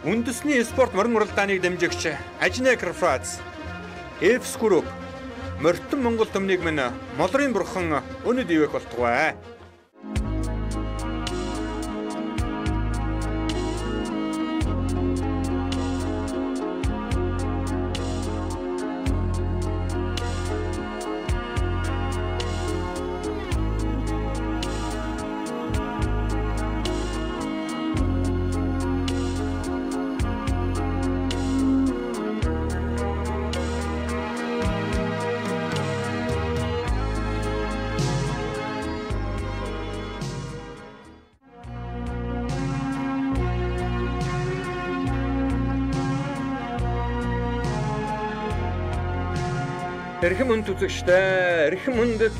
Үндэсний спорт морин уралдааныг дамжигч Ажны Корпорац, Эвс Групп, Морьтон Монгол Түмнийг минь молрын бурхан өнөд ивэх болтугай. Эрхэм хүнд үзэгчтэй, эрхэм хүндэт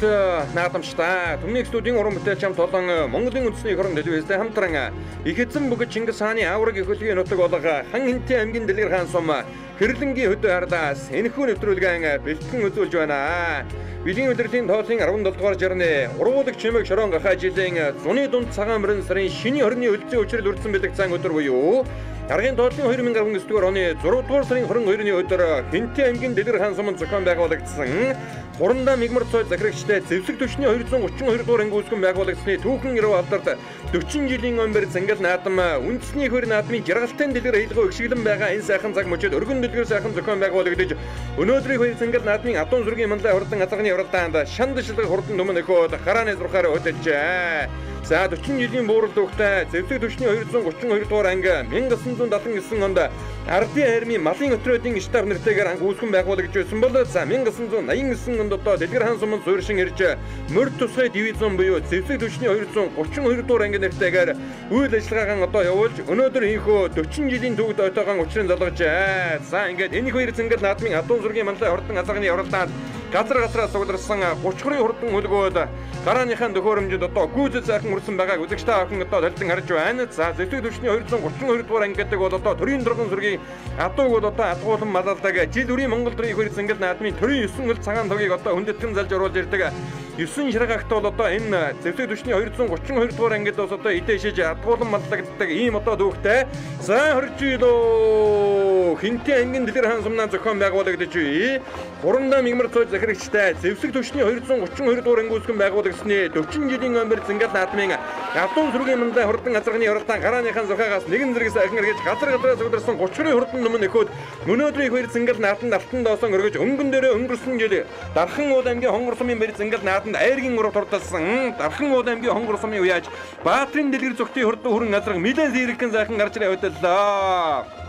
наадамчтай, Түмний студийн уран бүтээлч хамт олон Монголын үндэсний хорон телевизтэй хамтран их эзэн бүгд Чингис хааны авраг их хөлгийн нутаг болох Хэнтий аймгийн Дэлгэрхаан сум хэрлэнгийн хөдөө ардаас энэхүү нэвтрүүлгийн бэлтгэн үзүүлж байна. Билийн удирдлагын тоолын 17 дугаар жирны уруудаг чимэг шорон гахаа жилийн зуны дунд цагаан мөрөн сарын шиний 20-ны үлдсэн өчрөл үрдсэн бэлэг цаан өдөр буюу Аргийн тоолын 2019 дугаар оны 6 дугаар сарын 22-ны өдөр Хэнтий аймгийн Дэлгэрхаан суманд зохион байгуулагдсан Хурандаа мигмар цой захирагчтай Зэвсэгт түвшний 232 дугаар анги үүсгэн байгуулагдсны түүхэн эрүү алдарт 40 жилийн өмнөр зангал наадам үндэсний хөр наадмын жаргалтын дэлгэр хэлгөө өгшиглэн байгаа энэ сайхан цаг мөчид өргөн дэлгэр сайхан зохион байгуулагдаж өнөөдрийн хоёр зангал наадмын адуун зүргийн манлай хурдан азганы уралдаанд шанд шилдэг хурдан түмэн өгөөд харааны зурхаар хөдөлжээ. За 40 жилийн буурал дүүхтэй Зэвсэгт түвшний 232 дугаар анги 1979 онд Ардын армийн малын өтрөөдийн штаб нэртэйгээр анги үүсгэн байгуулагдж байсан бол за 1989 онд одоо Дэлгэрхаан суманд суурьшин ирж морь тусгай дивизион буюу Зэвсэгт түвшний 232 дугаар анги нэртэйгээр үйл ажиллагаагаа одоо явуулж өнөөдөр ийхүү 40 жилийн төвд ойтойгоо учрын залгажээ. За ингээд энэ хоёр зангал наадмын адуун зургийн манлай хурдан азганы уралдаанд газар сугларсан 30 хурдан хөлгөөд гарааныхаа төхөөрөмжөд одоо гүйцэд сайхан үрсэн байгааг үзэгчтэй охин одоо толдон харж байна. За Зэвсэгт түвшний 232 дугаар анги гэдэг бол одоо төрийн дурган зүргийн адууг бол одоо адгуулан малалдаг жил үрийн Монгол төрийн хоёр зангал наадмын төрийн 9 хөл цагаан тогийг одоо хүндэтгэн залж оруулж ирдэг 9 ширгагт бол одоо энэ Зэвсэгт түвшний 232 дугаар ангид бас одоо эдээшиж адгуулан маллагддаг ийм одоо дүүхтэй. За 20 жил Хэнтий аймгийн Дэлгэрхаан сумнаа зохион байгуулагдаж бий. Хурандаа мигмар цой захирагчтай Зэвсэгт түвшний 232 дугаар анги үүсгэн байгуулагдсны 40 жилийн өмнөр зангал наадмын адуун зүргийн манлай хурдан азганы уралдаан гарааныхаа зурхаагаас нэгэн зэрэг сайхан эргэж газар сугларсан 30 хурдан өмнө нөхөд өнөөдрийн хоёр зангал нааданд алтан доосон өргөж өнгөн дээрээ өнгөрсөн жил Дархан уул аймгийн хонгор сумын бэр зангал нааданд аймгийн урав турдалсан Дархан уул аймгийн хонгор сумын уяаж Баатрин дэлгэр зүгтийн хурдан хүрэн азраг мэдэн зэрэгхэн сайхан гарч ирээ хөдөллөө.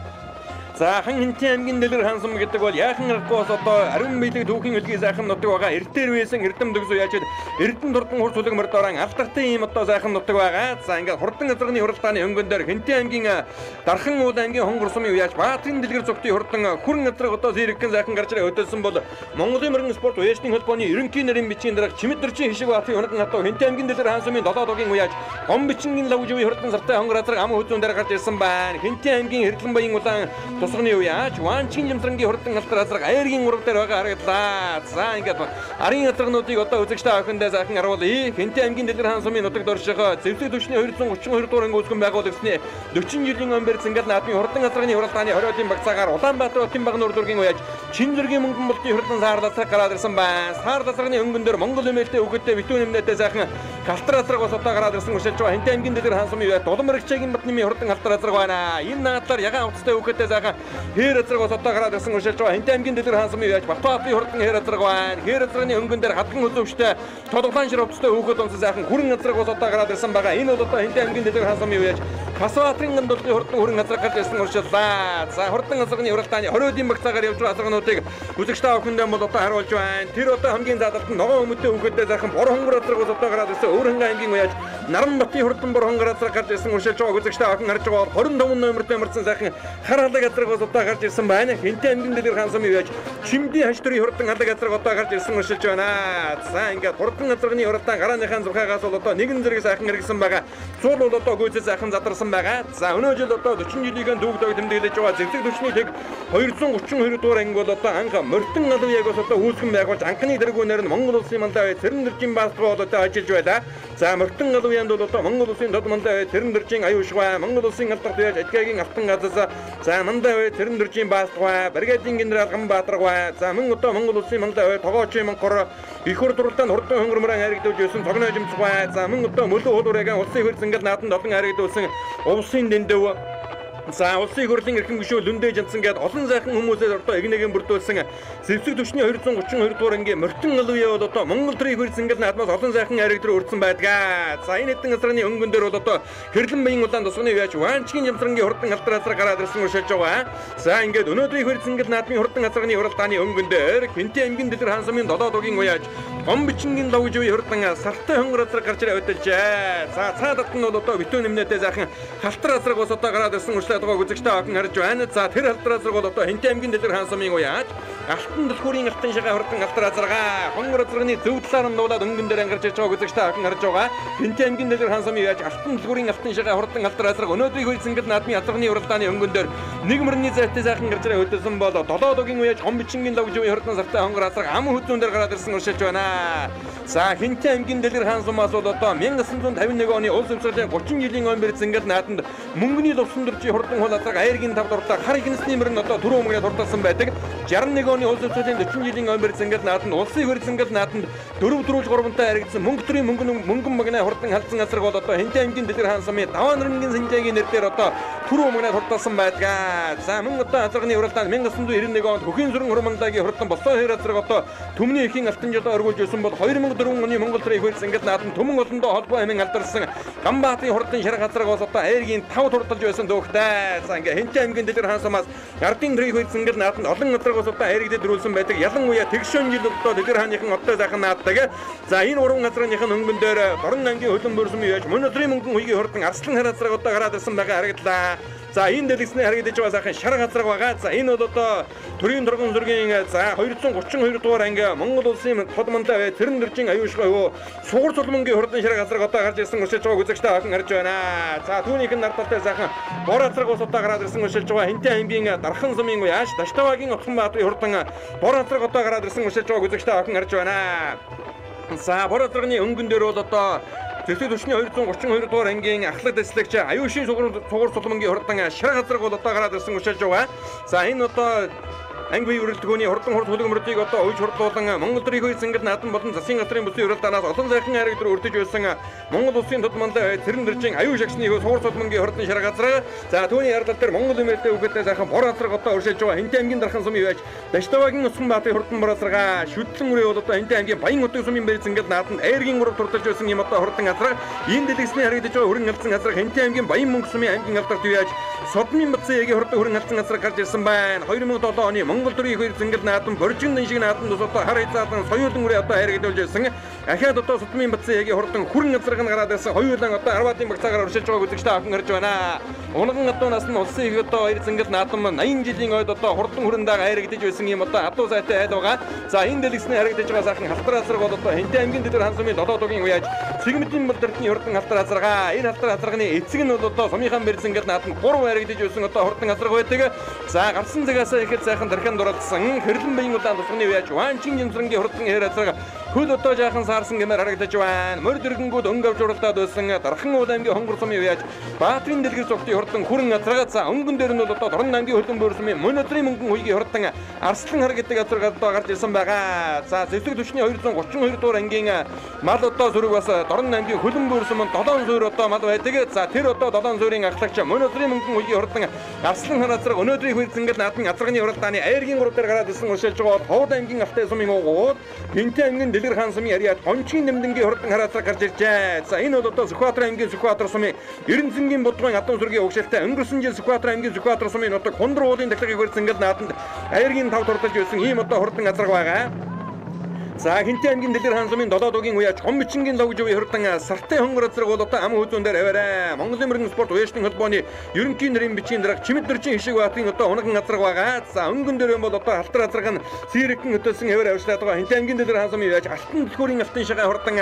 За Хэнтий аймгийн Дэлгэрхаан сум гэдэг бол яахан аргагүй одоо ариун биелэг түүхийн үлгийн сайхан нутаг байгаа. Эрдээр байсан эрдэм дөгсөө яачид эрдэн дурдан хурц үлэг мордорон алдахтай ийм одоо сайхан нутаг байгаа. За ингээд хурдан азрагны уралдааны өнгөн дээр Хэнтий аймгийн Дархан уул аймгийн хонгор сумын уяаж Баатрин дэлгэр зүгтийн хурдан хүрэн азраг одоо зэрэгхэн сайхан гарч ирээ хөдөлсөн бол Монголын морин спорт уяачны холбооны ерөнхий нарийн бичгийн дарга Чимэд дөрчин хишиг баатын хурдан одоо Хэнтий аймгийн Дэлгэрхаан сумын 7 догийн уяаж гом бичгийн лавжгүй хурдан сартай хонгор азраг ам хөзүүн дээр гарч ирсэн байна. Хэнтий аймгийн Хэрлэн баян улаан тусганы уяаж Ванчин жимсрангийн хурдан алтар азраг аймгийн урав дээр байгаа харагдлаа. За ингээд арын азрагнуудыг одоо үзэгчтэй охиндоо сайхан харуулъя. Хэнтий аймгийн Дэлгэрхаан сумын нутаг дорших Зэвсэгт түвшний 232 дугаар анги үүсгэн байгуулагдсны 40 жилийн өмнөр зангал наадмын хурдан азрагны уралдааны 20-ийн багцаагаар Улаанбаатар хотын баг нуур дүргийн уяаж Чин зүргийн мөнгөн болтын хурдан саарласраг гараад ирсэн байна. Саарласрагны өнгөн дээр Монгол эмээлтэй өгөөдтэй битүүн эмнээтэй сайхан галтар азраг бас одоо гараад ирсэн уршилж байгаа. Хэнтий аймгийн Дэлгэрхаан сумын уяаж Дулам мэрэгчээгийн батнымын хурдан галтар азраг байна. Энэ наадлаар ягаан утастай өгөөдтэй сайхан хэр азраг бас одоо гараад ирсэн уршилж байгаа. Хэнтий аймгийн Дэлгэрхаан сумын уяаж Батбаатарын хурдан хэр азраг байна. Хэр азрагны өнгөн дээр хатган хөлөвчтэй тодглаан шир утастай өгөөд онцон сайхан хүрэн азраг бас одоо гараад ирсэн байгаа. Энэ бол одоо Хэнтий аймгийн Дэлгэрхаан сумын уяаж Хасбаатарын гандулгын хурдан хүрэн азраг гарч ирсэн уршиллаа. За хурдан азрагны уралдааны 20-ийн багцаагаар явж байгаа азрагнуудыг үзэгчтэй охиндоо бол одоо харуулж байна. Тэр одоо хамгийн заалтанд ногоон өмөдтэй өгөөдтэй сайхан бор хонгор азраг бас одоо гараад ирсэн. Өөрхөн аймгийн уяаж Наранбатын хурдан бор хонгор азраг гарч ирсэн уршилж байгааг үзэгчтэй охин харж байгаа. 25 номертэй марцсан сайхан хар халаг азраг азраг бас одоо гарч ирсэн байна. Хэнтий аймгийн Дэлгэрхаан сумын байж чимдийн хаш төрийн хурдан алаг азраг одоо гарч ирсэн уншилж байна. За ингээд хурдан азрагны уралдаан гарааныхаа зурхаагаас бол одоо нэгэн зэрэг сайхан иргсэн байгаа. Цуул бол одоо гүйцэл сайхан задарсан байгаа. За өнөө жил одоо 40 жилийн дүүгдөө тэмдэглэж байгаа зэвсэгт хүчний тэг 232 дугаар анги бол одоо анга мөртөн алуу яг бас одоо үүсгэн байгуулж анхны тэргүүнээр нь Монгол улсын мандаа цэрэн баасгал бол одоо ажиллаж байлаа. За мөртөн алуу янд бол одоо Монгол улсын дод мандаа цэрэн аюушгаа Монгол улсын алдарт байж ажгаагийн автан газаас за мандаа цэрэн баасгал бригадийн генерал Ганбаатаргаа за мөн одоо Монгол улсын мандаа тогоочийн монхор их хурд уралдаанд хурдан хөнгөрмөрөн харигдуулж байсан цогноо жимцгаа за мөн одоо мөлөө хуулуурайгаа улсын хөр зингэл нааданд олон харигдуулсан улсын дэндөө за улсын хурлын эрхэм гишүүн лүндэ жантсан гээд олон сайхан хүмүүсээс одоо эгнэгийн бүрдүүлсэн зэвсэгт хүчний 232 дугаар ангийн мөртөн алууя бол одоо Монгол төрийн хөр зингэл наадмаас олон сайхан харигдруу урдсан байдаг. За энэ хэдэн азрагны өнгөн дээр бол одоо хэрлэн баян улаан тусганы яаж ваанчгийн жамсрангийн хурдан алдар азраг гараад ирсэн уншиж байгаа. За ингээд өнөөдрийн хөр зингэл наадмын хурдан азрагны уралдааны өнгөн дээр Хэнтий аймгийн Дэлгэрхаан сумын 7 дугийн уяаж гомбичингийн лавж үе хурдан сартай хонгор азраг гарч ирээд өдөлжээ. За цаадад нь бол одоо битүү нэмнэтэй сайхан халтар азраг бас одоо гараад ирсэн байгаа үзэгчтэй охин харж байна. За тэр алдар азраг бол одоо Хэнтий аймгийн Дэлгэрхаан сумын уяаж алтан дэлхүүрийн алтан шагаа хурдан алдар азрага хонгор азрагны зөв талаар нь дуулаад өнгөн дээр ангарч ирж байгаа үзэгчтэй охин харж байгаа. Хэнтий аймгийн Дэлгэрхаан сумын уяаж алтан дэлхүүрийн алтан шагаа хурдан алдар азраг өнөөдрийн хөл зингэл наадмын азрагны уралдааны өнгөн дээр нэг мөрний зайтай сайхан гарч ирээ хөдөлсөн бол 7 дугийн уяаж гомбичингийн лавж үе хурдан сартай хонгор азраг ам хөдөн дээр гараад ирсэн уршилж байна. За Хэнтий аймгийн Дэлгэрхаан сумаас бол одоо 1951 оны улс өвсгөлийн 30 жилийн өмнө зингэл нааданд мөнгөний лувсан дөржийн хурдан хол азраг аймгийн тав дуртай хар ихнэсний мөрөнд одоо түрүү өмгөөр хурдсан байдаг. 61 оны улс өвсгөлийн 40 жилийн өмнө зингэл нааданд улсын хөр зингэл нааданд 4 гуравтай харигдсан мөнгө төрийн мөнгөн магнаа хурдан халдсан азраг бол одоо Хэнтий аймгийн Дэлгэрхаан сумын даваа нэрнгийн сэнжээгийн нэрээр одоо түрүү өмгөөр хурдсан байдаг. За мөн одоо азрагны уралдаанд 1991 онд хөхийн сүрэн хурмандагийн хурдан болсон хэр азраг одоо Түмний эхийн алтан жилээр өргүүлж өгсөн бол 2004 оны Монгол төрийн хөр зингэл нааданд төмөн олондоо холбоо амин алдарсан Ганбаатарын хурдан шарх азраг бол одоо аймгийн тав турдалж байсан дөхтэй. За ингээ Хэнтий аймгийн Дэлгэрхаан сумаас ардын төрийн хөр зингэл нааданд олон азраг бас одоо аймгид дөрүүлсэн байдаг. Ялангуяа тэгшүүн жил одоо Дэлгэрхааныхан оттой сайхан нааддаг. За энэ уран азрагныхан өнгөн дээр Дорн ангийн хөлөн бөрсөн яаж монодрын мөнгөн хуйгийн хурдан арслан хар азраг одоо гараад ирсэн байгаа харагдлаа. За энэ дэлгэцний харагдаж байгаа сайхан шарх азраг байгаа. За энэ бол одоо төрийн торгон зүргийн за 232 дугаар анги Монгол улсын тод мандаа цэрэн дэржин аюушгаа юу сугар цулмынгийн хурдан шарх азраг одоо гарч ирсэн уншилж байгаа үзэгчтэй охин харж байна. За түүнийх нь нарталтай сайхан бор азраг ус одоо гараад ирсэн уншилж байгаа. Хэнтий аймгийн Дархан сумын уяаж Даштавагийн Отхон баатрын хурдан бор азраг одоо гараад ирсэн уншилж байгаа үзэгчтэй охин харж байна. За бор азрагны өнгөн дээр бол одоо зэвсэгт хүчний 232 дугаар ангийн ахлах дэслэгч аюушийн сугар цулмынгийн хурдан шарх азраг бол одоо гараад ирсэн уншилж байгаа. За энэ одоо анги үрэлтгөөний хурдан хурд хөлөмрөдийг одоо ууж хурдлуулан Монгол төрийн хөр зингэл наадан болон засгийн газрын бүсийн уралдаанаас олон сайхан харигдруу өрдөж байсан Монгол улсын тод мандаа цэрэн дэржин аюу шагсны сугар цулмынгийн хурдан шарх азраг. За түүний ярдал дээр Монгол эмээлтэй үгэтээ сайхан бор азраг одоо уршилж байгаа. Хэнтий аймгийн Дархан сумын байж Даштавагийн Отхон баатрын хурдан бор азраг шүтлэн үрээ бол одоо Хэнтий аймгийн Баян утга сумын бэр зингэл нааданд аймгийн урав турдалж байсан юм одоо хурдан азраг. Энэ дэлгэцний харагдаж байгаа хөрөн алдсан азраг Хэнтий аймгийн Баян мөнгө сумын аймгийн алдарт үеаж Содмын бацсан ягийн хурдан хөрөн алдсан азраг гарч ирсэн байна. 2007 оны Монгол төрийн хөр зингэл наадам боржин шиг нааданд ус одоо хар хязгаарлан соёолын үрээ одоо харагдуулж байсан. Ахаад одоо Содмын бацсан ягийн хурдан хөрөн азраг нь гараад ирсэн. Хоёулаа одоо Арватын багцаагаар уршилж байгааг үзэгчтэй охин харж байна. Унган одоо нас нь улсын их одоо хоёр зингэл наадам 80 жилийн ойд одоо хурдан хөрөндөө харагдаж байсан юм одоо адуу сайтай айл байгаа. За энэ дэлгэцний харагдаж байгаа сайхан халтар азраг бол одоо Хэнтий аймгийн Дэлгэрхаан сумын 7 дугийн уяаж Цэгмэдийн балдартны хурдан халтар азрага. Энэ халтар азрагны эцэг нь бол одоо сумынхан бэр зингэл наадам 3 харагдаж байсан одоо хурдан азраг байдаг. За гарсан цагаасаа ихэд сайхан дархан дурлсан хэрлэн баян улаан тусганы уяаж ваанчин жимсрангийн хурдан хэр азраг хөл одоо жаахан саарсан гэмээр харагдаж байна. Мөр дэргэнгүүд өнгө авч уралдаад байсан Дархан уул аймгийн хонгор сумын уяаж Баатрин дэлгэр цогтын хурдан хүрэн азраг. За өнгөн дээр нь бол одоо Дорн аймгийн хөлбөмбө бөрсмийн монодрын мөнгөн хуйгийн хурдан арслан хар гэдэг азраг одоо гарч ирсэн байгаа. За зэвсэгт хүчний 232 дугаар ангийн мал одоо зүрэг бас Дорн аймгийн хөлбөмбө бөрсмөнд 7 суурь одоо мал байдаг. За тэр одоо 7 суурийн ахлагч монодрын мөнгөн хуйгийн хурдан арслан хар азраг өнөөдрийн хөл зингэл наадмын азрагны уралдааны аймгийн 3 дээр гараад ирсэн уншилж байгаа. Ховд аймгийн Алтай сумын уугууд Хэнтий аймгийн Дэлгэрхаан сумын яриад гомчгийн нэмдэнгийн хурдан хар азраг гарч иржээ. За энэ бол одоо Сүхбаатар аймгийн Сүхбаатар сумын Эрдэнэцэнгийн Будгын Адуун сүргийн угшилтай өнгөрсөн жил Сүхбаатар аймгийн Сүхбаатар сумын нутаг Хундар уулын дахлагыг хөр зингэл нааданд аймгийн тав турдалж байсан ийм одоо хурдан азраг байгаа. За Хэнтий аймгийн Дэлгэрхаан сумын 7 дугийн уяач гомбичингийн логж үе хурдан сартай хонгор зэрэг бол одоо ам хүүзүүн дээр аваарай. Монголын мөрөн спорт уяачны холбооны ерөнхий нэрийн бичгийн дарга Чимэд дөрчин хишиг баатын одоо унган газар байгаа. За өнгөн дээр бол одоо алтар газарг нь сэрэгэн хөтөлсөн хэвээр авчлаад байгаа. Хэнтий аймгийн Дэлгэрхаан сумын уяач алтан дэлгүүрийн алтан шагаа хурдан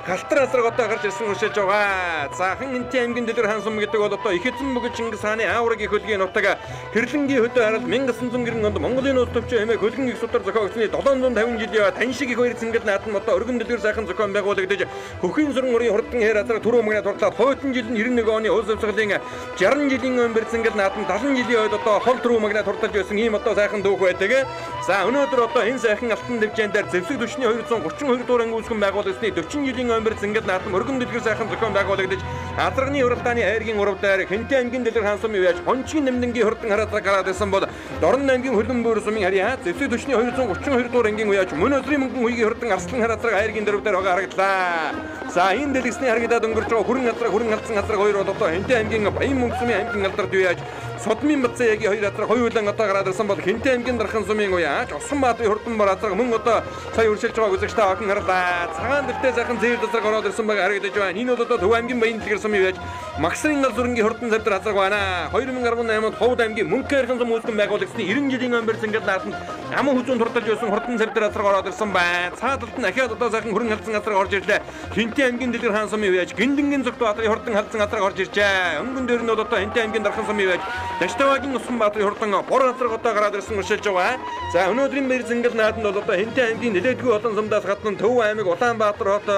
алтар газарг одоо гарч ирсэн уршиж байгаа. За Хэнтий аймгийн Дэлгэрхаан сум гэдэг бол одоо их эзэн бөгөөд Чингис хааны аавраг их хөлгийн нутаг хэрлэнгийн хөдөө хараад 1900 гэрэн онд Монголын улс төвчөө хэмээх хөлгийн их судар зохиогдсны 750 жилийн тань шиг их хоёр цэнгэл наатан одоо өргөн дэлгэр сайхан зохион байгуулагдаж хөхийн сүрэн өрийн хурдан хээр азар түрүү мөнгөний турлаад хойдон жил нь 91 оны улс зэвсэглэлийн 60 жилийн өмбөр цэнгэл наатан 70 жилийн ойд одоо хол түрүү мөнгөний турлаж байсан ийм одоо сайхан дүүх байдаг. За өнөөдөр одоо энэ сайхан алтан дэвжээнд дээр зэвсэг түвшний 232 дугаар анги үүсгэн байгуулагдсны 40 жилийн өмбөр цэнгэл наатан өргөн дэлгэр сайхан зохион байгуулагдаж азарганы уралдааны айргийн урав дээр Хэнтий аймгийн Дэлгэрхаан сумын уяач гончгийн нэмдэнгийн хурдан хараацаа гараад байсан бол Дорн аймгийн хөлбөмбөр бөөр сумын харьяа зэвсэг түвшний 232 дугаар ангийн уяач мөн өдрийн мөнгөн үеийн хурдан арслан хараацаа айргийн дөрөв дээр харагдлаа. За энэ дэлгэсний харагдаад өнгөрч байгаа хүрэн алдсан газар хоёр бол одоо Хэнтий аймгийн Баян мөнгө сумын аймгийн алдарт уяач Содмын Бацаагийн хоёр газар хоёулан одоо гараад ирсэн бол Хэнтий аймгийн Дархан сумын уяач Усан баатарын хурдан бар газар мөн одоо сая үршилж байгаа үзэгчтэй охин харлаа. Цагаан дэвтэй сайхан зээл газар гараад ирсэн байгаа харагдаж байна. Энэ бол одоо Төв аймгийн Баян дэлгэр сумын уяач Магсрын гал зүрэнгийн хурдан завдар газар байна. 2018 онд Ховд аймгийн Мөнхөрхөн сум үүсгэн байгуулагдсны 90 жилийн өмбөр зингэд наатанд аман хүзүүн турталж байсан хурдан завдар газар гараад ирсэн байна. Цаадалд нь ахиад одоо сайхан хүрэн халдсан газар орж ирлээ. Хэнтий аймгийн Дэлгэрхаан сумын уяач Гиндэнгийн зөвхт баатарын хурдан халдсан газар орж иржээ. Өнгөн дээр нь бол одоо Хэнтий аймгийн Дархан сумын уяач Даштаваагийн Усан баатарын хурдан бор газар одоо гараад ирсэн уршилж байгаа. За өнөөдрийн мэр зингэл нааданд бол одоо Хэнтий аймгийн нэлээдгүй олон сумдаас гадна Төв аймаг Улаанбаатар хот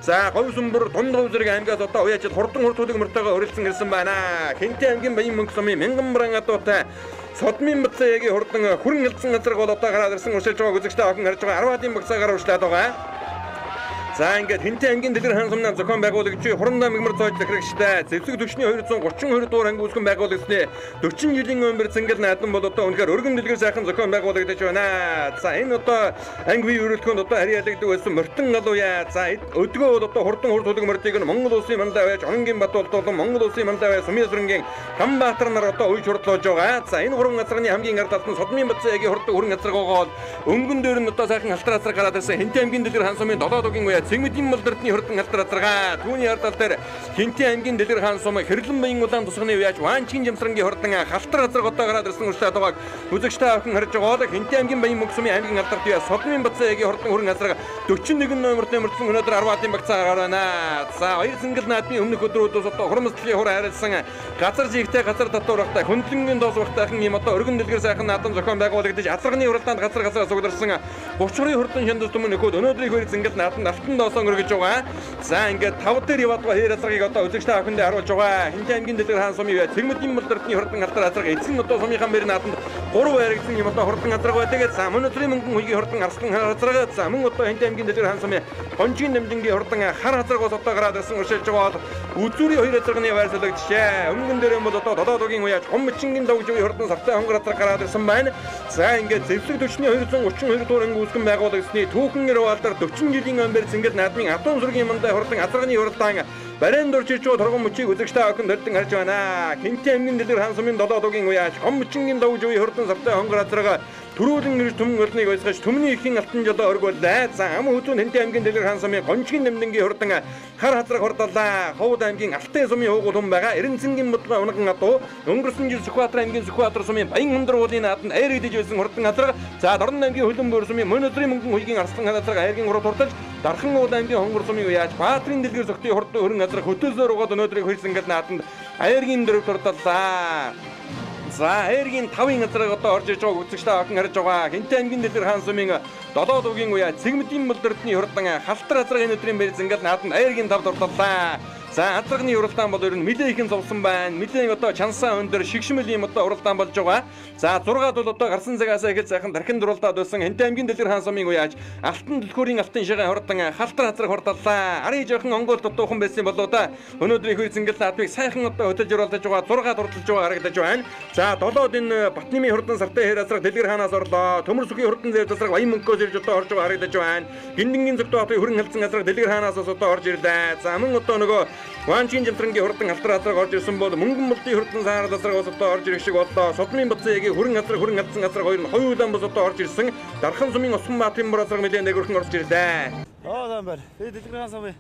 за Говь сүмбэр Дундгов зэрэг аймгаас одоо уяачид хурдан хурдуулаг мөртөөгөө өрөлдсөн ирсэн байна. Хэнтий аймгийн Баян мөнгө сумын мянган баран адуутай Содмын Бацаагийн хурдан хүрэн алдсан газар бол одоо гараад ирсэн уршилж байгааг үзэгчтэй охин харж байгаа 10-ийн багцаагаар уршлаад байгаа. За ингээд Хэнтий аймгийн Дэлгэрхаан сумнаас зохион байгуулагч хурандаа мэгмар цоож захирагчтай зэвсэг түвшний 232 дугаар анги үүсгэн байгуулагдсны 40 жилийн өмбөр цэнгэл наадам бол одоо үнэхээр өргөн дэлгэр сайхан зохион байгуулагдаж байна. За энэ одоо анги бие өрөлтгөнд одоо харьяалагддаг байсан мөртөн галууя. За өдгөө бол одоо хурдан хурдуулаг мөртийг нь Монгол улсын мандаа байж онгийн Батуултуулан Монгол улсын мандаа байж Сумын сүрэнгийн Хамбаатар нар одоо үе шурдлуулж байгаа. За энэ гурван газрын хамгийн ард талд нь Содмын Бацаагийн хурдан хүрэн газар гоогоод өнгөн дээр нь одоо сайхан алтар газар гараад ирсэн Хэнтий аймгийн Дэлгэрхаан сумын 7 дугийн уяа Цэгмэдийн молдортны хурдан алтар газаргаа түүний ард тал дээр Хэнтий аймгийн Дэлгэрхаан сум Хэрлэн Баян улаан тусганы уяач Ваанчгийн жамсрангийн хурдан халтар газар готоо гараад ирсэн уршлаад байгааг үзэгчтэй охин харж байгаа. Хэнтий аймгийн Баян мөнгө сумын аймгийн алдарт уяа Содмын Бацаагийн хурдан хүрэн газар 41 номертэй мөртлөн өнөөдөр 10-ийн багцаа гараад байна. За хоёр цэнгэл наадмын өмнөх өдрүүдээс одоо хурамсгалын хур харилцсан газар зигтэй газар татвархтай хөндлөнгийн доос багтайхан юм одоо өргөн дэлгэр сайхан наадам зохион байгуулагдаж азарганы уралдаанд газар сугларсан 30 хурдан шандас түмэн нөхөд өнөөдрийн хоёр цэнгэл наадамд алтан доосоо өргөж байгаа. За ингээд 5 дээр яваад байгаа хэр азаргыг одоо үзэгчтэй охинд харуулж байгаа. Хэнтий аймгийн Дэлгэрхаан сумын уяа Цэгмэдийн молдортны хурдан алтар азарг эцэг нь одоо сумынхаа мөр наадамд 3 байрагдсан юм одоо хурдан азарг байдаг. За мөн өдрийн мөнгөн үеийн хурдан арслан азарг. За мөн одоо Хэнтий аймгийн Дэлгэрхаан сумын гончгийн нэмдэнгийн хурдан хар азаргаас одоо гараад ирсэн уршилж байгаа. Үзүүрийн хоёр азарганы байрсалагдчихэ. Өнгөн дээр бол одоо 7 дугийн уяач гомбичингийн логж үеийн хурдан сартай хонгор азарг гараад ирсэн байна. За ингээд зэвсэг түвшний 232 дугаар анги үүсгэн байгуулагдсны түүхэн Ирвалдар 40 жилийн өмбөр цэнгэл наадмын Атон сүргийн мандаа хурдан азарганы уралдаан барин дурчиж торгон мөчийг үзэгчтэй охин дөрдөн харж байна. Хэнтий аймгийн Дэлгэрхаан сумын 7 дугийн уяач гомбичингийн логж үеийн хурдан сартай хонгор азарг түрүүлэн нэрж түмэн голныг ойсгож Түмний ихийн алтан жолоо өргүүллээ. За ам хөтөн Хэнтий аймгийн Дэлгэрхаан сумын гончгийн нэмдэнгийн хурдан хар хазраг хордоллаа. Ховд аймгийн Алтай сумын хуугуул хүн байгаа. Эренцэнгийн бодлоо унган адуу. Өнгөрсөн жил Сүхбаатар аймгийн Сүхбаатар сумын Баян хөндөр уулын нааданд айр идэж байсан хурдан хазраг. За Дорн аймгийн Хөлбөмбөр сумын мөн өдрийн мөнгөн хуйгийн арслан хазраг айргийн уруу турталж Дархан уул аймгийн хонгор сумын уяач Баатрын дэлгэр зөгтийн хурдан өрн хазраг хөтөлсөөр угаад өнөөдрийг хөрсөнгөл нааданд айргийн дөрөв турталлаа. За айргийн 5-ын газарыг одоо орж иж байгааг үзэгчтэй охин харж байгаа. Хэнтий аймгийн Дэлгэрхаан сумын 7 дугийн уяа Цэгмэдийн молдортны хурдан халтар газар энэ өдрийн бэр зингэл нааданд айргийн 5 турталлаа. За азарганы уралдаан бол ер нь нэлээд ихэн зовсон байна. Нэлээд одоо чансаа өндөр шигшмэл юм одоо уралдаан болж байгаа. За 6-ад бол одоо гарсан цагаас эхэл сайхан дархин дурлаад байсан Хэнтий аймгийн Дэлгэрхаан сумын уяач алтан дэлгүүрийн алтан шигээ хурдан халтар хазраг хурдаллаа. Арын жоохон онгол дутуухан байсан болоо да. Өнөөдрийн хөр зингэл наадмыг сайхан одоо хөтөлж оруулж байгаа 6-ад уралдаж байгаа харагдаж байна. За 7-д энэ Батнымын хурдан сартай хэр азраг Дэлгэрхаанаас орлоо. Төмөр сүхийн хурдан зэв азраг Баян мөнгөөс ирж одоо орж байгаа харагдаж байна. Гиндэнгийн зөвхөн баатарын хүрэн халдсан азраг Дэлгэрхаанаас одоо орж ирлээ. За мөн одоо нөгөө Ваанчгийн жамсрангийн хурдан алтар азраг орж ирсэн бол мөнгөн молдын хурдан саарал азрагаас одоо орж ирэх шиг боллоо. Содмын Бацаагийн хүрэн азраг хүрэн алдсан азраг хоёр нь хоёулаан бос одоо орж ирсэн. Дархан сумын Усман Баатарын бразраг нэлээд дээгүүрхэн орж ирлээ. Сайн байна. Би Дэлгэрхаан сумын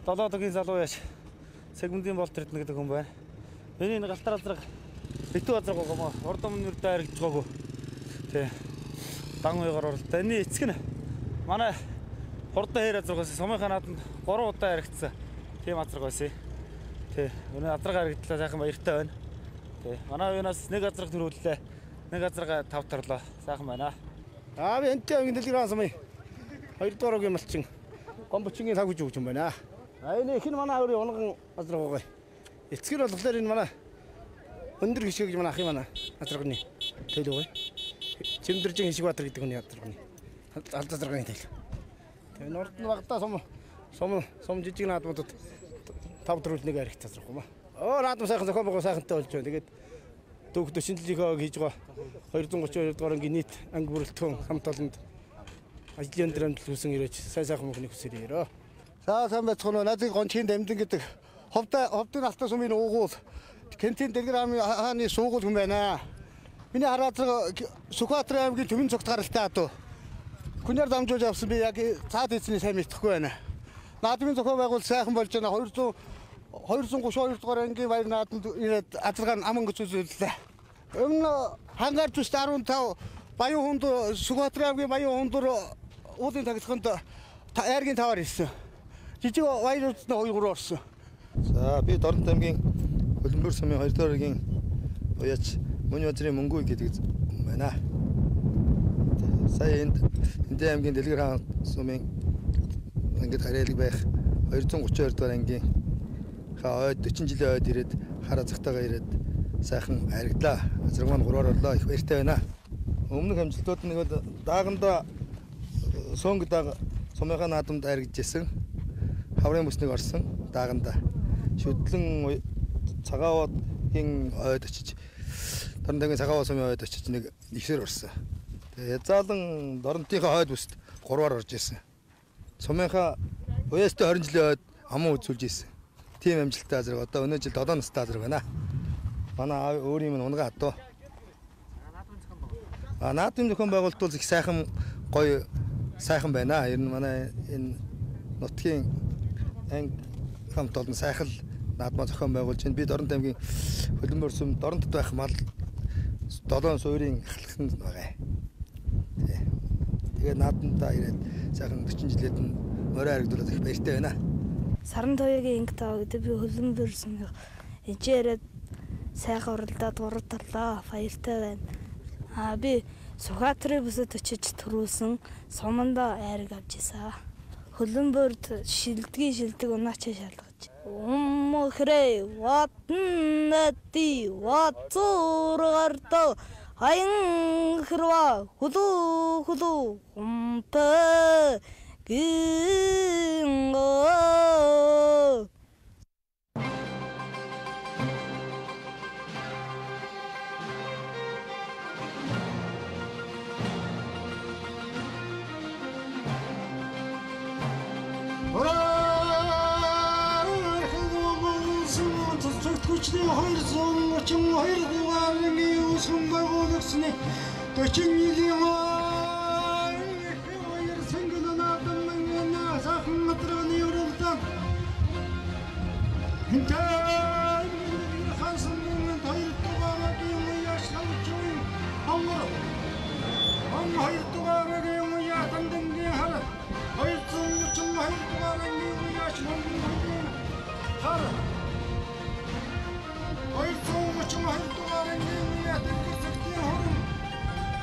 7 дугийн залуу яаш сегментийн болт ирдэ гэдэг хүн байна. Миний нэг алтар алдраг битүү азраг гоо урдам нэрдэ харагдж байгаагүй. Тэ. Дан уягаар оролтой. Эний эцэг нь манай хурдан хээр азрагаас сумынхаа нааданд 3 удаа харагдсан. Тийм азраг байсан. Тэ. Өнөө азраг харагдлаа сайхан баяртай байна. Тэ. Манай уянаас нэг азраг төрүүллээ. Нэг азраг тавтарлаа. Сайхан байна. Би Хэнтий аймгийн Дэлгэрхаан сумын 2 дугаар угийн малчин гомбочингийн цаг үж өгч юм байна. Энэ их нь манай өөрийн унган азраг байгаа. Эцгэр болохоор энэ манай өндөр хишиг гэж манай ах юм байна. Азрагны төлөв байгаа. Чимдэржин хишиг баатар гэдэг хүний азрагны алд азрагны төлөв. Тэгээ нурд нь багтаа сум жижиг наадмуудад тав төрүүлнийг арих азраг юм аа. Наадам сайхан зохион байгуулалт сайхантай болж байна. Тэгээд дүүх 47-ийг хийж байгаа 232 дугаар ангийн нийт анги бүрэлдэхүүн хамт олонд жилийн драмт хүсэн ирэж сайхан мөхний хүсээр ирээ. Сайн байцгаана. Надад гончгийн дамжин гэдэг ховдын алтан сумын уугуул Хэнтий Дэлгэрхааны суугуул хүн байна. Миний хараад Сүхбаатарын аймгийн Түмний цогт гаралтай адуу. Хүнээр дамжуулж авсан би яг цаад эзний сайн мэдхгүй байна. Наадмын зохион байгуулалт сайхан болж байна. 232 дугаар ангийн баяр наадамд ирээд азаргаан аман гэж үзүүллээ. Өмнө хангаар төс 15 баян хүнд Сүхбаатарын аймгийн баян хүндөр уулын тагсханд аймгийн таваар ирсэн. Жижиг баярууд нь 2-3 орсон. За би Дорнот аймгийн Хөлбөмбөр сумын 2 дугаар ангийн уяач Мөнх базрын мөнгөө гэдэг байна. Сая Хэнтий аймгийн Дэлгэрхаан сумын ангид харьяалаг байх 232 дугаар ангийн ойд 40 жилийн ойд ирээд хараа цагтаагаа ирээд сайхан харагдлаа. Азраг маань 3-аар орлоо. Их баяртай байна. Өмнөх амжилтууд нэг бол дааганда сөнгө дааг сумынхаа наадамд харагдажсэн. Хаврын бүснийг орсон дааганда. Шүтлэн цагаавуудын ойд очиж Дорнотын цагааваа сумын ойд очиж нэг ихсээр орсон. Тэгээ язаалан Дорнотынхаа ойд бүст 3-аар орж ирсэн. Сумынхаа уяастай 20 жилийн ойд аман үзүүлж ирсэн. Тийм амжилттай азраг одоо өнөө жил 7 настай азраг байна. Манай өөрийн минь унгаа адуу. Наадмын зохион байгуулалт бол их сайхан гоё сайхан байна. Ер нь манай энэ нутгийн анги хамт олон сайхан наадмаа зохион байгуулж байна. Би Дорнот аймгийн Хөлбөмбөр сум Дорнотод байх мал 7 суурийн ахлахын байгаа. Тэгээ наадамдаа ирээд сайхан 40 жилээд нь морой харагдуулаад их баяртай байна. Саран тоёгийн инг таа гэдэг би Хөлбөмбөр сумын ижээрээд сайхан уралдаад гуравтарлаа. Баяртай байна. Би Сүхбаатарын бүсэд очиж төрүүлсэн суманда айраг авч ийсэн. Хөлбөмбөрд шилдэг унаачаа шалгаж. Умхрэ ватнэти ватцургарто хаян хрва хулу умпэ гинго. Хүчний 232 дугаар ангийн үсгэн байгуулагчны 41-ийн хоёр сэнгэн наадмын сайхан матраны уралдаан Хэнтий хасамын 2 дугаар ангийн уяаш халчуун хамар 2 дугаар ангийн уяа тандингийн хар 232 дугаар ангийн уяаш мөнгөн хар 232 дугаар ангийн уяа Дэлгэрхаан хорон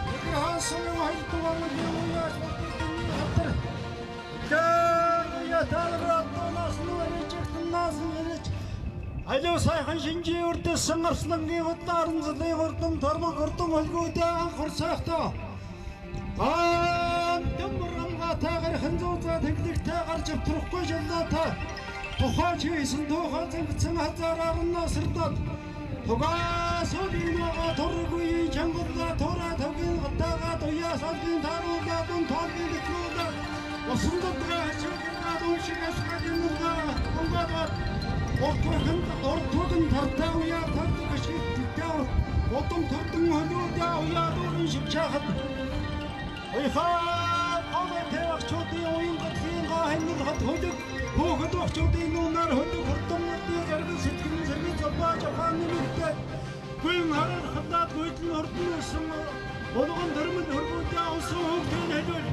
Дэлгэрхаан сумын 2 дугаар ангийн уяаш мөнгөн хатар я талраад нас нууричтнаас нэрч алуу сайхан шинжийн үрдэс сангарслангийн хөдлөрөн злийн хурдан тормог хурдан холгуудаа анхор сайхтаа тэмбэрамга тагэр хэнзүүзээ тэглэгтэй гарч автрахгүй жолоотой тухайн чийсэн тухайн зэнгцэн хазаараар насрдад тугаас одиноо торгүй чангадла тора тагын гатага туяасгийн таруулаад тоогийн дэвтрүүлээ осондоо чигээр дуушигас гадимуга онгодод ортогон тартаа уяа тартаг шигтдээ одон төрдөн хөлөөдөө уяа дөрөн шивчахад Ойхоо Тэвчүүдийн уян бодлын хэмнэл хот хөдөг хөөхд очуудын нүнээр хөдөг хурдмуудын зэрэг сэтгэл зэрэг зовбааж ухааны нэртэй гүн хараар хадаад гүйдэн ордносон болгон дөрмөд хөргүүдээ усан хөвгтийн хэлвэл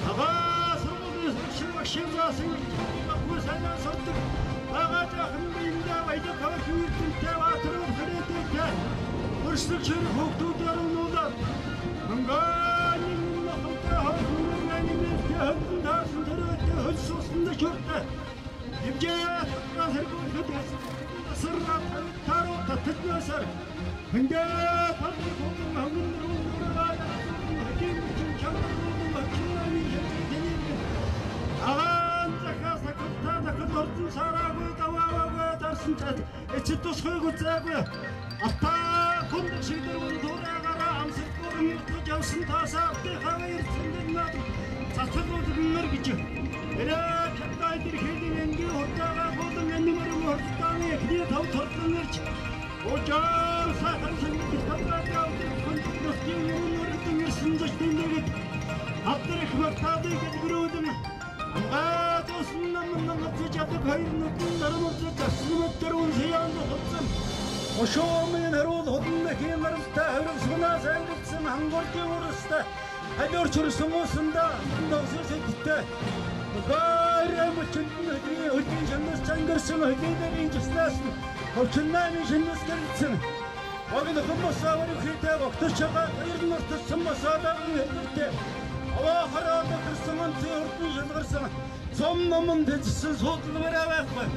агаа сургуулийн шившивсэн багсанаа сотдог агаа жахан биндээ баядаг хөвгтөнтэй ватрын хэрэгтэй өрсөлдөж ширх хөвгтүүдээр нуулаад мөнгөний нөхөд хөлсөн таасан төрөөтэй хөлсөсөнд чуртай хэмжээ хэргүүлэхэд асараа таруу татнасар хингээ парк хөнгөн рүүрээ хин чамруу мачнаа аан захаса катата катортын сараагүй даваагаа тарсан чад эцэд тусхойг үзээгүй ата хүнд шигдэрвэн дураагаараа амсахгүй мөрдөж явсан таасаа хаваа ирсэндээ над цацгууд мөр гэж эрэ чамтай тэр хэдийн энгийн хурдаа болон энэмэр хурдааны эхний тав тортлонэрч очоо сахан шингэж тавраа контролын юмнуудын ирсэн зочдынгээд авдрах мартаадыг гэрүүдэн амгаа тусан намнан гацж чадах хоёр нүдэн дарамж засмат дөрвөн саяан хоцсон ошоомын харуул hodны хэмэрстэй хөрөсгнаас ангилсан хангалтын урстай алиор чурсан уусанда досэсэттэй гайрамчны хөдний шанас чангарсан хөдний жиснаас хөвчнэний шинэс гэрсэн огн хүмүүсээр ихтэй огтчгаа хоёр нуртсан масаадаа нэртэй аваа хараад гэрсэн зөвхөн шалгарсан цом номон дэжсэн суудлаараа байхгүй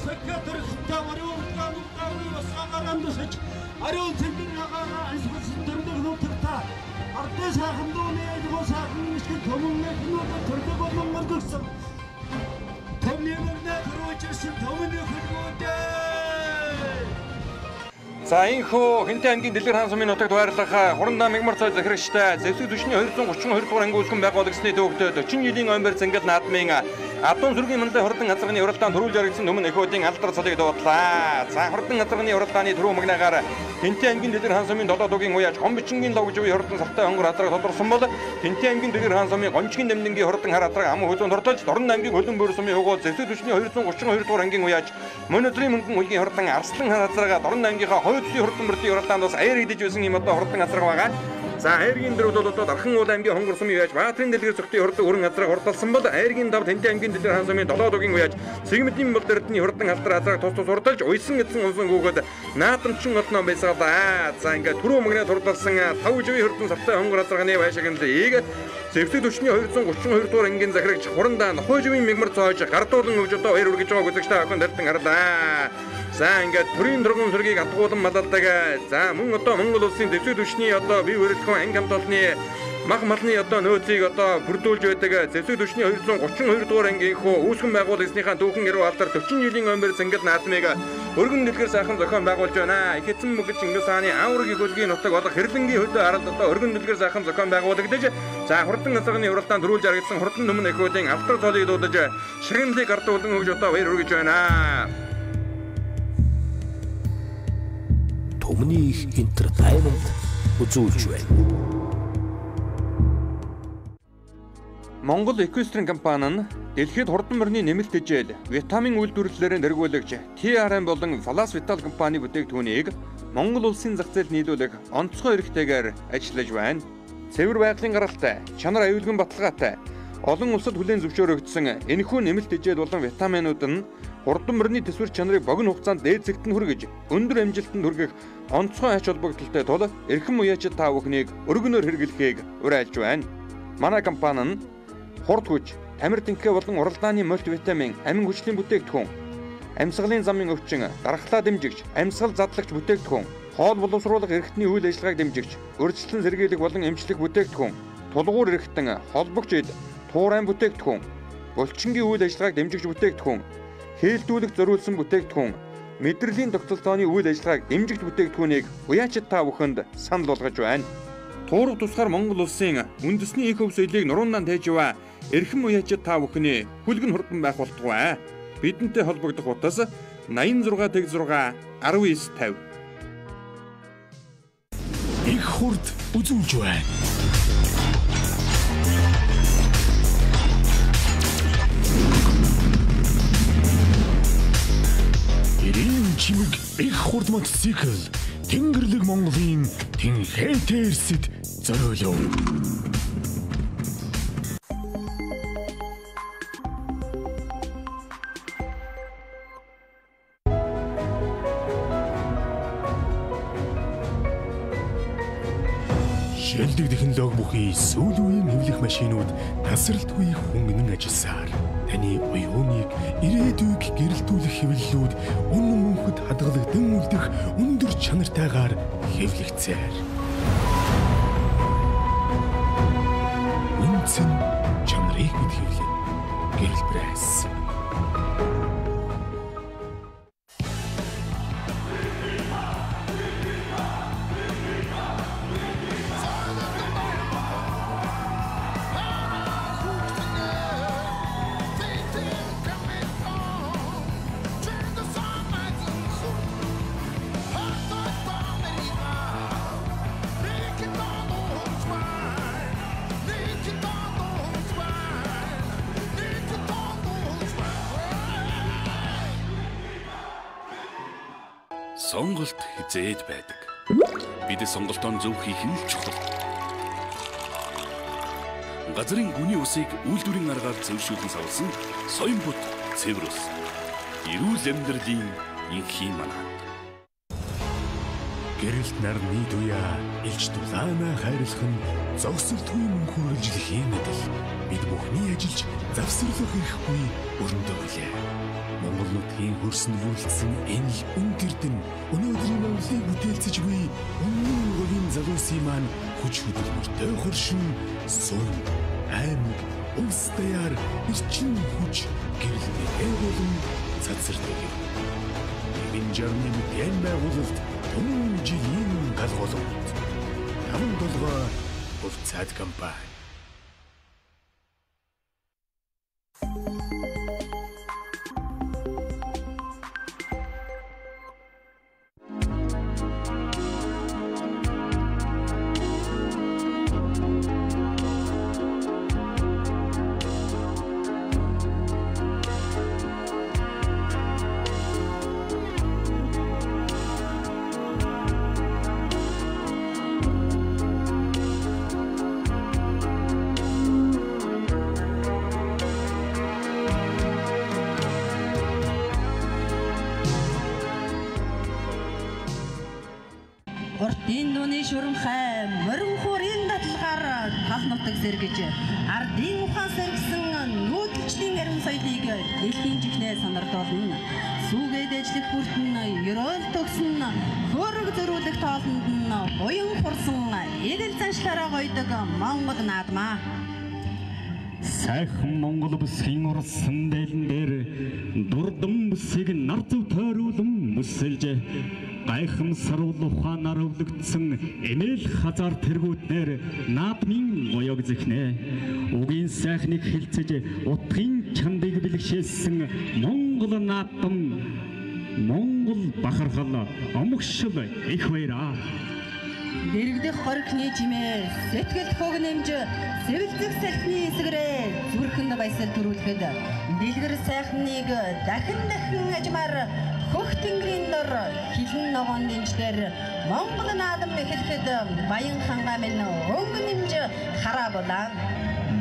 секретарь таврын кануны басгарандсаж ариун цэнтэр хагаа айсгсан дөрдөг нутагта ардэ сайхан дууны айдгосаахан шиг төмөнний нутаг төрдөг болон мөрдөгсөн Түмний төрөөчсөн төмний хөлгөөдөө За энхүү Хэнтий ангийн Дэлгэрхаан сумын нутагт байрлах хурандаа мигмар цай захирагчтай Зэвсэгт түвшний 232 дугаар анги үүсгэн байгуулагчны төвөгтөд 40 жилийн аймбар зангал наадмын Адуун сүргийн мандаа хурдан газарганы уралдаан төрүүлж яригдсан Түмний эхүүдийн алдар цолыг дуудлаа. За хурдан газарганы уралдааны түрүү магнаагаар Хэнтий ангийн Дэлгэрхаан сумын 7 дугийн уяаж гомбичингийн лав гэж буй хурдан сартай хонгор хадраг тодорсон бол Хэнтий ангийн Дэлгэрхаан сумын гомчгийн дамдингийн хурдан хар хадраг ам хөлөнд хурдалж Дорн аймгийн хөлөн бөөр сумын хөгөө Зэвсэгт түвшний 232 дугаар ангийн уяаж мөн өдрийн мөнгөн үлгийн хурдан арслан хар хадрага Дорн аймгийнхаа хойдлын хурдан мөрдийн уралдаанд бас аяр идэж байсан юм одоо хурдан газарга байгаа. За аймгийн дөрвөл бол Дархан уул аймгийн хонгор сумын уяаж Баатрин дэлгэр зөвхөн хурдан өрн газарга хурдалсан бол аймгийн давд Хэнтий аймгийн Дэлгэрхаан сумын 7 дугийн уяаж Сэгмэдийн бол дэрдний хурдан алдар хазарга тус хурдалж уйсан эзэн унсан гүгэд наадамчин олноо байсаалаа. За ингээд түрүү мөгнөд хурдалсан 5 живийн хурдан сартай хонгор хазарганы байшагийн ээг Зэвсэгт түвшний 232 дугаар ангийн захирагч хурандаа нохой живийн мигмар цоож гардуулан өгж одоо 2 үргэж байгаа үзэгчтэй охин дартан харлаа. За ингээд төрийн тургун сүргийг атгуулан малалдаг. За мөн одоо Монгол улсын Зэвсэгт түвшний одоо бие бүрэлдэхүүн анги хамт олонны мах малны одоо нөөцийг одоо бүрдүүлж байдаг Зэвсэгт түвшний 232 дугаар ангийнхөө үүсгэн байгуулагчныхаа түүхэн гэрүү алдар 40 жилийн аймбар зангал наадмыг өргөн дэлгэр сайхан зохион байгуулж байна. Их эзэн мөгөж Чингис хааны ааврыг хөлгийн нутаг болох Хэрлэнгийн хөдөө харалт одоо өргөн дэлгэр сайхан зохион байгуулагдаж за хурдан газарганы уралдаан төрүүлж яригдсан хурдан Түмний эхүүдийн алдар цолыг дуудаж шагналыг гардуулан өгж одоо баяр хүргэж байна. Түмний энтертаймент үзүүлж байна. Монгол эквестрийн компани нь дэлхийд хурдан мөрний нэмэлт хэмжээл витамин үйлдвэрлэлээр нэргүүлэгч TRM болон Фалас Витал компани бүтээгдэхүүнийг Монгол улсын зах зээлд нийлүүлэх онцгой эрхтэйгээр ажиллаж байна. Цэвэр байгалийн гаралтай, чанар аюулгүй баталгаатай, олон улсад хүлээн зөвшөөрөгдсөн энэхүү нэмэлт хэмжээл болон витаминууд нь хурдан мөрний төсвөр чанарыг богино хугацаанд дээд зэгтэн хүргэж өндөр амжилтанд хүргэх онцгой ач холбогдолтой тул эрхэм уяачид та бүхнийг өргөнөөр хэрэглэхийг уриалж байна. Манай компани нь хурд хүч, тамир тэнхээ болон уралдааны мультивитамин, амин хүчлийн бүтээгдэхүүн, амьсгалын замын өвчин, дархлаа дэмжигч, амьсгал задлагч бүтээгдэхүүн, хоол боловсруулах эрхтний үйл ажиллагааг дэмжигч, урьдчилан сэргийлэх болон эмчлэх бүтээгдэхүүн, тулгуур эрхтэн, холбогч эд, туурайн бүтээгдэхүүн, булчингийн үйл ажиллагааг дэмжигч бүтээгдэхүүн, хээлдүүлэх зориулсан бүтээгдэхүүн, мэдрэлийн тогтолцооны үйл ажиллагааг дэмжигч бүтээгдэхүүнийг уяачид та бүхэнд санал болгож байна. Туурах тусгаар Монгол улсын үндэсний их хөв соёлыг нуруундаа тээжваа эрхэм уяачид та бүхний хүлгэн хурдан байх болтугай. Бидэнтэй холбогдох утас 86 6 1950. Их хурд үзүүлж байна. чимэг их хурд мотоцикл Тэнгэрлэг Монголын Хэнтийсэд зориулав. Шилдэг технологи бүхий сүүлийн үеийн эвлэх машинууд тасралтгүй хөнгөн ажилласаар таны оюуныг ирээдүйг гэрэлтүүлэх хэвлэлүүд үнэн мөнхөд хадгалагдсан үлдэх өндөр чанартайгаар хэвлэгцээр. Үнцэн чанарыг хэвлэн гэрэл пресс. Сонголт хизээд байдаг. Бид сонголтоо зөв хийх нь чухал. Газрын гүний усыг үйлдвэрийн аргаар зөвшөөрлөн савлсан соён бут цэвэр ус. Эрүүл амьдралын инхийн манаа. Гэрэлт нарны туяа илч тулаана хайрлах нь зогсолтгүй мөнхөр үржилхийн мэдэл. Бид бүхний ажиллаж завсарлах эрхгүй өрнөдөглөө. Монгол нутгийн хөрсөнд бүрэлдсэн энэ үнгэрдэн өнөөдрийн Монголыг бүтээлцэж буй өмнө Монголын залуусын маань хүч хөдөлмөртэй хоршин сум аймаг улс даяар эрчим хүч гэрэлтэй болон цацартай. Энэ жарны мэдэн байгуулалт Түмний жилийн галголт 5-7 хувьцаат компани. Уртын дууны шурамхай морин хуурын дадлахаар тал нутаг сэргэж ардын ухаан сэргсэн нүүдэлчлийн ариун соёлыг дэлхийн жихнээ санардуулна. Сүүгээд ажлах бүртэн ерөөл төгсөн хөрөг зөрүүлэх тоолонд нь буян хурсан эдэл заншлаараа гойдог Монгол наадмаа. Сайхан Монгол бүсгийн урсан дээлэн дээр дурдан бүсийг нар зөв тойруулан бүсэлж гайхамсар ухаанаар өвлөгдсөн эмээл хазар тэргүүднээр наадмын гоёг зэхнэ. Угийн сайхныг хилцэж утгын чандыг бэлгшээсэн Монгол наадам Монгол бахархал омгшил их баяраа. Дэрэгдэх хорхны жимээ сэтгэл хогнэмж сэвэлзэх салхины эсгэрээ зүрхэнд баясал төрүүлэхэд дэлгэр сайхныг дахин ажмаар хөх тэнгэрийн дор хилэн ногоон дэмжлэр Монгол наадам эхлэхэд баян хангаа минь өнгө нэмж хараа болаа.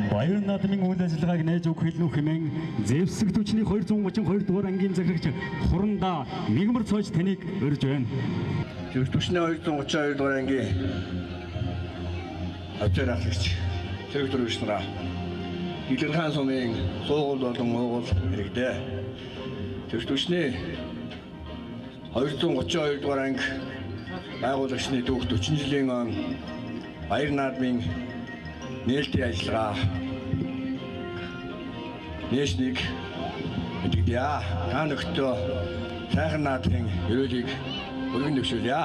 Баяр наадмын үйл ажиллагааг нээж өгөх хэлнүү хэмээн Зэвсэгт хүчний 232 дугаар ангийн захирагч Хурандаа мигмар цоож таныг урьж байна. Түмний 232 дугаар ангийн авчаар ахлагч зэрэг дөрвишнараа Дэлгэрхаан сумын суугуул болон уугуул иргэдээ Түмний 232 дугаар анги байгуулагчны дүүх 40 жилийн он баяр наадмын нээлтийн ажиллагаа нээшнийг мэдгдээ. Та нөхдөд сайхан наадмын ерөөлийг өргөн дэвшүүлье.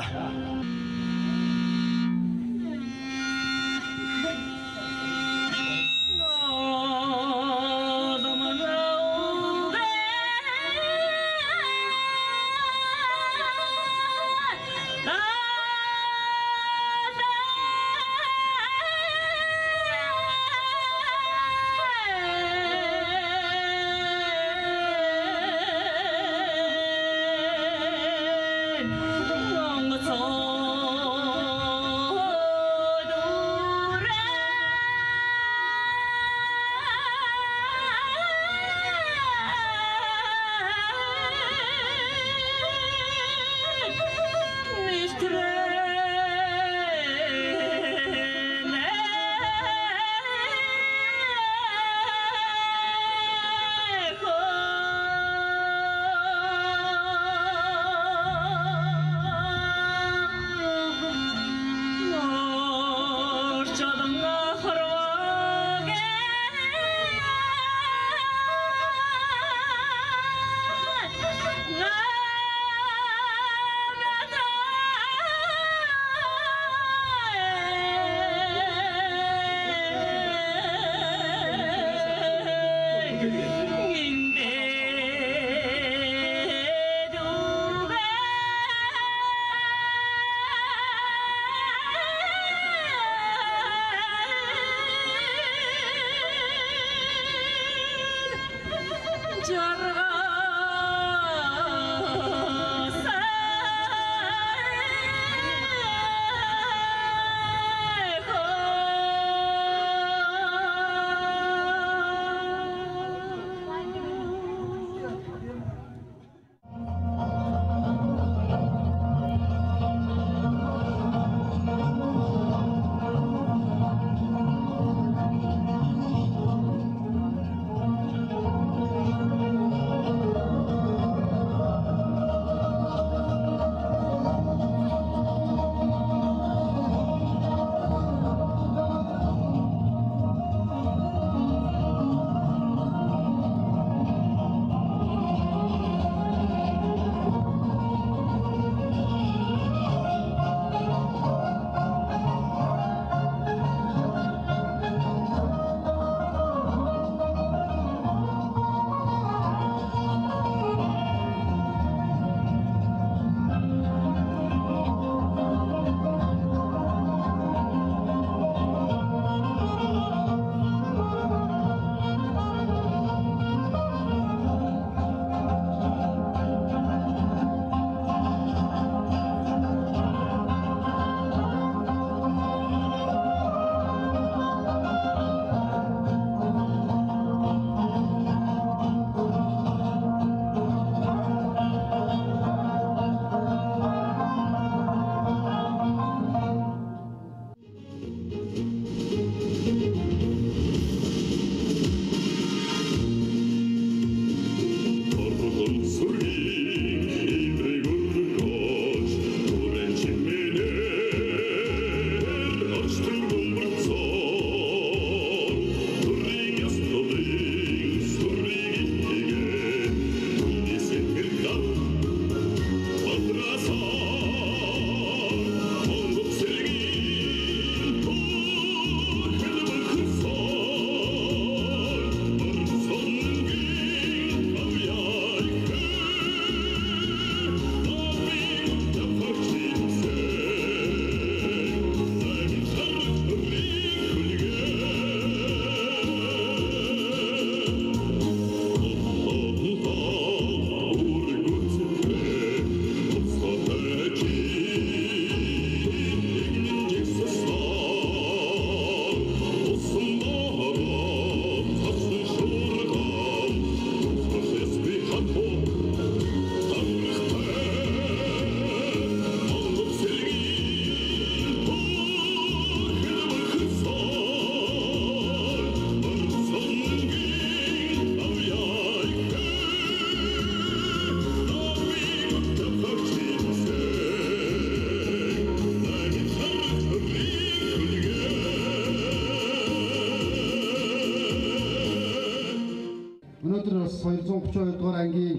232 дугаар ангийн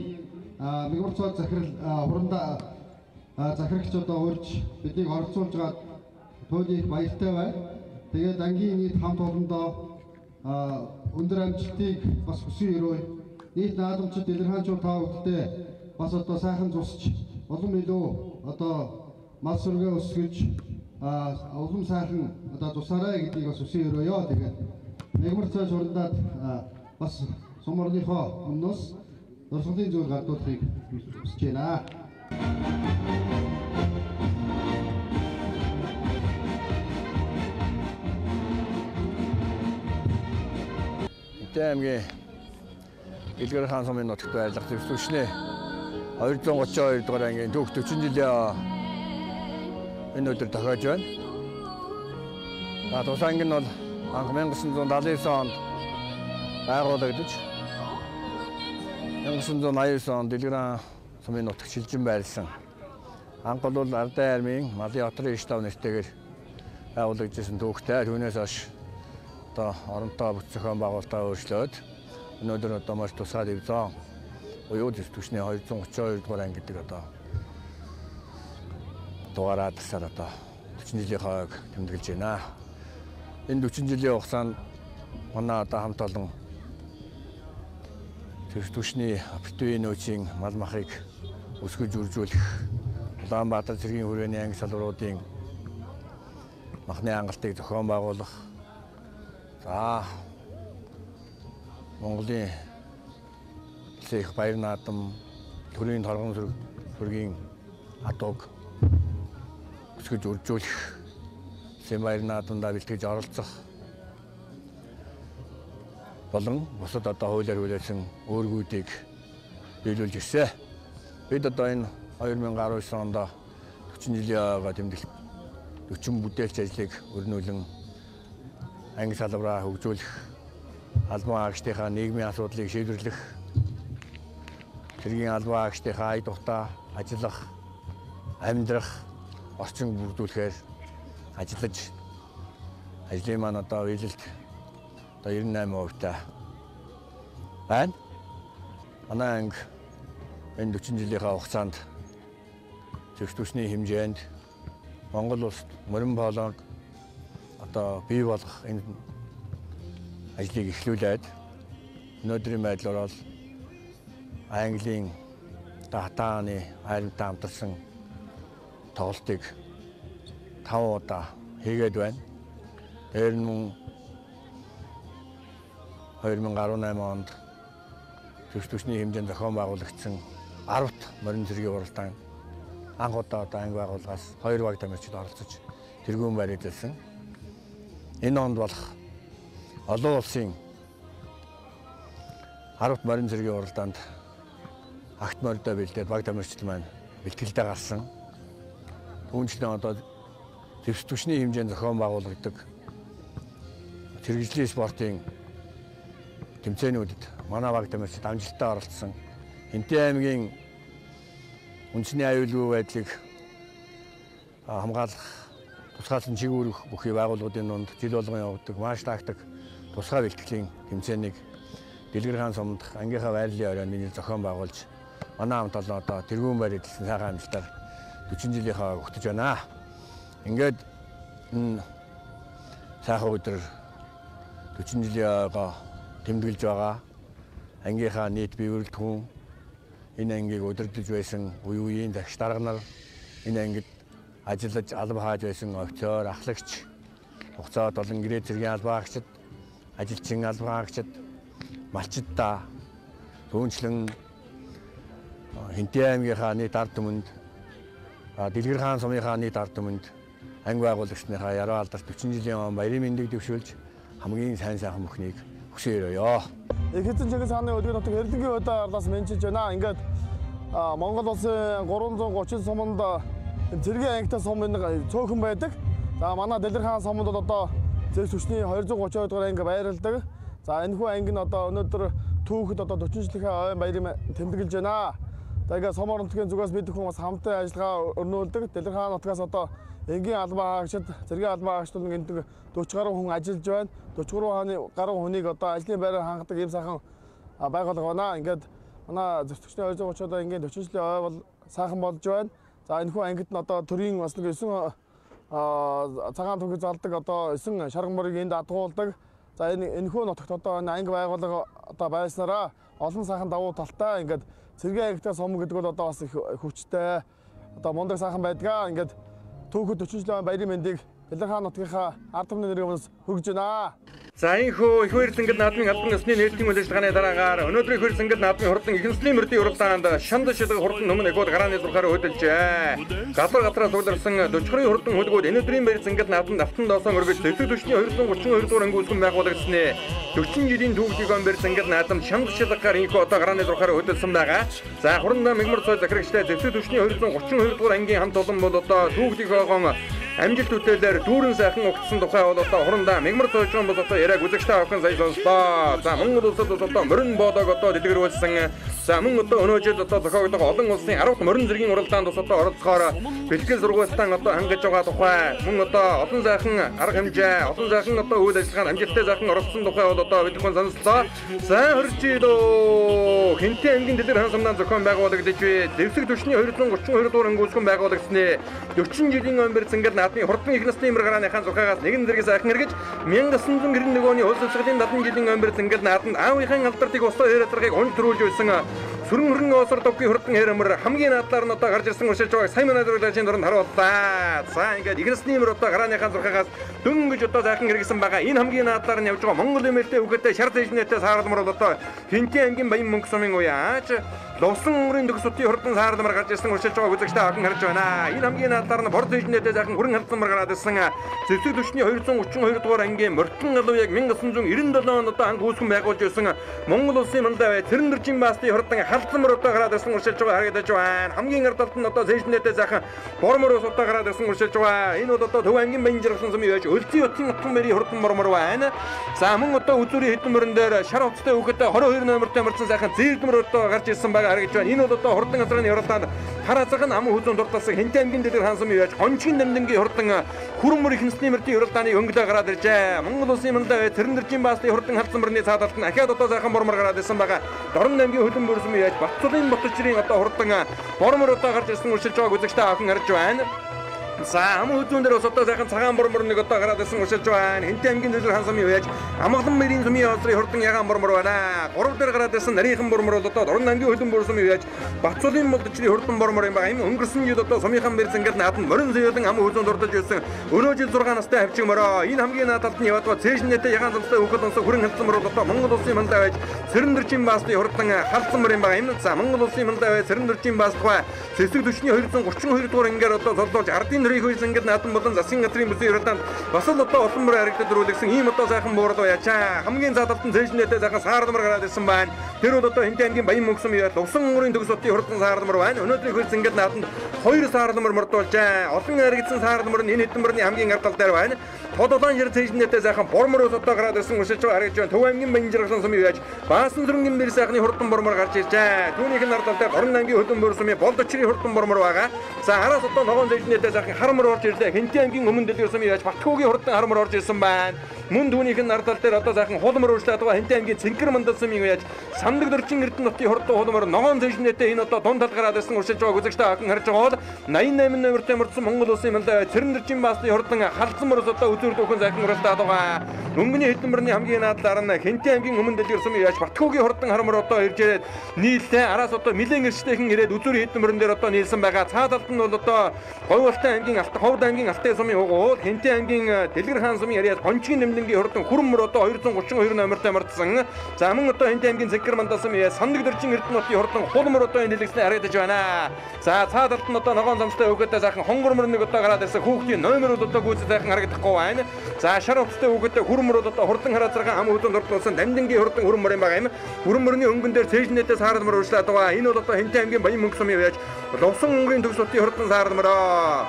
мигмар цоод захирал хурандаа захирагч одоо урьж биднийг оролцуулж байгаа туйлыг баяртай байна. Тэгээд ангийн нийт хамт олондоо өндөр амжилтыг бас хүсье өрөө. Нийт наадамчид Дэлгэрхаанчууд та бүхэндээ бас одоо сайхан зусч улам илүү одоо мал сүргээ өсгөж улам сайхан одоо тусаарай гэдгийг бас хүсье өрөөё. Тэгээд мигмар цоод хурандаад бас суморныхоо өмнөөс дурсгалын зүйл гардуулахыг хүсэж байна. аймгийн Дэлгэрхаан сумын нутагт байрлах Түмний 232 дугаар ангийн түүх 40 жилийн энэ өдөр тохиож байна. Тус анги нь бол 1979 онд байгуулагдаж 1989 онд Дэлгэрхаан сумын нутагт шилжин байрласан. Анх бол Ардын армийн малын отрын иш тав нэртэйгээр байгуулагдсан түүхтэй. Түүнээс хойш одоо оронтой бүс зохион байгуулалтаа өөрчлөөд өнөөдөр одоо маш тусгай дивизион буюу Түмний 232 дугаар анги гэдэг одоо дугаараа тасаар одоо 40 жилийн хойг тэмдэглэж байна. Энэ 40 жилийн хугацаанд манай одоо хамт олон Түмний битүүийн нөөцийн мал махыг өсгөж үржүүлэх Улаанбаатар цэргийн хүрээний анги салбаруудын махны хангалтыг зохион байгуулах Монголын их баяр наадам төрийн торгон сүргийн адууг өсгөж үржүүлэх баяр наадамдаа бэлтгэж оролцох болон бусад одоо хуулиар хүлээсэн өөргүүдийг биелүүлж ирсэн. Бид одоо энэ 2019 онд 40 жилийн тэмдэглэл 40 бүдээлч ажлыг өрнүүлэн анги салбараа хөгжүүлэх, албан хаагчдынхаа нийгмийн асуудлыг шийдвэрлэх, цэргийн албан хаагчдынхаа ая тухтай ажиллах, амьдрах, орчин бүрдүүлэхээр ажиллаж ажлын маань одоо биелэлт одоо 98% байна. Манай анги энэ 40 жилийнхаа хугацаанд Түмний хэмжээнд Монгол улсад морин боолонг одоо бий болгох энэ ажлыг эхлүүлээд өнөөдрийн байдлаар бол Английн хатааны хайртай хамтарсан тоглолтыг 5 удаа хийгээд байна. Тэр нь 2018 онд Түмний хэмжээнд зохион байгуулагдсан 10-т морин цэргийн уралдаан анх удаа одоо анги байгууллагаас 2 баг тамирчид оролцож тэргүүн баригдсан. Энэ онд болох олон улсын 10-т морин цэргийн уралдаанд агт моридоо бэлдээд баг тамирчид маань бэлтгэлдээ гарсан. Түүнчлэн одоо Түмний хэмжээнд зохион байгуулагддаг цэрэгжлийн спортын тэмцээнүүдэд манай баг тамирчид амжилттай оролцсон. Хэнтий аймгийн үндэсний аюулгүй байдлыг хамгаалах тусгаалсан чиг үүрэг бүхий байгууллагуудын дунд жил болгон явагддаг маш тактик тусгай бэлтгэлийн тэмцээнийг Дэлгэрхаан сумд ангийнхаа байрлалын оройн миний зохион байгуулж манай хамт олон одоо тэргүүн баригдсан сайхан амжилтаар 40 жилийнхаа өгтөж байна. Ингээд энэ сайхан өдөр 40 жилийнхаа тэмдэглэж байгаа ангийнхаа нийт бивэрлэлт хүн энэ ангийг удирдах байсан үеийн захирч дарга нар энэ ангид ажиллаж алба хааж байсан офицер, ахлагч, хугацаад болон гэрээ цэргийн албан хаагчид, ажилчин албан хаагчид, малчидаа түүнчлэн Хэнтий аймгийнхаа нийт ард түмэнд Дэлгэрхаан сумынхаа нийт ард түмэнд анги байгуулагчныхаа яруу алдарт 40 жилийн баярын мэндийг дэвшүүлж хамгийн сайн сайхан бүхнийг хүсье өрөөё. Хэцэн чиглэл хааны өдгөө нутаг эрдэнгийн өдөө арлаас менчилж байна. Ингээд Монгол улсын 330 суманд цэргийн ангитай сум цөөхөн байдаг. За манай Дэлгэрхаан сумд бол одоо Түмний 232 дугаар анги байрладаг. За энэ хүү анги нь одоо өнөөдөр түүхэд одоо 40 жилийнхээ ойн баярын тэмдэглэж байна. За ингээд сум орнотгийн зүгээс бид хүмүүс хамтын ажиллагаа өрнүүлдэг. Дэлгэрхаан нутгаас одоо энгийн албан хаагчид, цэргийн албан хаагчид нэг 40 гаруй хүн ажиллаж байна. 40 гаруй хүний одоо ажлын байраар хангадаг ийм сайхан байгуулга байна. Ингээд манай зэвсэгчний 230 одоо энгийн 40 жилийн ой бол сайхан болж байна. За энэ хүн ангид нь одоо төрийн бас нэг 9 цагаан түүхийг залдаг одоо 9 шарган мөрийг энд адгуулдаг. За энэ хүн нутагт одоо анги байгуулга одоо байснараа олон сайхан давуу талтай ингээд цэргийн ангитай сум гэдэг бол одоо бас их хүчтэй одоо мундаг сайхан байдгаа. Ингээд түүхэд 40 жилийн баярын мэндийг Дэлгэрхаан нутгийнхаа ард түмний нэрээс хүргэж байна. За энэхүү их баярлангад наадмын албан ёсны нээлтийн үйл ажиллагааны дараагаар өнөөдөр их баярлангад наадмын хурдан ихэнслийн мөрдийн уралдаанд шанд шилэг хурдан өмнө агууд гарааны зурхаар хөдөлжээ. Галар гатраа сууларсан дөчхрийн хурдан хөдгүүд өнөөдрийн баярлангад наадманд автан доосон өргөж дэвсэг түвшний 232 дугаар ангиулсан байгуулагдсны 40 жилийн түүхийг он баярлангад наадманд шанд шилэггаар энэхүү одоо гарааны зурхаар хөдөлсөн байгаа. За хурандаа мигмар цой захирагчтай дэвсэг түвшний 232 дугаар ангийн хамт олон бол одоо түүхийг огоон амжилт бүтээлээр дүүрэн сайхан угтсан тухай бол одоо хурандаа мигмар цойчон бол одоо яриаг үзэгчтэй авахын сая сонслоо. За Монгол улсад одоо морин бодог одоо дэлгэрүүлсэн. За мөн одоо өнөөжид одоо зохиогдох олон улсын 10 морин зэргийн уралдаанд бас одоо оролцохоор бэлтгэл сургуультан одоо хангаж байгаа тухай мөн одоо олон сайхан арга хэмжээ, олон сайхан одоо үйл ажиллагаанд амжилттай сайхан оролцсон тухай бол одоо бид хүн сонслоо. За хөрчидөө Хэнтий аймгийн Дэлгэрхаан сумнаас зохион байгуулагдаж буй дэвсэг түвшний 232 дугаар ангиулсан байгуулагдсны 40 жилийн он барьцангад наадмын хурдан их насны имэр гарааныхаа зурхаагаас нэгэн зэрэг сайхан эргэж 1991 оны улс орчуулгын 70 жилийн он барьцангад наадманд аавынхаа алдартыг устгах хэрэг унж төрүүлж байсан сүрэн осор довгийн хурдан хэрэмэр хамгийн наадлаар нь одоо гарч ирсэн уншиж байгааг сайн манайд урлагийн дөрөнд харууллаа. За ингээд их насны имэр одоо гарааныхаа зурхаагаас дөнгөж одоо сайхан эргэсэн байгаа. Энэ хамгийн наадлаар нь явж байгаа Монгол эмээлтэй үгэтэй шар дэжнэтэй саарламар бол одоо Хэнтий аймгийн баян мөнгө сумын уяач ловсон өнгөрийн төгсөлтийн хурдан саарламар гарч ирсэн уншиж байгааг үзэгчтэй авах харж байна. Энэ хамгийн наадлаар нь бор дэжнэтэй сайхан хүрэн халдсан гараад ирсэн зэвсэг түвшний 232 дугаар ангийн мөртөн алуяг 1997 онд одоо анги үүсгэн байгуулж байсан Монгол улсын мандаа Тэрэн дэржин баасны хурдан халдсан одоо гараад ирсэн уншиж байгаа харагдаж байна. Хамгийн ардалт нь одоо зэжнэтэй сайхан бормороос одоо гараад ирсэн уншиж байгаа. Энэ бол одоо Төв аймгийн баян жаргалсан сумын яаж өлзий утын утган мэрийн хурдан бормор байна. За мөн одоо үзүүрийн хэдэн мөрөн дээр шар хувцастай хүүхэд 22 номертой марцсан сайхан зээлдмөр одоо гарч ирсэн байгаа харагдаж байна. Энэ бол одоо хурдан газрын уралдаанд хар азган ам хүзүүн дурталсан Хэнтий аймгийн Дэлгэрхаан сумын яаж гончгийн дамдингийн хурдан хүрмөр ихэнсний мөрдийн уралдааны өнгөлөө гараад иржээ. Монгол улсын мандаа Тэрэн дэржин баасны хурдан халдсан мөрний цаадалт нь ахаад одоо сайхан бормор гараад ирсэн байгаа. Дорн аймгийн хөлбөмбөр сумын яаж Батцулын ботчрын одоо хурдан бормор одоо гарч ирсэн уншиж байгааг үзэгчтэй авах харж байна. За ам үзүүн дээр бас одоо сайхан цагаан бормор нэг одоо гараад ирсэн уншиж байна. Хэнтий аймгийн Дэлгэрхаан сумын яаж амгалан мэрийн сумын осрын хурдан ягаан бормор байна. Гурав дээр гараад ирсэн нарийнхан бормор бол одоо Дорн аймгийн хөлбөмбөр сумын яаж Батцулын ботчрын хурдан бормор юм байгаа. Энэ өнгөрсөн жил одоо сумынхан бэрс ингээд нааданд морин зөөлөн ам үзүүн дурдж байсан. Өнөө жил 6 настай хавчиг мороо. Энэ хамгийн наадалд нь яваад цээжнэтэй ягаан замстай хүүхэд онсоо хүрэн халдсан мөр бол одоо Монгол улсын мандаа байж Тэрэн дэржин баасны хурдан халдсан мөр юм байгаа. Энэ за Монгол улсын мандаа байж Тэрэн дэржин баас тухай зэвсэг түвшний 232 дугаар ангаар одоо солдуулж ардын нэрийг хөөсөн ингээд наадам болон засгийн газрын бүсийн уралдаанд бас л одоо олон мөр харагдаж дөрүүлсэн ийм одоо сайхан буурал баяачаа. Хамгийн заадалт нь цээжнэтэй сайхан саарламар гараад ирсэн байна. Тэр бол одоо Хэнтий аймгийн баян мөнгө сумын лувсан өнгөрийн төгсөлтийн хурдан саарламар байна. Өнөөдрийн хөлс ингээд нааданд 2 саарламар мордуулжээ. Олон харагдсан саарламар нь энэ хэдэн мөрний хамгийн ардал дээр байна. Тодолон жир цээжнэтэй сайхан бормороос одоо гараад ирсэн уншиж байгаа харагдж байна. Төв аймгийн баян жаргалсан сумын яаж Баасан зүрэнгийн мэр сайхны хурдан бормор гарч иржээ. Түүнийх нь ардал дээр Дорн аймгийн хөлбөмбөр сумын болдочрын хурдан бормор байгаа. За араас одоо ногоон цээжнэтэй сайхан хармар орж ирлээ. Хэнтий аймгийн өмнө дэлгэр сумын яаж Батхуугийн хурдан хармар орж ирсэн байна. Мөн түүнийх нь ардал дээр одоо сайхан хулмар өөрчлөлт байгаа Хэнтий аймгийн Цэнгэр мандал сумын яаж Самдаг дөрчин Эрдэнэтийн хурдан хулмар ногоон цээжнэтэй энэ одоо дунд тал гараад ирсэн уншиж байгааг үзэгчтэй авах харж байгаа бол 88 номертой мөрдсөн Монгол улсын мандаа Тэрэн дэржин баасны хурдан халдсан мөрөөс одоо үзүүр дөхөн сайхан уралдаад байгаа. Өнгөний хэдэн мөрний хамгийн наадлаар нь Хэнтий аймгийн өмнө дэлгэр сумын яаж Батхуугийн хурдан хармар одоо ирж ирээд нийлээ. Араас одоо нэлээд эрстэйхэн ирээд үзүүр хэдэн мөрөн дээр одоо нийлсэн байгаа. Цаадалд нь бол одоо Говьвалтай аймгийн Ховд аймгийн Алтай сумын угуул Хэнтий аймгийн Дэлгэрхаан сумын яриад гончгийн нэмлэнгийн хурдан хүрмөр одоо 232 номертой мордсон. За мөн одоо Хэнтий аймгийн Цэнгэр мандал сумын яаж Самдаг дөрчин Эрдэнэтийн хурдан хулмөр одоо энэ дэлгэснээ харагдаж байна. За цаадалд нь одоо ногоон замстай өгөөдөө сайхан хонгор мөр нэг одоо гараад ирсэн хүүхдийн номер бол одоо гүйцэд сайхан харагдахгүй байна. За шар хувцастай өгөөдөө хүрмөр бол одоо хурдан хараацрага ам үзэн дурдуулсан дамдингийн хурдан хүрмөр юм байгаа юм. Хүрмөрний өнгөн дээр цээжнэтэй саарламар өөрчлөлт байгаа. Энэ бол одоо Хэнтий аймгийн баян мөнгө сумын яаж лувсан өнгөрийн төгсөлтийн хурдан саарламараа.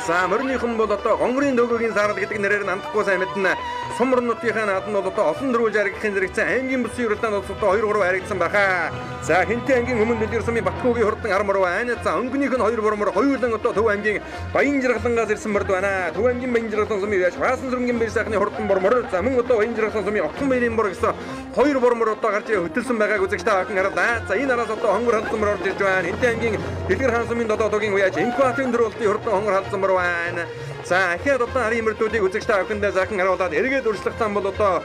За мөрнийхэн бол одоо гонгорын дөгөөгийн саарл гэдэг нэрээр нандахгүй сайн мэднэ. Сум орнуудынхаа наад нь бол одоо олон дөрвөлж харигдахын зэрэгцэн аймгийн бүсийн уралдаанд одоо 2-3 харигдсан баха. За Хэнтий ангийн өмнө дэлгэр сумын Батхуугийн хурдан 10 байна. За өнгөнийх нь 2 бормор хоёулан одоо Төв ангийн Баян Жаргалангаас ирсэн мөрд байна. Төв ангийн Баян Жаргалан сумын яаж Баасан сүрэнгийн бэр сайхны хурдан бормор. За мөн одоо Баян Жаргалан сумын Отхон баярын бор гэсэн 2 бормор одоо гарч хөтөлсөн байгааг үзэгч та охин хараа. За энэ араас одоо хонгор халдсан мөр орж ирж байна. Хэнтий ангийн Дэлгэрхаан сумын додоогийн уяаж Энкватын дөрвөлтийн хурдан хонгор халдсан мөр байна. За ахиад одоо харийн мөрдүүдийг үзэгч та охиндээ захан харуулад эргээд үржлэхтан бол одоо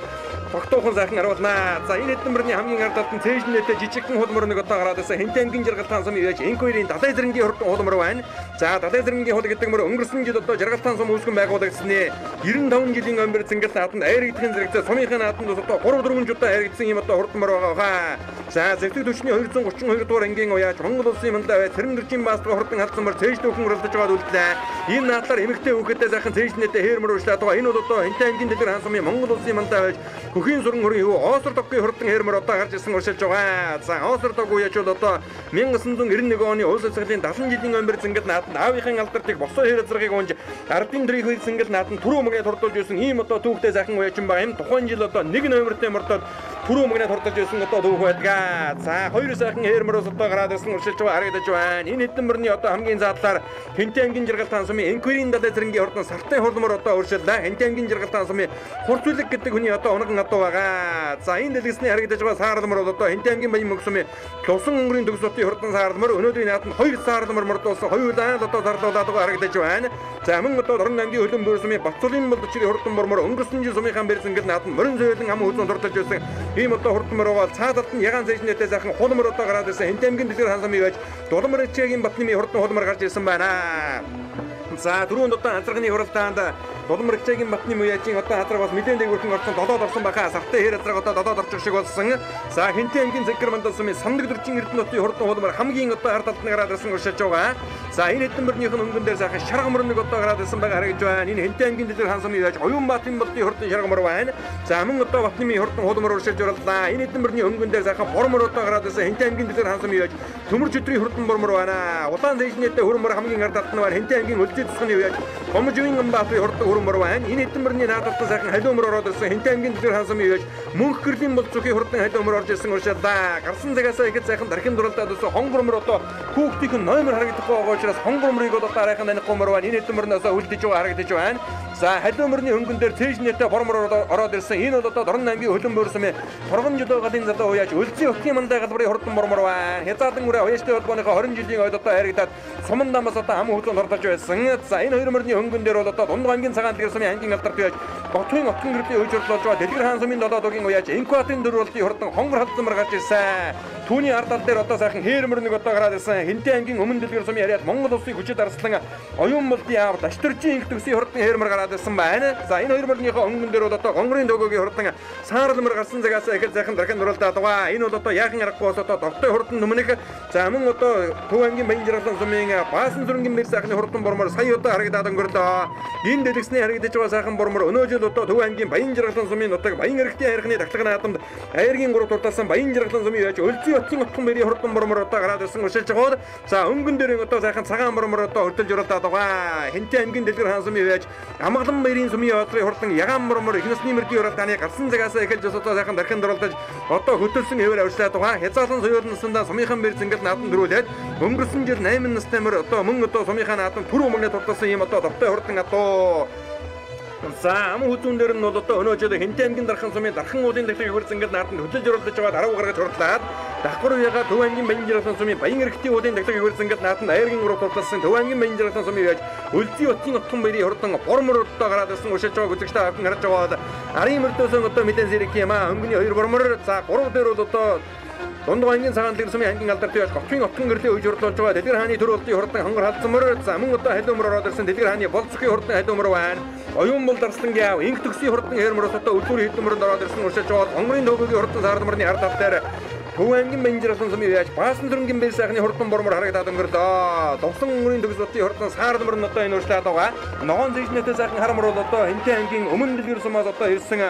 тогтоохон сайхан харуулнаа. За энэ хэдэн мөрний хамгийн ард талд нь цээж нэтэ жижигхэн хулмөр нэг одоо гараад ирсэн Хэнтий ангийн Жаргалтаан сум яаж Энквэрийн далай зэрэнгийн хурдан хулмөр байна. За далай зэрэнгийн хул гэдэг мөр өнгөрсөн жил одоо Жаргалтаан сум үүсгэн байгуулагдсны 95 жилийн өмнөр зингэл нааданд айрагдахын зэрэгцээ сумынхаа нааданд одоо 3-4 удаа айрагдсан юм одоо хурдан мөр байгаа хаа. За зэвсэгт түвшний 232 дугаар ангийн уяаж Монгол улсын мандаа бай Цэрмдэржийн баастар хурдан халдсан мөр цээж дүүхэн уралдаж байгаад үлдлээ. Энэ наадлаар эмэгтэй хүүхэдтэй сайхан цээж нэтэ хээрмөр урьшлаад байгаа. Энэ бол одоо Хэнтий ангийн Дэлгэрхаан сумын Монгол улсын мандаа байж хөхийн сүрэн хөрийн хүү Оосор доггийн хурдан хээрмөр одоо гарч ирсэн уршилж байгаа. За Оосор дог уяаж бол одоо 1991 оны улс урлагийн 70 жилийн өмнөр зингэл нааданд аавынхын алдартыг босоо хэр зэргийг унж ардын дрийг хэл зингэл нааданд түрүү мөгнөд хурдуулж байсан ийм одоо түүхтэй сайхан уяаж юм байгаа юм. Тухайн жил одоо 1 номертэй мөрдөд түрүү мөгнөд хурдуулж байсан одоо түүх байдаг. За хоёр сайхан хээрмөр ус одоо гараад ирсэн уршилж байгаа харагдаж байна. Энэ хэдэн мөрний одоо хамгийн заадлаар Хэнтий ангийн Жаргалтаан сумын Энквэрийн далай зэрэнгийн хурдан сартай хурдмөр одоо уршиллаа. Хэнтий ангийн Жаргалтаан сумын хурцүлэг гэдэг хүний одоо унган адуу байгаа. За энэ дэлгэсний харагдаж байгаа саарламөр бол одоо Хэнтий ангийн Баян мөг сумын Лувсан өнгөрийн төгсөлтийн хурдан саарламөр өнөөдрийн нааданд 2 саарламөр мөрдүүлсэн хоёулаа одоо зарлуулаад байгаа харагдаж байна. За мөн одоо Орон аймгийн хөлөн бөр сумын Батцуулын болдчрийн хурдан бормор өнгөрсөн жил сумынхаа бэрсэн гэл нааданд мөрөн зөөлөн ам үзүүн дурдж байсан ийм одоо хурдан мөр бол цаадалт нь ягаан зэжнэтэй сайхан хулмөр одоо гараад ирсэн Хэнтий ангийн Дэлгэрхаан сумын байж Дулмар ичээгийн Батнымын хурдан хулмөр гарч ирсэн байна. За түрүүнд одоо анцарганы хуралдаанд Дулмар ичээгийн Батнымын уяажийн одоо хазраг бас мэдэн дээгүүрхэн орсон долоод орсон баха сартай хэр хазраг одоо долоод орчих шиг болсон. За Хэнтий ангийн Зэвсэгт мандал сумын Сандаг дөржин эрдэнэ нутгийн хурдан хулмар хамгийн одоо ард талд нь гараад ирсэн уршиж байгаа. За энэ хэдэн мөрнийх нь өнгөн дээр сайхан шаргамөр нэг одоо гараад ирсэн байгаа харагдж байна. Энэ Хэнтий ангийн Дэлгэрхаан сумын уяаж Оюнбаатарын болдын хурдан шаргамөр байна. За мөн одоо Батнымын хурдан хулмар уршиж орлаа. Энэ хэдэн мөрний өнгөн дээр сайхан бормор одоо гараад ирсэн Хэнтий ангийн Дэлгэрхаан сумын уяаж төмөр өдрийн хурдан бормор байна. Улаан зэжнэтэй хөрмөр хамгийн ард талд нь байна. Хэнтий ангийн өлзий засганы уяаж Гомжийн Амбаатарын хурдан хөрмөр байна. Энэ хэдэн мөрний наадад сайхан халиумөр ороод ирсэн Хэнтий ангийн Дэлгэрхаан сумын уяаж мөнх гэрлийн болцохын хурдан халиумөр орж ирсэн уршилаа. Гарсан цагаасаа ихэд сайхан дархин дурлалдаад өсө хонгормор одоо хүүхдийн номер харагдахгүй байгаа учраас хонгорморыг одоо дараахан танихгүй мөр байна. Энэ хэдэн мөрнөөс үлдэж байгаа харагдаж байна. За халиумөрний хөнгөн дээр цээж нэтэ бормор ороод ирсэн. Энэ бол одоо Орон аймгийн хөлөн бөр сумын Торгон жолоо галын залуу уяаж өлзий өхний мандаа галбарын хурдан бормор байна. Хязаадан үрэ уяажтай холбооныхоо 20 жилийн ойд одоо харагдаад суман дамаас одоо ам хөдлөнд ордож байсан. За энэ хоёр мөрний хөнгөн дээр бол одоо Дундгой аймгийн цагаан дэлгэр сумын ангийн алдарт уяаж Ботхын отхон гэрлийн үеж орлож байгаа Дэлгэрхаан сумын долоодгийн уяаж Энкватын дөрвөлтийн хурдан хонгор халдмар гарч ирсэн. Түүний ард тал дээр одоо сайхан хээрмөр нэг одоо гараад ирсэн. Хэнтий ангийн өмнө дэлгэр сумын яриад Монгол улсыг хүчит арслан оюун болдын аав Даштржийн их төгсийн хурдан хээрмөр гараад ирсэн байна. За энэ хоёр мөрнийхөө өнгөн дээр бол одоо гонгорын дөгөөгийн хурдан саарламар гарсан цагаас ихэл сайхан дархан дурлаад байгаа. Энэ бол одоо яахан аргагүй бас одоо довтой хурдан нүмнэг. За мөн одоо Төв ангийн Баян Жаргалан сумын Баасан сүрэнгийн бэр сайхны хурдан бормор сая одоо харагдаад өнгөрлөө. Энэ дэлгэсний харагдаж байгаа сайхан бормор өнөө жил одоо Төв ангийн Баян Жаргалан сумын нутаг Баян эрэгтийн хайрхны тахлагын наадамд аймгийн 3 турталсан Баян Жаргалан сумын яаж өлзий отын отхон бэрийн хурдан бормор одоо гараад ирсэн уршилж байгаа. За өнгөн дээр одоо сайхан цагаан бормор одоо хөртөлж уралдаад байгаа. Хэнтий аймгийн Дэлгэрхаан сумын яаж Амгалан баярын сумын одрын хурдан ягаан мормор ихнэсний мөргийн уралдааны гарсан цагаасаа эхэлж одоо сайхан дархан дурлаж одоо хөтөлсөн хэвээр авчлаад байгаа. Хязаалан соёлносондоо сумынхан бэр зингэл нааданд дөрүүлээд өнгөрсөн жил 8 настай мөр одоо мөн одоо сумынхаа нааданд түрүү мөнгөд турталсан юм одоо довтой хурдан атуу. За ам хүзүүн дээр нь бол одоо өнөө жил Хэнтий аймгийн дархан сумын дархан уулын дэглэг хөрзөнгөд нааданд хөдөлж оруулж байгаа дарав гаргаж хурлаад давхар уяга Төв ангийн Баян Жаргалан сумын Баян эрэгтийн уулын дэглэг хөрзөнгөд нааданд аймгийн 3 турталсан Төв ангийн Баян Жаргалан сумын яаж өлзий отын отхон баярын хурдан бормор одоо гараад ирсэн уршиж байгаа үзэгчтэй авсан харж байгаа. Арын мөрдөөсөн одоо мэдэн зэрэг юм аа. Өнгөний 2 бормор за 3 дээр бол одоо Дундгой аймгийн цагаан дэлгэр сумын ангийн алдарт уяаж Говчгийн отхон гэрлийн үеж урлуулж байгаа Дэлгэрхааны төрөлтийн хурдан хонгор халдсан мөр. За мөн одоо халиумөр ороод ирсэн Дэлгэрхааны болцохын хурдан халиумөр байна. Оюун бол дарслангийн аав инх төгсийн хурдан хээрмөр одоо үлдүүр хэдэн мөрөнд ороод ирсэн уршиж байгаа. Онгорын дөгөөгийн хурдан саарламрны ард тал дээр Төв аймгийн Баянжиргалан сумын яаж Баасан төрөнгийн бэл сайхны хурдан бормор харагдаад өнгөрлөө. Довсон өнгөрийн төгс утын хурдан саар нэмэр нь одоо энэ урьдчилаад байгаа. Ногоон зэжнэтэй сайхан харамр бол одоо Хэнтий аймгийн өмнө дэлгэр сумаас одоо ирсэн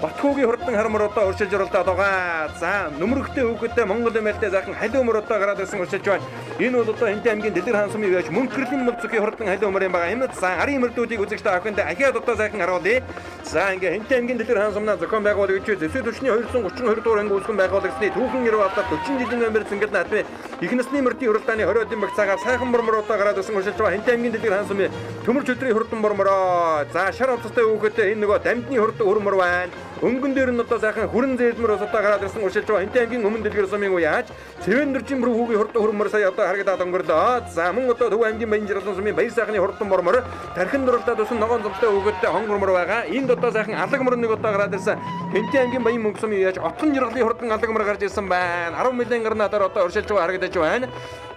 Батхуугийн хурдан харамр одоо урьдчилж оролдоод байгаа. За нөмрөгтэй хүүхэдтэй Монгол эмээлтэй сайхан халиу өмөр одоо гараад ирсэн урьдчилж байна. Энэ бол одоо Хэнтий аймгийн Дэлгэрхаан сумын яаж мөнхөрлийн мөл зүгийн хурдан халиу өмөр юм байгаа. Эмэд сан арын мөрдүүдийг үзэгчтэй авахынд ахиад одоо сайхан харуулъя. За ингээ Хэнтий аймгийн Дэлгэрхаан сумнаа зохион байгуулах гэж зэвсэгт хүчний 232 дугаар анги үүсгэн байгуулагдсны түүхэн 40 жилийн өмнө зингэд наадмын их насны мөрдийн уралдааны 20-ын багцаагаар сайхан бормор одоо гараад ирсэн урьдчилж байгаа. Хэнтий аймгийн Дэлгэрхаан сумын төмөрч өдрийн хурдан бормороо. За шар онцтой хүүхэдтэй энэ нөгөө дамжны хурдан хөрмөр байна. Өнгөн дээр нь одоо сайхан хүрэн зээлмөр одоо гараад ирсэн урьдчилж байгаа. Хэнтий аймгийн өмнө Дэлгэр сумын уяаж цэвэн дөржин бүр хүүгийн хурдан хөрмөр сая одоо харагдаад өнгөрлөө. За мөн одоо Төв аймгийн Баянжиргалан сумын баяр сайхны хурдан бормор тархин дурлаад усан ногоон зовтой хүүхэдтэй хонгормор байгаа. Энд одоо сайхан алгамөр нэг одоо гараад ирсэн. Хэнтий аймгийн Баян мөнгө сумын уяаж отгон жиргалын хурдан алгамөр гарч ирсэн байна. 10 милийн гарнадаар одоо урьдчилж байгаа харагдаж байна.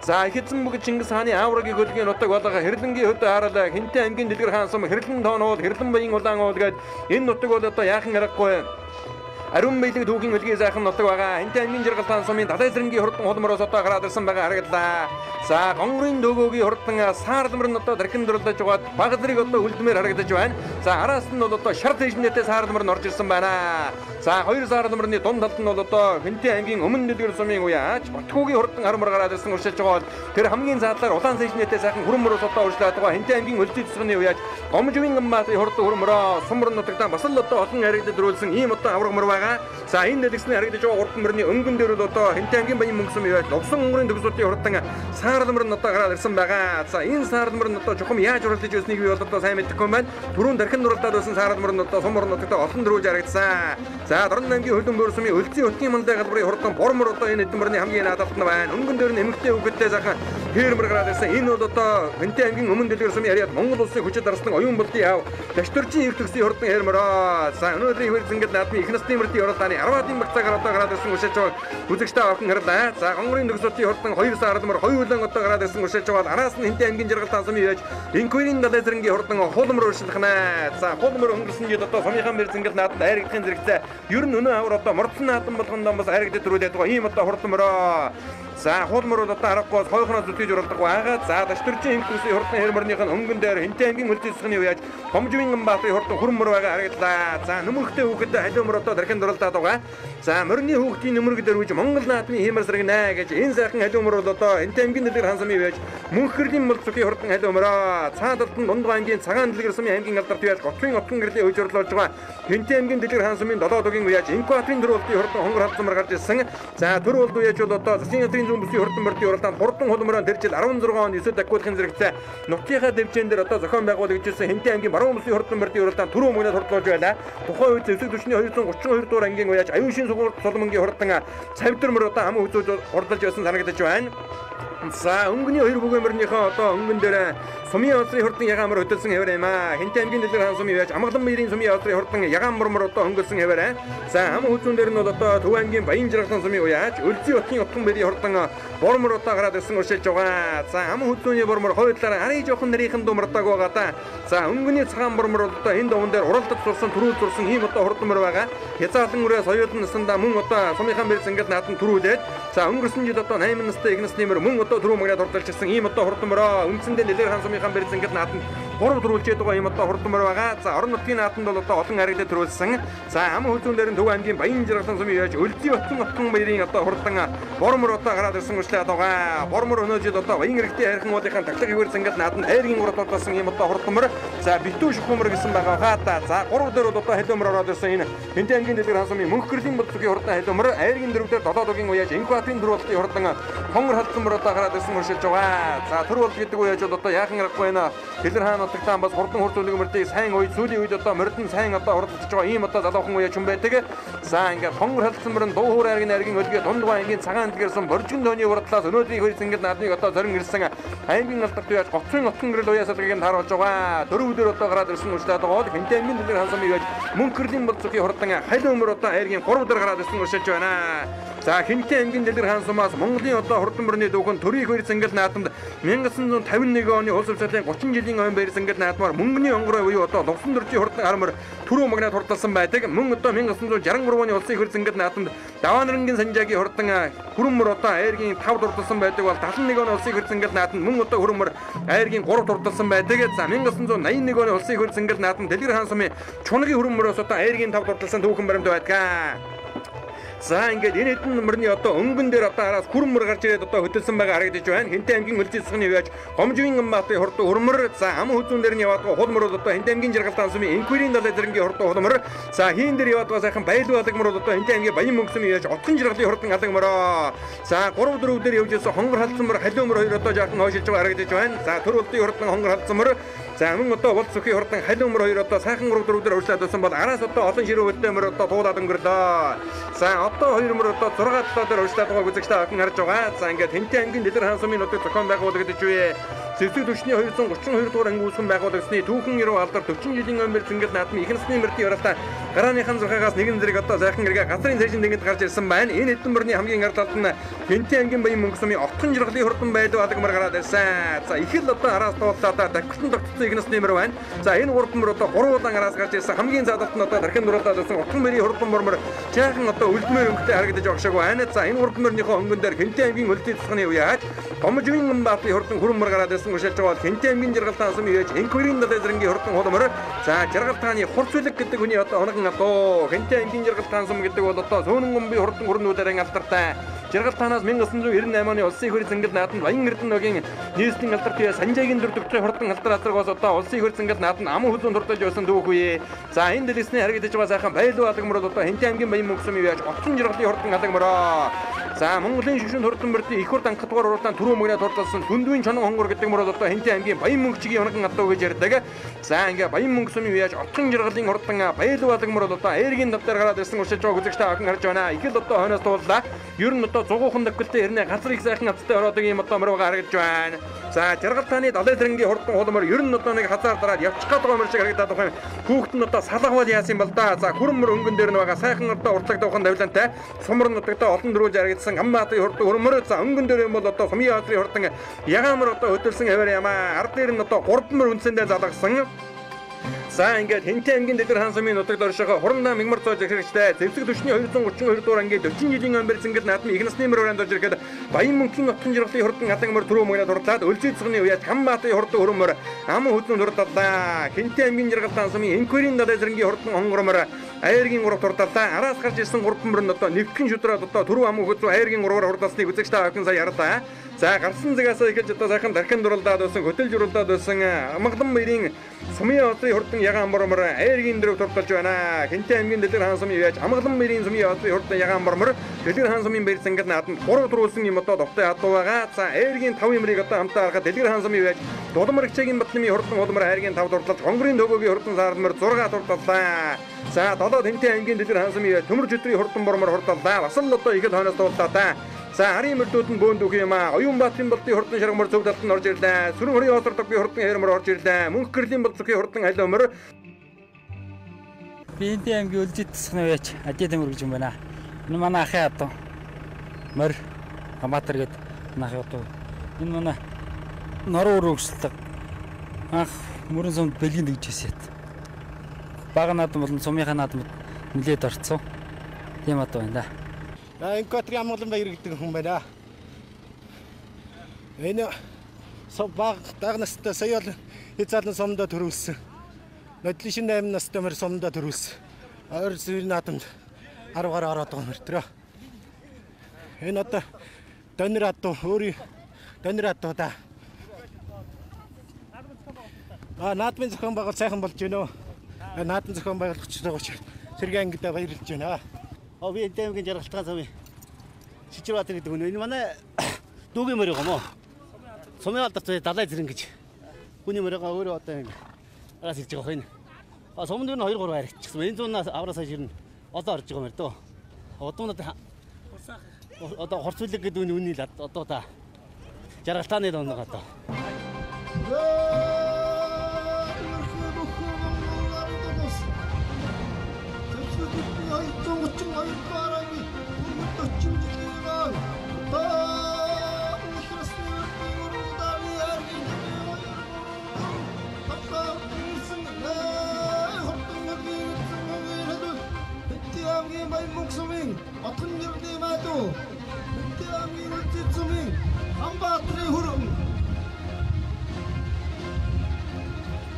За ихэдсэн бүгд Чингис хааны ааврагын хөлгийн нутаг болгоо хэрлэнгийн хөдөө харуулаа Хэнтий аймгийн Дэлгэрхаан сум хэрлэн тоонууд хэрлэн баян улаан уул гээд энэ нутаг бол одоо яахан аргагүй ариун мэйлэг түүхийн хөлгийн сайхан нутаг байгаа. Хэнтий аймгийн Жаргалан сумын далай зэрэнгийн хурдан хулмороос одоо гараад ирсэн байгаа харагдлаа. За гонгорын дөгөөгийн хурдан саарлмар нь одоо дархин дурлаж байгаад баг зэрэг одоо үлдмээр харагдаж байна. За араас нь бол одоо шар дэжнэтэй саарлмар нь орж ирсэн байна. За хоёр саарлмарны дунд талд нь бол одоо Хэнтий аймгийн өмнө Дэлгэр сумын уяаж Батхуугийн хурдан харамар гараад ирсэн урьдчилж байгаа. Тэр хамгийн задлаар улаан дэжнэтэй сайхан хурмороос одоо урьдчилаад байгаа. Хэнтий аймгийн өлзий цэцгний уяаж гомжвийн амбаатын хурдан хурмороо сумар нутагтаа бас л одоо олон харагдаж дөрүүлсэн ийм одоо аврагмар байгаа. За энэ дэлгэсний харагдаж байгаа хурдан мөрний өнгөн дээр бол одоо Хэнтий аймгийн Баян мөнгө сумын уяаж ловсон өнгөрийн төгсөлтийн хурдан саарлмар нь одоо гараад ирсэн байгаа. За энэ саарлмар нь одоо чухам яаж уралдаж ирснийг би бол одоо сайн мэдэхгүй байна. Түрүүн дархин дурлаад байсан саарлмар нь одоо сумар нутагтаа олон дөрүүлж харагдсан. За Дорн аймгийн хөлбөмбөр бөөр сумын өлзий утгийн мандаа галбарын хурдан бормор одоо энэ эдмэрний хамгийн наадалт нь байна. Өнгөн дээр нь эмэгтэй хүүхэдтэй сайхан фермер гараад ирсэн. Энэ бол одоо Хэнтий аймгийн өмнө Дэлгэр сумын яриад Монгол улсын хүчит дарсан оюун болдын яав дашторжийн ив төгсийн хурдан фермероо. За өнөөдрийн хөр зингэд наадмын их насны мөрдийн уралдааны 10-ын багцаагаар одоо гараад ирсэн урьдчилж байгаа үзэгчтэй авахын харлаа. За гонгорын төгсөлтийн хурдан 2 саарлмар хоёулан одоо гараад ирсэн урьдчилж байгаа. Араас нь Хэнтий аймгийн Жаргалан сумын яаж инквирийн далай зэрэнгийн хурдан хулмар урьдчилгана. За хулмар өнгөрсөн жил одоо сумынхан бэр зингэд наадад айрагдахын зэрэгцээ ер нь өнөө авар одоо мордсон наадам болгондоо бас айрагдаж төрүүлээд байгаа ийм одоо хурдмороо. За хулмар бол одоо аргагүй хойхноос зүтгэж уралдаг байгаа. За дашторжийн хэм төслийн хурдан хэрмэрнийхэн өнгөн дээр Хэнтий аймгийн өлзийсгний уяаж гомжвийн амбаатын хурдан хурмөр байгаа харагдлаа. За нөмөрхтэй хүүхэдтэй халиумөр одоо дархин дурлаад байгаа. За мөрний хүүхдийн нөмөрг дээр үж Монгол наадмын хиймэр сэргэнэ гэж энэ сайхан халиумөр бол одоо Хэнтий аймгийн Дэлгэрхаан сумын уяаж мөнхөрлийн мөл зүгийн хурдан халиумороо. Цаадалд нь Дундгой аймгийн Цагаан Дэлгэр сумын аймгийн алдарт уяаж Готвын отгон гэрлийн үеж орлуулж байгаа. Хэнтий аймгийн Дэлгэрхаан сумын 7 дугийн уяаж Инкватрийн төрөлтийн хурдан хонгор халдсамар гарч ирсэн. За төр болд уяаж бол одоо засгийн газрын зүүн бүсгийн хурдан мөрдийн уралдаанд хурдан хулмороо тэр жил 16 он 9 дагуулахын зэрэгцээ нутгийнхаа дэвжэн дээр одоо зохион байгуулагдж ирсэн Хэнтий аймгийн баруун бүсгийн хурдан мөрдийн уралдаанд түрүү мөнгөд хурдлуулж байлаа. Тухайн үед Зэвсэгт түвшний 232 дугаар ангийн уяаж аюун шин соломонгийн хурдан цавтар одоо ам үзүүлж хурдлж байсан санагдаж байна. За өнгөний хоёр бүгээмэрнийхээ одоо өнгөн дээр сумын олдрын хурдан ягаамар хөдөлсөн хэвээр юм аа. Хэнтий аймгийн Дэлгэрхаан сумын уяаж Амгалан баярын сумын олдрын хурдан ягаан мормор одоо хөнгөлсөн хэвээр. За ам үзүүн дээр нь бол одоо Төв аймгийн Баян Жаргалан сумын уяаж өлзий утгийн утган баярын хурдан бормор одоо гараад ирсэн урьдчилж байгаа. За ам үзүүний бормор хойдлаараа арай жоохон нарийнхан думардаг байгаа да. За өнгөний цагаан бормор бол одоо энэ довон дээр уралдаж сурсан төрүүл зурсан ийм одоо хурдмор байгаа. Хязаалан үрээс соёлын насандаа мөн одоо сумынхан бэр зингэд наадан төрүүлээд за өнгөрсөн жил одоо 8 настай их насны мөр мөн одоо түрүү мөрөд хурдалжсэн ийм одоо хурдмороо үндсэндээ Дэлгэрхаан сумынхан бэр зингэд наадан 3 төрүүлжээд байгаа ийм одоо хурдмор байгаа. За орон нутгийн нааданд бол одоо олон харагдаад төрүүлсэн. За ам хөлзүүн дээр нь Төв аймгийн Баян Жаргалан сумын яаж өлзий утган баярын одоо хурдан бормор одоо гараад ирсэн урьдчилаад байгаа. Бормор өнөө жил одоо баян хэрэгтэй хайрхан уулынхаа таглаг хөвөр зингэд наадан айргийн уралд болсон ийм одоо хурдмор. За битүү шухмөр гэсэн байгаа хаа. За 3 дээр бол одоо халиумор ороод ирсэн энэ Хэнтий аймгийн Дэлгэрхаан сумын мөнхөрлийн болцгийн хурдан халиумор айргийн дөрөвдөр 7 дугийн уяаж Инкватрийн төрөлтийн хурдан хонгор халдсамар одоо гараад ирсэн урьдчилж байгаа. За төр бол гэдэг уяаж бол одоо яахан аргагүй байна. Дэлгэрхаан нутагтаа бас хурдан хурцуулгын мөрдийг сайн уй сүүлийн үед одоо мордон сайн одоо хурдалж байгаа ийм одоо залуухан уяаж хүн байдаг. За ингээд хонгор халдсамар нь дуу хуур айргийн өлгөө Дундгой аймгийн Цагаан Дэлгэрсэн боржин тооны уралдлаас өнөөдрийн хөр зингэд наадмыг одоо зорин ирсэн аймгийн алдарт уяаж Готвын отгон гэрэл уяасалгийг харуулж байгаа. Дөрөвдөр одоо гараад ирсэн урьдчилаад байгаа. Хэнтий аймгийн Дэлгэрхаан сумын уяаж мөнхөрлийн болцгийн хурдан халиумор одоо айргийн 3 дээр гараад ирсэн урьдчилж байна. За Хэнтий аймгийн Дэлгэрхаан сумаас Монголын одоо хурдан мөрний дүүхэн төрийн хөр зингэд наадамд 1951 оны улс урлалын 30 жилийн ойн баяр барьсан ингээд наадмаар мөнгөний онгороо буюу одоо лувсан дөржийн хурдан армор түрүү магнат хурдалсан байдаг. Мөн одоо 1963 оны улсын их хурлын ингээд наадамд Даваанрангийн Санжаагийн хурдан хүрэммөр одоо аймгийн 5 дурдсан байдаг бол 71 оны улсын их хурлын ингээд наадамд мөн одоо хүрэммөр аймгийн 3 дурдсан байдаг. За 1981 оны улсын их хурлын ингээд наадамд Дэлгэрхаан сумын чунагийн хүрэммөрөөс одоо аймгийн 5 дурдсан түүхэн баримт байдаг. За ингээд энэ хэдэн номерны одоо өнгөн дээр одоо араас хүрэммөр гарч ирээд одоо хөдөлсөн байгаа харагдаж байна. Хэнтий аймгийн хөлжийн засгийн явж гомжийн Амбатын хурдан хүрэммөр за ам хүзүүн дээр нь яваад хулмөр бол одоо Хэнтий аймгийн жаргалтай сумын инквирийн далай зэргийн хурдан хулмөр за хийн дээр яваад сайхан байлуу алагмөр бол одоо Хэнтий аймгийн баян мөнгөсөм яаж отхон жаргалын хурдан алагмороо за 3-4 дээр явж ирсэн хонгор халдсанмөр халиумөр хоёр одоо жаахан хойшилж байгаа харагдаж байна. За төр улдын хурдан хонгор халдсанмөр за мөн одоо бол зөвхөн хурдан халиумөр хоёр одоо сайхан 3-4 дээр урьдчилаад байсан бол араас одоо олон ширүү хөдөлмөр одоо туулаад өнгөрлөө. За одоо хоёр мөр одоо 6 талаар урьдчилаад байгааг үзэгчтэй охин харж байгаа. За ингээд Хэнтий аймгийн Дэлгэрхаан сумын нутаг зохион байгуулагдаж буй Зэвсэгт түвшний 232 дугаар анги үүсгэн байгуулагдсны түүхэн 90 алдар 40 жилийн өмнө зингээд наадмын их насны мөрдийн оролтоо гарааныхан зурхаагаас нэгэн зэрэг одоо сайхан эргээ газрын цэжин дэгэнд гарч ирсэн байна. Энэ хэдэн мөрний хамгийн ард талд нь Хэнтий аймгийн баян мөнгө сумын отхон жаргалын хурдан байлуу алагмар гараад ирсэн. За их л одоо араас дуулаад давхилтан тогтсон их насны мөр байна. За энэ гурван мөр одоо 3 удаан араас гарч ирсэн. Хамгийн цаадалт нь одоо дархин дуруулаад ирсэн отхон мөрийн хурдан мөр жаахан одоо үлдмээр өнгөтэй харагдаж байгаа шиг байна. За энэ гурван мөрнийхөө өнгөн дээр Хэнтий аймгийн хөлжийн засгийн үеаж гомжийн Амбатын хурдан хүрэммөр гараад ирсэн гүшилж байгаа бол Хэнтий аймгийн жаргалтай сумын үеаж инквирийн далай зэргийн хурдан хулмөр за жаргалтааны хурцлог гэдэг хүний одоо онгон одоо Хэнтий аймгийн жаргалтай сум гэдэг бол одоо сөөнөн гомбын хурдан хүрнүүдээр алдартай жаргалтаанаас 1998 оны улсын их хурлын зингэл наадамд Баян Эрдэнэгийн нийслэлийн алдартай Санжаагийн дөрөвдөгчийн хурдан алдар азаргаас одоо улсын их хурлын зингэл наадамд ам хүзүүн туртаж байсан дүүх үе. За энэ дэлгэсний харагдаж байгаа сайхан байлуу алагмөр бол одоо Хэнтий аймгийн баян мөнгө сумын үеаж отхон жаргалын хурдан алагмороо. За Монголын шишин хурдан мөрдийн их хурд анх дугаар уралдаан түрүү мөгнөд хурдалсан дүндвийн чонон хонгор гэдэг мөр бол одоо Хэнтий аймгийн баян мөнгөчгийн онгон атуу гэж ярьдаг. За ингээ баян мөнгө сумын үеаж отхон жаргалын хурдан байлуу алагмор бол одоо ээргийн давтар гараад ирсэн уушилж байгаа үзэгчтэй охин харж байна. Их л одоо хойноос тууллаа. Ер нь одоо 100хан давхилтай хэрнээ газар их сайхан авцтай ороодаг юм одоо мөр байгаа харагдж байна. За жаргалтааны далай зэргийн хурдан хулмөр ер нь одоо нэг хазаар дараад явчих гээд байгаа мөр шиг харагдаад байгаа юм. Хүүхэд нь одоо салгавал яасан бол да. За хүрэммөр өнгөн дээр нь байгаа сайхан одоо уртлаг давхан давлантай сумар нутагтаа олон дөрүүлж харагдсан Амбатын хурдан хурмөр за өнгөн дээр юм бол одоо Түмний хурдан ягаамар одоо хөдөлсөн аваар ямаа ард дээр нь одоо 3 мөр үнсэндээ залгасан. За ингээд Хэнтий аймгийн Дэлгэрхаан сумын нутагт оршихоо хурандаа мигмар цоож ихэрхтэй Зэвсэгт түвшний 232 дугаар ангийн 40 жилийн өмнө зингээд наадмын их насны мөр өрөөнд орж ирэхэд баян мөнгөний отхон жаргалын хурдан алагмөр түрүү мөрөд хурлаад өлзий цэцгийн үеэд Амбатын хурдан хөрмөр ам хүзүүн хурлалаа. Хэнтий аймгийн жаргалтай сумын инквирийн далай зэргийн хурдан хонгормор аймгийн 3 хурлалаа. Араас гарч ирсэн 3 мөр нь одоо нэвхэн шудраад одоо түрүү ам хүзүү аймгийн 3-аар хурлалсныг үзэгчтэй охин сая яралаа. За гарсан зэгээс ихэж одоо сайхан дархин дурлаад байсан хөтөлж уруулаад байсан амгалан мэрийн сумын одрын хурдан ягаан мормор аймгийн дөрөв турталж байна. Хэнтий аймгийн Дэлгэрхаан сумын яаж амгалан мэрийн сумын одрын хурдан ягаан мормор Дэлгэрхаан сумын барь зангад нааданд 3 төрүүлсэн юм одоо довтой хадуу байгаа. За аймгийн 5 юмрыг одоо хамтаа харахад Дэлгэрхаан сумын яаж дулмар хичээгийн батлымын хурдан улмар аймгийн 5 турталж хонгорын төгөөгийн хурдан саармар 6 турталлаа. За 7 Хэнтий аймгийн Дэлгэрхаан сумын яаж төмөр өдрийн хурдан мормор хурдаллаа. Бас л одоо их л хойноос дууллаа та. За харийн мөрдүүд нь бөөнд үх юм аа. Оюун баатарын болтын хурдан шаргамар зөв талд нь орж ирлээ. Сүрэн хорийн осордоггийн хурдан хэрмөр орж ирлээ. Мөнх гэрлийн болцгийн хурдан халиумөр. Би Хэнтий аймгийн өлжид засгийн үеч ажид амир гэж юм байна. Энэ манай ахын адуу морь хамаатар гээд нах одоо. Энэ манай норуу өрөөгсөлтэй анх мөрөн сумд бэлгийн дэгжсэн ят. Бага наадам болон сумынхаа наадамд нилээд орцсон. Тийм адуу байна да. Инкотри амгалан баяр гэдэг хүн байна. Энэ баг настай сая бол хязгаарлан сумдаа төрүүлсэн. Нодлишин 8 настай мөр сумдаа төрүүлсэн. Ойр зүрийн наадамд 10 гараа ороод байгаа мөртрөө. Энэ одоо донор адуу өөрийн донор адуу да. Наадмын зохион байгуул сайхан болж байна. Наадмын зохион байгуулагч Сэргийн ангидаа баярлж байна. Би Хэнтий аймгийн жаргалттай сумын Шичирбаатар гэдэг хүн. Энэ манай дүүгийн морь юм уу? Сумын алдартай далай зэрэг гэж. Хүний морьгаа өөрөө одоо ингэ араас ирж байгаа хин. Сумд нь 2-3 харигдчихсан. Энэ зуунаас авраа сая ширнэ. Одоо орж байгаа мөр дөө. Одуунад одоо хорцуулэг гэдэг үний одоо та жаргалтааны доног одоо. аймгийн Отгон нэрний майдуу Хэнтий аймгийн үлдсэн цумын Хамбаатрын хөрөм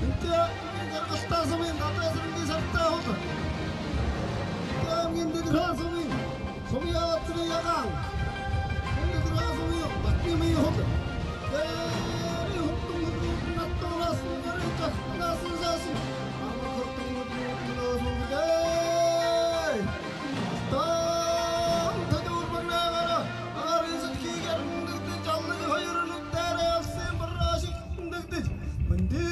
Хэнтий аймгийн жаргалтаа сумын Надасрын сартаа хол Хэнтий аймгийн Дэлгэрхаан сумын Сумын аатрын ягаан Дэлгэрхаан сумын Батнымын хол Дэри хуттун хуттун наттоорас нэрэн жахнасан заасан Ама хуттун хуттун нөөсүнтэй Тан тадур банагара Арисат хигэрнэгдэ жаллыг хоёрлог дээрээ алсын барашиг нэгдэж Мэнди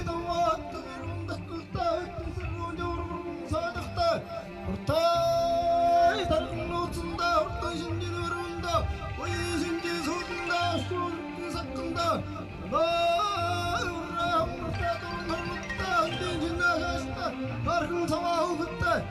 даваат гэрмэндакултай Хөттүн журмын садахтай Уртай таргын нууцында Уртай шинжин өрмөндө Уй шинжин сүрдүндө Шүрдүн саккында Урам уртай дурын хөрмөттэй Хөндин жиннашашта Харгын саваа хөвгөттэй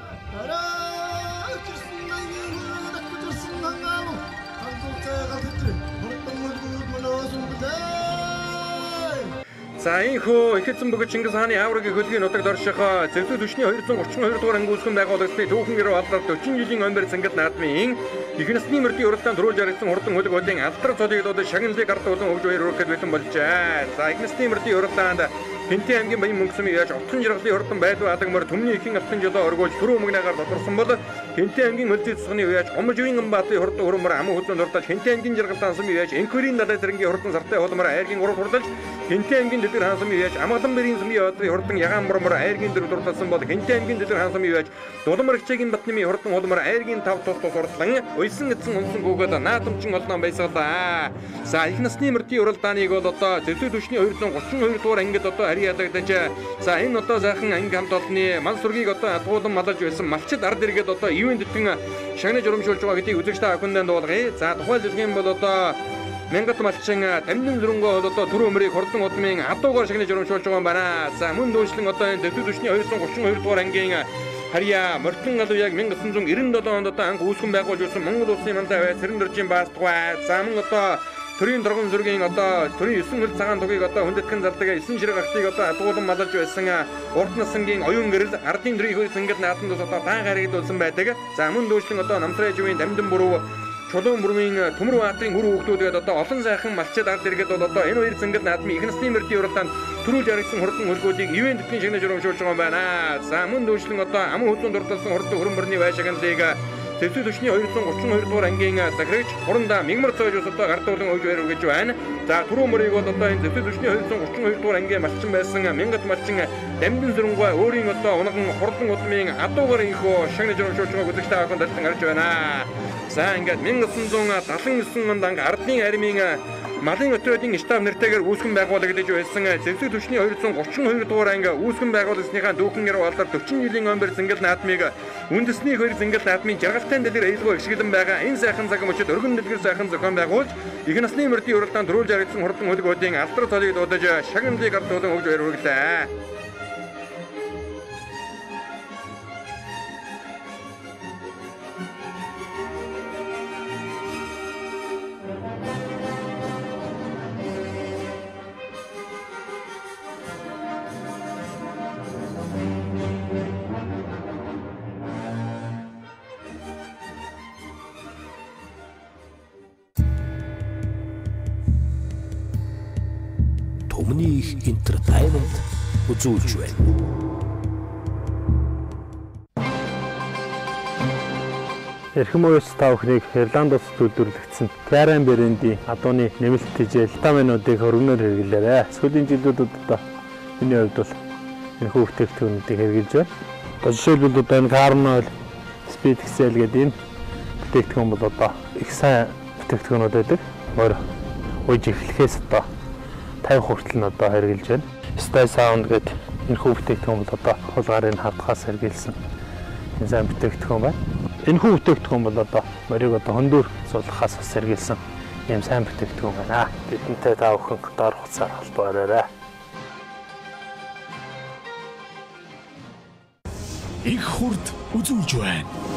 За ийхүү ихэдсэн бөгөөд Чингис хааны ааврыг хөлгийн нутагт орших Зэвсэгт хүчний 232 дугаар ангиусган байгуулагчдын түүхэн гэр алдар 40 жилийн өмбөр цэнгэл наадмын их насны мөрдийн уралдаанд төрүүлж харагдсан хурдан хөлөг болын алдар цолыг дууд шагналыг ард улан хөгж хоёр өргөхөд бэлэн болжээ. За их насны мөрдийн уралдаанд Хэнтий аймгийн баян мөнгөсөмийг яаж отхон жаргалын хурдан байдуу алагмаар Түмний ихэн алтан жолоо оргуулж түрүү мөгнөгаар тодорсон бол Хэнтий аймгийн мөлзий цусганы үеж Омживын Амбаатын хурдан хөрөмөр аман хөдлөн дуртаж Хэнтий аймгийн жаргалтай сумын үеж Энкүрийн далай зэрэнгийн хурдан сартай холмоор айргийн урал хурдалж Хэнтий аймгийн Дэлгэрхаан сумын үеж Амгалан бэрийн сумын яодрын хурдан ягаан мормор айргийн дөрөв дурталсан бол Хэнтий аймгийн Дэлгэрхаан сумын үеж Дулам рэгчээгийн Батнымын хурдан холмоор айргийн тав тус тус урдлан уйсан эцэн унсан гүгээд наадамчин олноо байсгалаа. За их насны мөрдийн уралдааныг бол одоо Зэвсэгт хүчний 232 дугаар ангид одоо харьяа ядагдаж за энэ одоо сайхан анги хамт олонны мал сургийг одоо адгуулан малж байсан малчид ард иргэд одоо ивэн дэтгэн шагнаж урамшуулж байгаа гэдгийг үзэгч та бүхэндээ дуулгая. За тухайн жилийн бол одоо мянгат малчин тамдин зүрэнгөө бол одоо түрүү өмрийг хурдан удмын адуугаар шагнаж урамшуулж байгаа юм байна. За мөн дүүшлэн одоо энэ Зэвсэгт хүчний 232 дугаар ангийн харьяа мөрдөн алуу яг 1997 онд одоо анги үүсгэн байгуулж байсан Монгол улсын мандаа бай цэрэн дөржийн баастгай. За мөн одоо төрийн торгон зүргийн одоо төрийн 9 хөл цагаан тугийг одоо хүндэтгэн залдаг 9 ширэг агтыг одоо адгуулан малж байсан урд насангийн оюун гэрэл ардын төрийн хөл зингэд нааданд одоо даан гарагдуулсан байдаг. За мөн дүүшлэн одоо намтрай живийн дамдын бүрүү чулуун бүрмийн төмөр баатрын хөр хүүхдүүдэд одоо олон сайхан малчид ард иргэд бол одоо энэ хоёр зингэд наадмын их насны мөрдийн уралдаанд төрүүлж харагдсан хурдан хөлгүүдийг ивэн дэтгэн шагнаж урамшуулж байгаа юм байна. За мөн дүүшлэн одоо аман хөдлөн дурталсан хурдан хөрөмбөрний байшаганлыг Зэвсэгт хүчний 232 дугаар ангийн захирагч хурандаа мигмар цоож одоо гардуулан өгж байр өгж байна. За түрүү мөрийг бол одоо энэ Зэвсэгт хүчний 232 дугаар ангийн малчин байсан мянгат малчин дамдын зүрэнгуй өөрийн одоо унган хурдан удмын адуугаар инхөө шагнаж урамшуулж байгааг үзэгч та бүхэнд талдан харж байна. За ингээд 1979 онд анги ардын армийн малын өтрөөдийн штаб нэртэйгээр үүсгэн байгуулагдаж байсан Зэвсэгт хүчний 232 дугаар анги үүсгэн байгуулагдсныхаа дүүхэн гэр алдар 40 жилийн өмбөр зингэл наадмыг үндэсний хоёр зингэл наадмын жаргалтай дэлгэр ээлгөө ишгэлэн байгаа энэ сайхан цаг мөчид өргөн дэлгэр сайхан зохион байгуулж их насны мөрдийн уралдаанд төрүүлж харагдсан хурдан хөлгүүдийн алдар цолыг дуудаж шагналыг ард улан өгж байр хүргэлээ. Түмний энтертаймент үзүүлж байна. Эрхэм уус та бүхнийг Ирландоос төлөвлөгдсөн Карен брендийн адууны нэмэлт тижэл витаминуудыг хөргөнөөр хэрэглээрэй. Сүүлийн жилүүдэд одоо миний хувьд бол энэ бүтээгдэхүүнүүдийг хэрэглэж байна. Одоо жишээлбэл одоо энэ Carnal Speed Excel гэдэг энэ бүтээгдэхүүн бол одоо их сайн бүтээгдэхүүнүүд байдаг. Өөр ууж эхлэхээс одоо 50 хүртэл нь одоо хэрэгжилж байна. Stay Sound гэдэг энэ бүтээгдэхүүн бол одоо хулгарын хадгаас хэрэгжилсэн энэ сайн бүтээгдэхүүн байна. Энэ бүтээгдэхүүн бол одоо морийг одоо хөндөөр суулгахаас бас хэрэгжилсэн ийм сайн бүтээгдэхүүн байна. Бидэнтэй та бүхэн доор хуцаар холбоорой. Их хурд үзүүлж байна.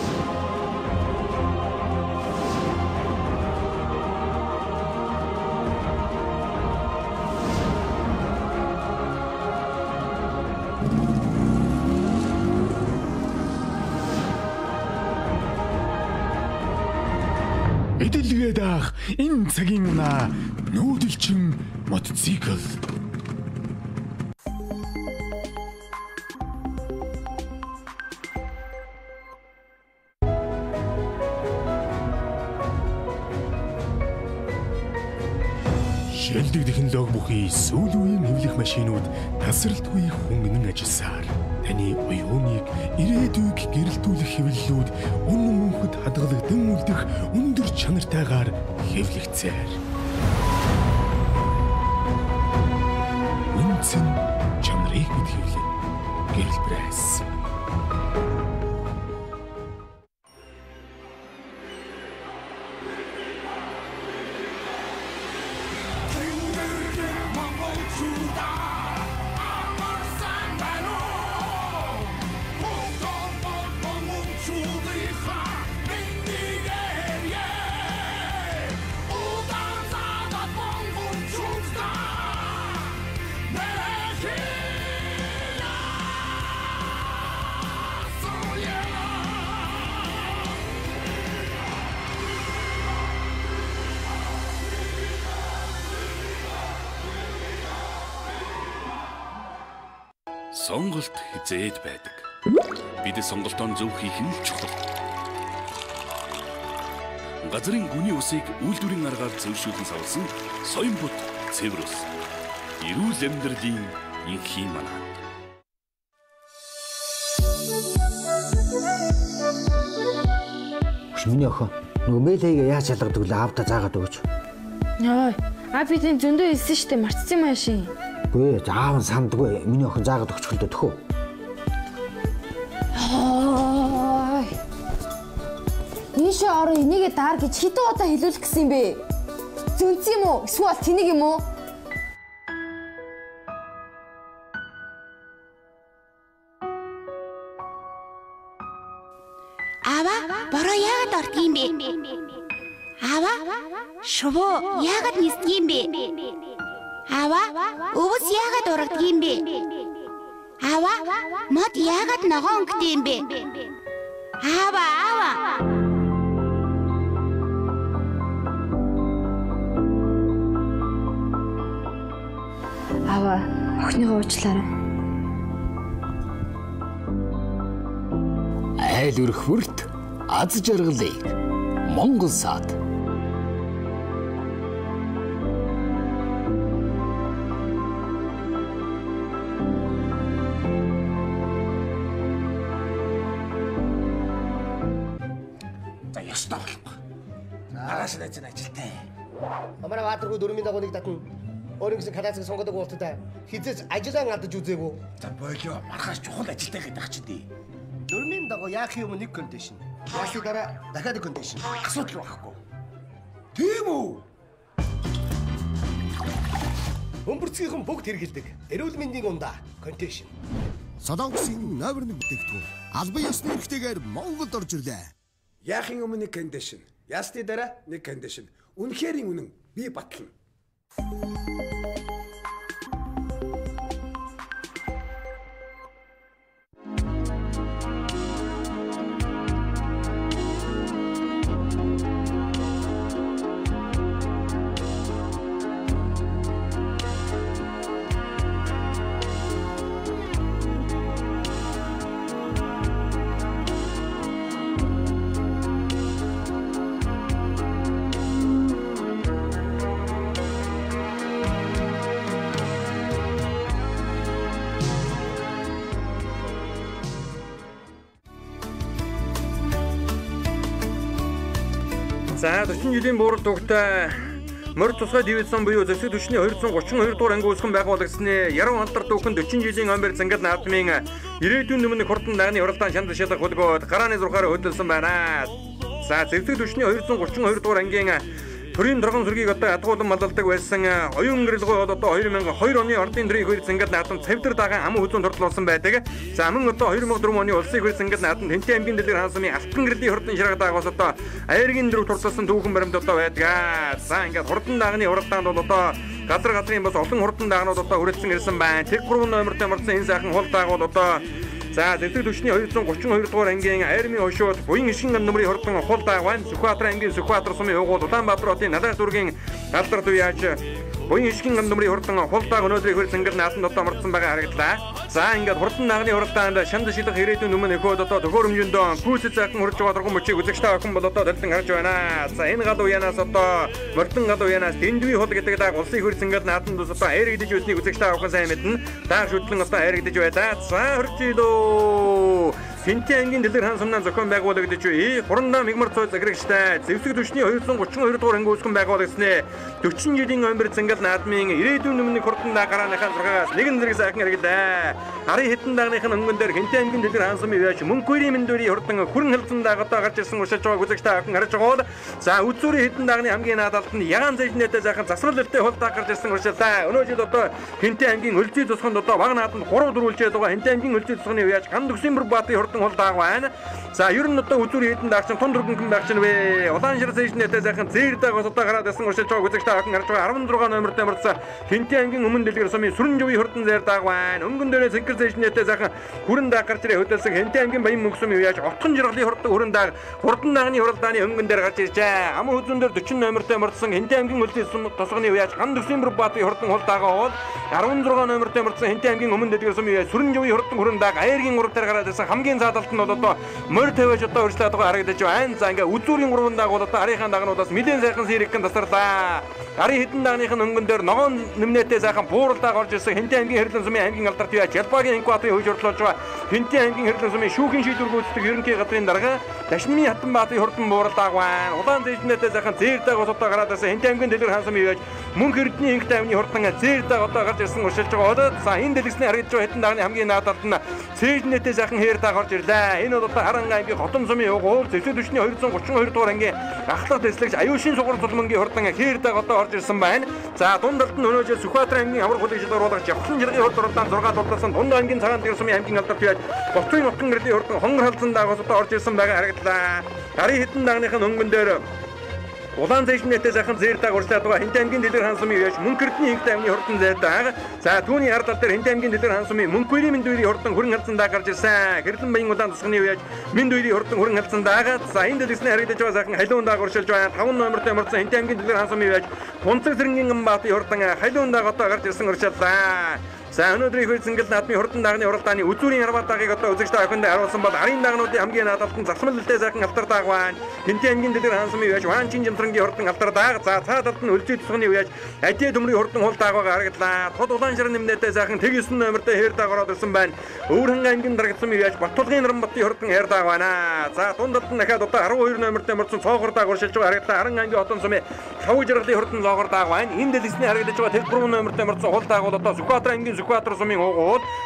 Эдэлгээ даах энэ цагийн унаа нүүдэлчин мотоцикл. Шилдэг технологи бүхий сүүл үеийн нэвлэх машинууд тасралтгүй хөнгөнөн ажилласаар таны оюуныг ирээдүйг гэрэлтүүлэх хэвлэлүүд үнэн мөнхөд хадгалагдсан үлдэх өндөр чанартайгаар хэвлэгцээр. Үнцэн чанарыг бид хэвлэн гэрэл пресс. Сонголт хизээд байдаг. Бид сонголтоо зөв хийх нь чухал. Газрын гүний усыг үйлдвэрийн аргаар зөвшөөрлөн савлсан соён бут цэврус. Эрүүл амьдралын инхийн манаа. Миний охин нөгөө мэйлэгээ яаж шалгадаг вэ? Аавда заагаад өгөөч. Йой, би тийм зөндөө хэлсэн штэ марцсан юм аашин. Гүй, аав нь сандгүй. Миний охин заагаад өгч хөлдөө төхөө. Ийшээ ороо энийгээ даар гэж хэдэн удаа хэлүүлэх гэсэн юм бэ? Зүнцэн юм уу? Эсвэл тэнийг юм уу? Бороо яагаад ордгийм бэ? Аава, шувуу яагаад нисдгийм бэ? Аава, өвс яагаад урагдгийм бэ? Аава, мод яагаад ногоон өнгөтэй юм бэ? Аава. Аава, охиныгоо уучлаарай. Айл өрх бүрт аз жаргалыг Монгол саад. За ёстой болохгүй. Агаас нь ажил ажилтай. Амраа баатаргүй дөрмийн дагууныг татна. Өөрийн гэсэн кадацыг сонгодог болттой. Хизээч ажиллан алдаж үзээгүй. За болио, мархаас чухал ажилтай гэдэг ч дээ. Дөрмийн дагуу яах юм нэг кондишн. Яахын дараа дахиад нэг кондишн. Асуудал байхгүй. Тийм үү? Өмбөрцгийнхэн бүгд хэрэгэлдэг. Эрүүл мэндийн ундаа кондишн. Солонгосын номер 1 бүтээгдэхүүн. Албан ёсны эрхтэйгээр Монголд орж ирлээ. Яахын өмнө нэг кондишн. Ясны дараа нэг кондишн. Үнэхээр үнэн. Би батлана. За 40 жилийн буурал дугтай морь тусгай дивизион буюу зэвсэгт түвшний 232 дугаар анги үүсгэн байгуулагдсны яруу алдар дүүхэн 40 жилийн омбер зангад наадмын ирээдүйн өмнөх хурдан дагны уралдаан шанд шалгах хөлбөд гарааны зургаар хөдөлсөн байна. За зэвсэгт түвшний 232 дугаар ангийн төрийн торгон сүргийг одоо ядгуулан малладаг байсан оюун гэрэлгүй бол одоо 2002 оны ордын төрийн хөрөг зангад наадам цавдар дагаан ам хөзөн төртлүүлсэн байдаг. За мөн одоо 2004 оны улсын хөрөг зангад наадам Хэнтий аймгийн Дэлгэрхаан сумын алтан гэрлийн хурдан ширэг даагаас одоо аймгийн дөрөв турталсан түүхэн баримт одоо байдаг. За ингээд хурдан дагны уралдаанд бол одоо газрын бас олон хурдан дагнууд одоо хүрэлцэн ирсэн байна. Тэг 3 номертой марцсан энэ сайхан хул дааг бол одоо За Зэвсэгт хүчний 232 дугаар ангийн аймгийн хошууд буян ишгэн намрын хордон хул даагван Сүхбаатар аймгийн Сүхбаатар сумын өгөөд Улаанбаатар хотын Налах дүүргийн алдар туяаж буян ишгэн намрын хордон хул дааг өнөөдрийн хөр цэнгэл наасан дотоо мордсон байгаа харагдлаа. За ингээд хурдан наагны хуралдаанд шанд шилэх ирээдүйн өмнө өгөөд одоо төхөөрөмжөндөө гүйцэд захан хурж байгаа дургуун мөчийг үзэгчтэй охин бол одоо дэлгэн харж байна. За энэ гал уянаас одоо мордон гал уянаас дэндвийн хул гэдэг дааг улсын хөр цэнгэл наасан дус одоо хайргдэж үзнийг үзэгчтэй охин сайн мэднэ. Даа шүтлэн одоо хайргдэж байлаа. За хурцилоо Хэнтий ангийн Дэлгэрхаан сумнаас зохион байгуулагдаж буй хурандаа мигмар цой захирагчтай Зэвсэгт хүчний 232 дугаар анги үүсгэн байгуулагдсны 40 жилийн өмөр цэнгэл наадмын ирээдүйн өмнөх хурдандаа гарааныхаа зургаас нэгэн зэрэг сайхан хэрэглээ. Арын хитэн дагныхын өнгөн дээр Хэнтий ангийн Дэлгэрхаан сумын явж мөнгөөрийн мэндүүрийн хурдан хүрэн хэлцэн дагаад гарч ирсэн уушилж байгааг үзэгчтэй охин харж байгаа. За үзүүрийн хитэн дагны хамгийн наадалд нь ягаан зэжнэтэй сайхан засвал элтэй хул даа гарч ирсэн уушилаа. Өнөө жил одоо Хэнтий ангийн өлзий тусганд одоо баг нааданд 3 дөрвөлжээд байгаа Хэнтий ангийн өлзий тусганы явж ганд Өксөнбөр баатын хул дааг байна. За ер нь одоо үзүүр хэдэн даагч тун дөргөн байх чинь вэ? Улаан шир зэжнэтэй сайхан зээр даагаас одоо гараад байсан уушилж байгааг үзэгчтэй охин харж байгаа. 16 номертой мөрцөө Хэнтий ангийн өмнө дэлгэр сумын сүрэн жувийн хурдан зээр дааг байна. Өнгөн дээрээ цэнхэр зэжнэтэй сайхан хүрэн дааг гарч ирээ хөдөлсөн Хэнтий ангийн баян мөнгөсөм яаж отхон жиргалын хүрэн дааг хурдан даагны хуралдааны өнгөн дээр гарч иржээ. Ам хүзүүн дээр 40 номертой мөрцсөн Хэнтий ангийн өлзий тусганы яаж ганд Өксөнбөр баатын хурдан хул даагаа бол 16 номертой мөрцсөн Хэнтий ангийн өмнө дэлгэр сумын яаж сүрэн жувийн хүрэн дааг аймгийн урд дээр гараад ирсэн хамгийн заадалт нь бол одоо морь тавьж одоо өршлээд байгаа харагдаж байна. За ингээ үзүүрийн 3 дааг бол одоо арийнхаа дагнуудаас мэдэн сайхан сэрэгхэн тасарлаа. Арын хитэн дагныхын өнгөн дээр ногоон нэмнэтэй сайхан бууралдаа орж ирсэн Хэнтий ангийн хэрлэн сумын аймгийн алдарт яваа Жалбаагийн инкуаторын хөвж орлуулж байгаа Хэнтий ангийн хэрлэн сумын шүүхийн шийдвэр гүйцэтгэх ерөнхий газрын дарга Дашнымын хатан баатын хурдан бууралдааг байна. Улаан зэжнэтэй сайхан зээрдэг одоо гараад ирсэн Хэнтий ангийн Дэлгэрхаан сумын явж мөнх эрдний инх тайвны хурдан зээрдэг одоо гарч ирсэн уршилж байгаа. За энэ дэлгэсний харагдж байгаа хитэн дагны хамгийн наадалд нь зэжнэтэй сайхан хэрдэг орж ирлээ. Энэ бол одоо Харан аймгийн Хотон сумын өгөөл Зэвсэгт хүчний 232 дугаар ангийн ахлах дэслэгч аюушийн сугар тулмангийн хурдан хэрдэг одоо орж ирсэн байна. За дундалд нь өнөө жил Сүхбаатар аймгийн аврах хүлэгжил оруулагч Явсан жиргэн хурд уралдаан 6 дулаасан дунд ангийн цагаан дэр сумын аймгийн алдарт яаж Боцын нутган гэрлийн хурдан хонгор халзан даагаас одоо орж ирсэн байгаа харагдлаа. Арын хитэн дагныхын өнгөн дээр Улаан зэжнэтэй сайхан зээр дааг уршлаад байгаа Хэнтий ангийн Дэлгэрхаан сумын явж мөнх эрдний инх тайвны хурдан зээр дааг. За түүний ард тал дээр Хэнтий ангийн Дэлгэрхаан сумын мөнхөрийн мэндүүрийн хурдан хүрэн халзан дааг гарч ирсэн. Хэрлэн баян улаан тусганы явж мэндүүрийн хурдан хүрэн халзан дааг. За энэ дэлгэсний харагдаж байгаа сайхан халуун дааг уршилж байна. 5 номертой мөрцөн Хэнтий ангийн Дэлгэрхаан сумын явж Тунцэг сэрэнгийн баатын хурдан халуун дааг одоо гарч ирсэн уршиллаа. За өнөөдрийн хөл цэнгэл наадмын хурдан дагны уралдааны үзүүрийн харваа даагийг одоо үзэгчтэй охинд харуулсан бол арын дагнуудын хамгийн наадалтанд засмал элтэй сайхан алдар дааг байна. Хэнтий ангийн Дэлгэрхаан сумын явж Ванчин жимтрангийн хурдан алдар дааг. За цаадалд нь өлзий тусганы явж Адие төмрийн хурдан хул дааг байгаа харагдлаа. Тод улаан шир нэмнэтэй сайхан тэг 9 номертой хэр дааг ороод ирсэн байна. Өвөрхөн аймгийн дарагдсан явж Баттулгын Рамбатын хурдан хэр дааг байна. За дундалд нь дахиад одоо 12 номертой мөрцөн цоогор дааг уршилж байгаа харагдлаа. Харан аймгийн Хотон сумын 5 жиргалын хурдан цоогор дааг байна. Энэ дэлгэсний харагдаж байгаа тэг 3 номертой мөрцөн хул дааг бол одоо Сүхбаатар аймгийн Сүхбаатар сумын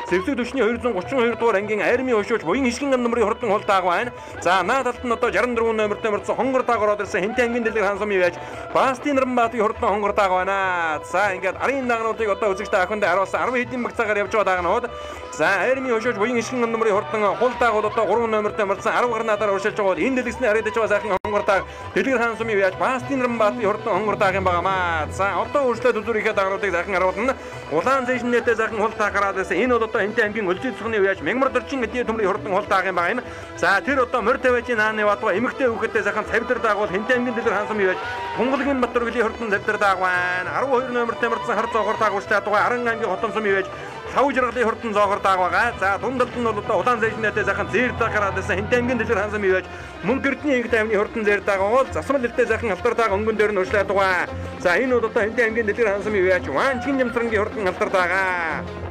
Зэвсэгт хүчний 232 дугаар ангийн аймгийн хошууч буян ишгэн намрын хурдан хул дааг байна. За наадалд нь одоо 64 номертой мөрцөн хонгор дааг ороод ирсэн Хэнтий ангийн Дэлгэрхаан сумын явж Баастын Рамбатын хурдан хонгор дааг байна. За ингээд арын дагнуудыг одоо үзэгчтэй охинд харуулсан 10 хэдийн багцаагаар явж байгаа дагнууд. За аймгийн хошууч буян ишгэн намрын хурдан хул дааг бол одоо 3 номертой мөрцөн 10 гарнадаар уршилж байгаа. Энэ дэлгэсний харагдаж байгаа сайхан хонгор дааг Дэлгэрхаан сумын явж Баастын Рамбатын хурдан хонгор дааг юм байгаамаа. За одоо үргэлжлээд үзүүрийнхээ дагнуудыг сайхан харуулна. Улаан зэжнэтэй сайхан хул дааг гараад ирсэн. Энэ бол одоо Хэнтий аймгийн өлзий тусганы явж мягмар дөрчин эдийн төмрийн хурдан хул дааг юм байгаа юм. За тэр одоо морь тавьжийн хааны батгаа эмэгтэй хүүхэдтэй сайхан цавдар дааг бол Хэнтий аймгийн Дэлгэрхаан сумын явж Тунгалгийн Батөргөлийн хурдан цавдар дааг байна. 12 номертой мөрцөн хар зоогор дааг уршлаад байгаа Харан аймгийн Хотон сумын явж Хав жиргалын хурдан зоогор дааг байгаа. За дундалд нь бол одоо улаан зэжнэтэй сайхан зээр дааг гараад ирсэн Хэнтий аймгийн Дэлгэрхаан сумын явж мөнх эрдний инх тайвны хурдан зээр дааг бол засмал элтэй сайхан алдар дааг өнгөн дээр нь уршлаад байгаа. За энэ бол одоо Хэнтий аймгийн Дэлгэрхаан сумын явж Ванчин жимтрангийн хурдан алдар даага.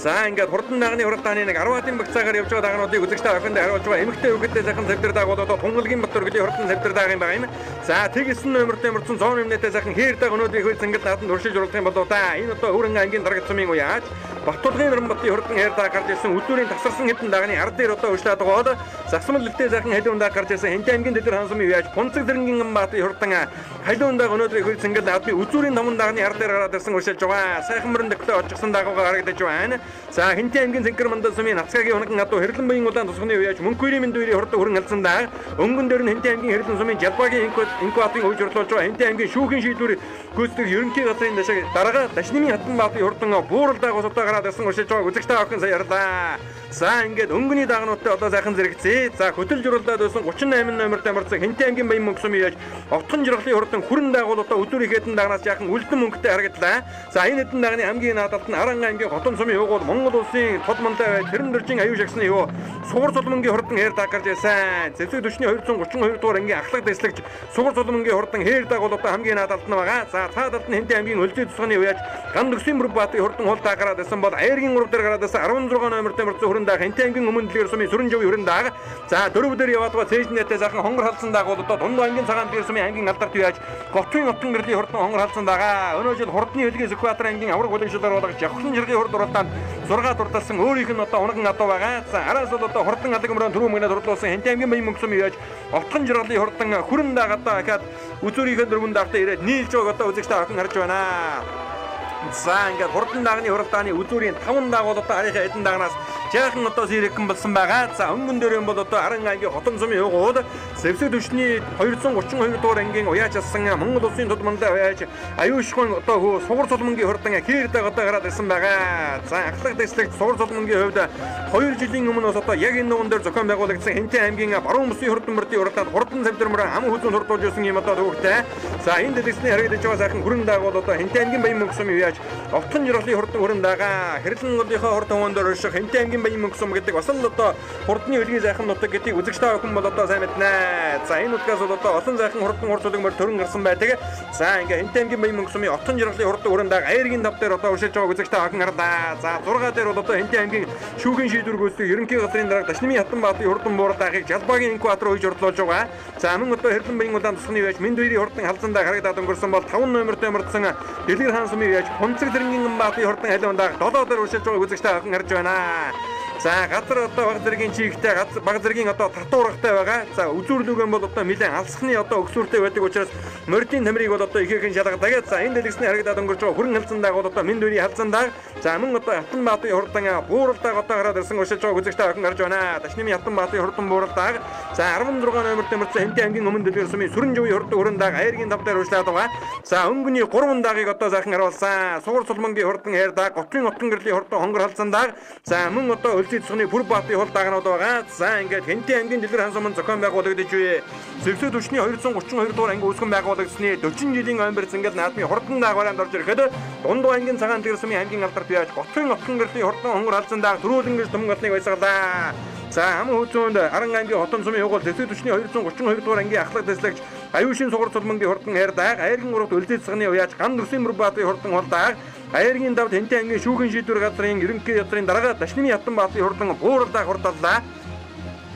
За ингээд хурдан дагны уралдааны нэг 10 хатын багцаагаар явж байгаа дагнуудыг үзэгчтэй охинд харуулж байгаа. Эмэгтэй хүүхэдтэй сайхан цавдар дааг бол одоо Тунгалгийн Батөргөлийн хурдан цавдар дааг юм байгаа юм. За тэг 9 номертой мөрцөн 100 нэмнэтэй сайхан хээр дааг өнөөдрийн хөл цэнгэл нааданд уршилж оруулах юм болоо та. Энэ одоо Өвөрхөн аймгийн дарагт сумын уяач Баттулгын Рамбатын хурдан хээр дааг гарч ирсэн өдөрийн тасарсан хэдэн дагны ард дээр одоо уршлаад байгаа. Засмал элтэй сайхан халуун дааг гарч ирсэн Хэнтий аймгийн Дэлгэрхаан сумын уяач Тунцэг сэрэнгийн баатын хурдан халуун дааг өнөөдрийн хөл цэнгэл наадмын өдөрийн 5 дагны ард дээр гараад ирсэн уршилж байгаа. Сайхан мөрөн дэвтэ очихсан даагуугаар харагдаж байна. За Хэнтий Зэнкэр мандал сумын Нацгагийн хоногн адуу хэрлэн баян улаан тусганы явж мөнхөрийн мэндүүрийн хурдан хүрэн халзан дааг өнгөн дээр нь Хэнтий аймгийн хэрлэн сумын Жалбаагийн инкуаторын хөвж орлуулж байгаа Хэнтий аймгийн шүүхийн шийдвэр гүйцэтгэх ерөнхий газрын дарга Дашнымын хатан баатын хурдан буурал дааг усудаа гараад ирсэн уншиж байгаа үзэгчтэй охин сая ярьлаа. За ингээд өнгөний дагнуудтай одоо сайхан зэрэгцээ. За хөтөл журлаад байсан 38 номерт амарсан Хэнтий ангийн баян мөнгө сум яаж овтхон жиргалын хурдан хүрэн дагуул одоо үзүүр ихэдэн дагнаас яахан үлдэн мөнгөтэй харагдлаа. За энэ хэдэн дагны хамгийн наадалт нь Аран аймгийн хотон сумын юугууд Монгол улсын тод мантай бай тэрэн дөржин аюу шагсны юу сугар цулмангийн хурдан хээр дагарч байсан. Зэвсэгт түвшний 232 дугаар ангийн ахлах дэслэгч сугар цулмангийн хурдан хээр дагуул одоо хамгийн наадалт нь байгаа. За цаадалт нь Хэнтий аймгийн өлзий тусганы юу яаж ганд өксийн мөрөг баатын хурдан хол таагараад байсан бол аймгийн 3 дээр гараад байсан 16 номерт амарсан хүрэн даг Хэнтий аймгийн өмнө дэлгэр сумын сүрэн жавын хүрэн даг. За дөрөв дээр яваад байгаа цээжнээтэй сайхан хонгор халдсан дагуул одоо дундуу ангийн цагаан дэлгэр сумын аймгийн алдарт юу яаж готын гэрлийн хурдан хонгор халдсан дагаа. Өнөө жил хурдны хөлгийн Сүхбаатар ангийн авраг уламжлалаар болгож явхан жиргийн хурд уралдаанд 6 дурдалсан өөрийнх нь одоо унган адуу байгаа. За араас бол одоо хурдан алаг мөрөн түрүү мөнгөнд дурлуулсан Хэнтий аймгийн баян мөнгө сум юу яаж овтхон жиргалын хурдан хүрэн даг одоо ахаад үзүүрийнхэн дөрвөн дагтаа ирээд нийлж байгааг одоо үзэгчтэй охин харж байна. За ингээд хурдан дагны хуралдааны үзүүрийн 5 дагуул одоо арийнхаа эдэн дагнаас жаахан одоо сэрэгэн болсон байгаа. За өнгөн дөрөв бол одоо Аран ангийн хотон сумын юугууд Зэвсэгт түвшний 232 дугаар ангийн уяаж асан Монгол улсын тод мандаа уяаж аюушхан одоо сугар цулмангийн хурдан хээрдэг одоо гараад ирсэн байгаа. За ахлах дэслэгч сугар цулмангийн хувьд 2 жилийн өмнө одоо яг энэ нуган дээр зохион байгуулагдсан Хэнтий аймгийн баруун бүсийн хурдан мөрдийн уралдаанд хурдан цавдэрмөр ам хүзүүн хурдуулж байсан юм одоо төвөгтэй. За энэ дэслэгчний харагдаж байгаа сайхан хүрэн дагуул одоо Хэнтий аймгийн баян мөнгө сум уяаж овтхон жиргалын хурдан хүрэн дагаа. Хэрлэн голынхоо хурдан хоон дээр өрших Хэнтий аймгийн баян мөнгө сум гэдэг бас л одоо хурдны хөлгийн сайхан нутаг гэдгийг үзэгчтэй охин бол одоо сайн мэднэ. За энэ нутгаас бол одоо олон сайхан хурдан хурцлог мөр төрөн гарсан байдаг. За ингээ Хэнтий аймгийн баян мөнгө сумын овтхон жиргалын хурдан хүрэн дагаа аймгийн тав дээр одоо уршиж байгаа үзэгчтэй охин харлаа. За 6 дээр бол одоо Хэнтий аймгийн шүүхийн шийдвэр гүйцэтгэх ерөнхий газрын дарга Дашнымын хатан баатын хурдан буур даагыг Жалбаагийн инкубатор хийж урдлуулж байгаа. За мөн одоо Хэрлэн баян улаан тусганы байж Мэнд хоёрын хурдан халзандаа харагдаад өнгөрсөн бол 5 номертой мөрдсөн Дэлгэрхаан сумын байж Хонцэг зэргийн баатын хурдан халиундаа 7 дээр уршиж байгаа үзэгчтэй охин харж байна. За газар одоо баг зэргийн чигтэй баг зэргийн одоо татуургатай байгаа. За үзүүрлүүгэн бол одоо нэлээд алсхны одоо өгсүүртэй байдаг учраас мордийн тамирыг бол одоо ихээхэн шалгадаг. За энэ дэлгэсний харагдаад өнгөрч байгаа хүрэн халзандааг бол одоо Мэнд хоёрын халзандааг. За мөн одоо хатан баатын хурдан бууралдааг одоо гараад ирсэн уршиж байгаа үзэгчтэй охин харж байна. Дашнымын хатан баатын хурдан бууралдааг. За 16 номерт нэмэрсэн Хэнтий аймгийн өмнө дэлгэр сумын сүрэн жавын хурдан хүрэндааг аймгийн тав дээр уршлаад байгаа. За өнгөний 3 даагийг одоо сайхан харуулсан. Сугар цулмангийн хурдан хайрдааг, готын гэрлийн хурдан хонгор халзандааг. За мөн одоо цэцгний бүр баатын хол дагнууд байгаа. За ингээд Хэнтий аймгийн Дэлгэрхаан сумын зохион байгуулагдаж буй Зэвсэгт түвшний 232 дугаар анги үүсгэн байгуулагдсны 40 жилийн омберц ингээд наадмын хурдан даагааранд орж ирэхэд дундуу ангийн цагаан дэлгэр сумын аймгийн алдарт яаж готын гэрлийн хурдан хонгор халзандааг төрүүлэн гэж төмгөлнийг баясгалаа. За ам хүзүүнд Аран аймгийн хотон сумын юугол Зэвсэгт түвшний 232 дугаар ангийн ахлах дэслэгч аюушин сугар цулмангийн хурдан хайрдааг аймгийн 3-т өлзий цэцгний уяаж ганд өксийн мөр баатын хурдан холдааг аймгийн давд Хэнтий ангийн шүүхийн шийдвэр газрын ерөнхий газрын дарга Дашнымын хатан баатын хурдан бууралдааг хурдаллаа.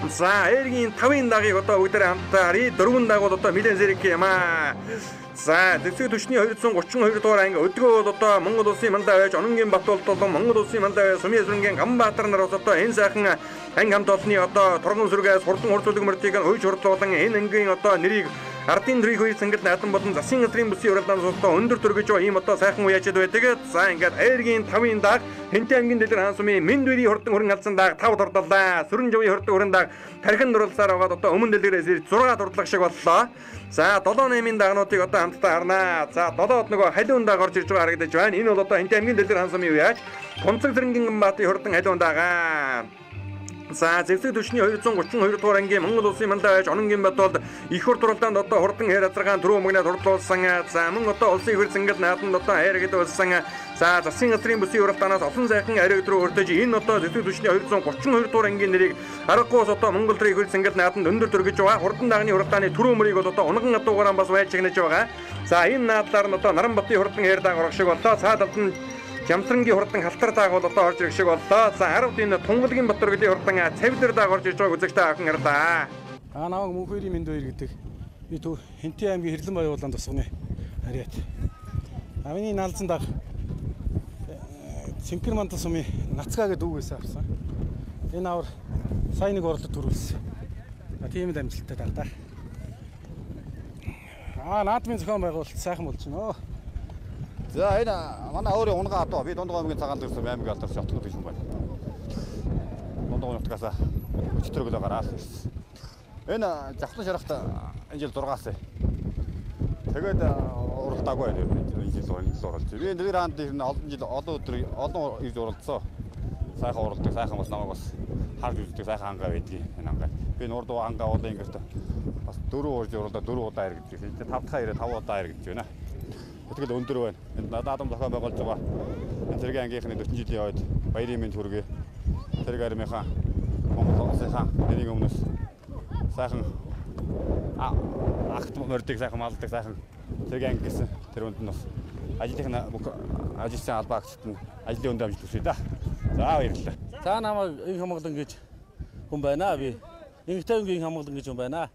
За аймгийн 5-ын дагыг одоо бүгдээрээ хамтдаа 4 даг бол одоо нэлээд зэрэг юм аа. За Зэвсэгт түвшний 232 дугаар анги өдгөө бол одоо Монгол улсын мандаа байж ононгийн Батуулт болон Монгол улсын мандаа байж Сумын сүрэнгийн Гамбаатар нар одоо энэ сайхан анги хамт олонны одоо турган сүргээс хурдан хурцлог мөрдийг хойж хурдлуулан энэ ангийн одоо нэрийг ардын төрийн хоёр цэнгэл наадам болон засгийн газрын бүсийн уралдаан суултаа өндөр төргөж байгаа ийм одоо сайхан уяачд байдаг. За ингээд аймгийн 5-ын даг Хэнтий аймгийн Дэлгэрхаан сумын Мэнд хоёрын хурдан хүрэн халзан даг 5 дурдлаа. Сүрэн жавын хурдан хүрэн даг тархин дурлалсаар байгаа одоо өмнө дэлгэрээс 6 дурдлах шиг боллоо. За 7-8-ын дагнуудыг одоо хамтдаа харнаа. За 7-д нөгөө халиун даг орж ирж байгаа харагдаж байна. Энэ бол одоо Хэнтий аймгийн Дэлгэрхаан сумын уяач Хонцэг зэргийн баатын хурдан халиун дагаа. За Зэвсэгт түвшний 232 дугаар ангийн Монгол улсын мандаа байж ононгийн Батуулт их хурд уралдаанд одоо хурдан хайр азаргаан түрүү мөнгөнд хурдлуулсан. За мөн одоо улсын хөр цэнгэл наадамд одоо хайрагд болсон. За засгийн газрын бүсийн уралдаанаас олон сайхан хайрагд руу өртөж энэ одоо Зэвсэгт түвшний 232 дугаар ангийн нэрийг аргагүй одоо Монгол төрийн хөр цэнгэл наадамд өндөр төргөж байгаа. Хурдан дагны уралдааны түрүү мөрийг бол одоо унган адуугаар бас байж чигнэж байгаа. За энэ наадлаар нь одоо Наранбатын хурдан хайр даг орох шиг боллоо. Цаадалд нь Жамсрангийн хурдан халтар дааг бол одоо орж ирэх шиг боллоо. За 10-д энэ Тунгалгийн Батар гэлийн хурдан цавдэр дааг орж ирж байгааг үзэгчтэй охин харлаа. Намайг Мөнхөрийн Мэнд хоёр гэдэг. Би Хэнтий аймгийн Хэрлэн баяуулан тусганы харьяат. Амины наалзан даг Цэнхэр мантан сумын Нацгаа гэдэг үг байсан авсан. Энэ авар сайн нэг орлог төрүүлсэн. Тийм л амжилттай даа. Наадмын зохион байгуулалт сайхан болж байна. За энэ манай өөрөө унгаа одоо би дундгой аймгийн цагаан дэлгэр сумын аймгийн алдарт шалтгаан гэж юм байна. Дундгой нутгаас өчтөргөл гараад ирсэн. Энэ завхлан шарахт энэ жил 6-аас. Тэгээд уралдаагүй оролцсон. Би Дэлгэрхаанд ер нь олон ирж оролцсон. Сайхан уралдаг, сайхан бас намайг бас харж үздэг, сайхан ангаа байдгийг энэ ангаа. Би нурдуу ангаа удаа ингээд бас 4 урж уралдаа 4 удаа иргэдэг. Энд 5 дахь ирээ 5 удаа иргэдэг байна. Тэгэл өндөр байна. Энд наадам зохион байгуулж байгаа. Энэ зэргийн ангийнхны 40 жилийн хойд баярын мэнд хүргэе. Зэрэг армийнхаа Монгол улсынхаа нэг өмнөс сайхан агт мордыг сайхан малдаг сайхан зэргийн анги гэсэн тэр үнд нь бас ажилласан албаагчид нь ажлын өндөө амжилт хүсье да. За баярлалаа. За намайг инх хамгаалан гэж хүн байна би. Энтертайментийн хамгаалан гэж хүн байна.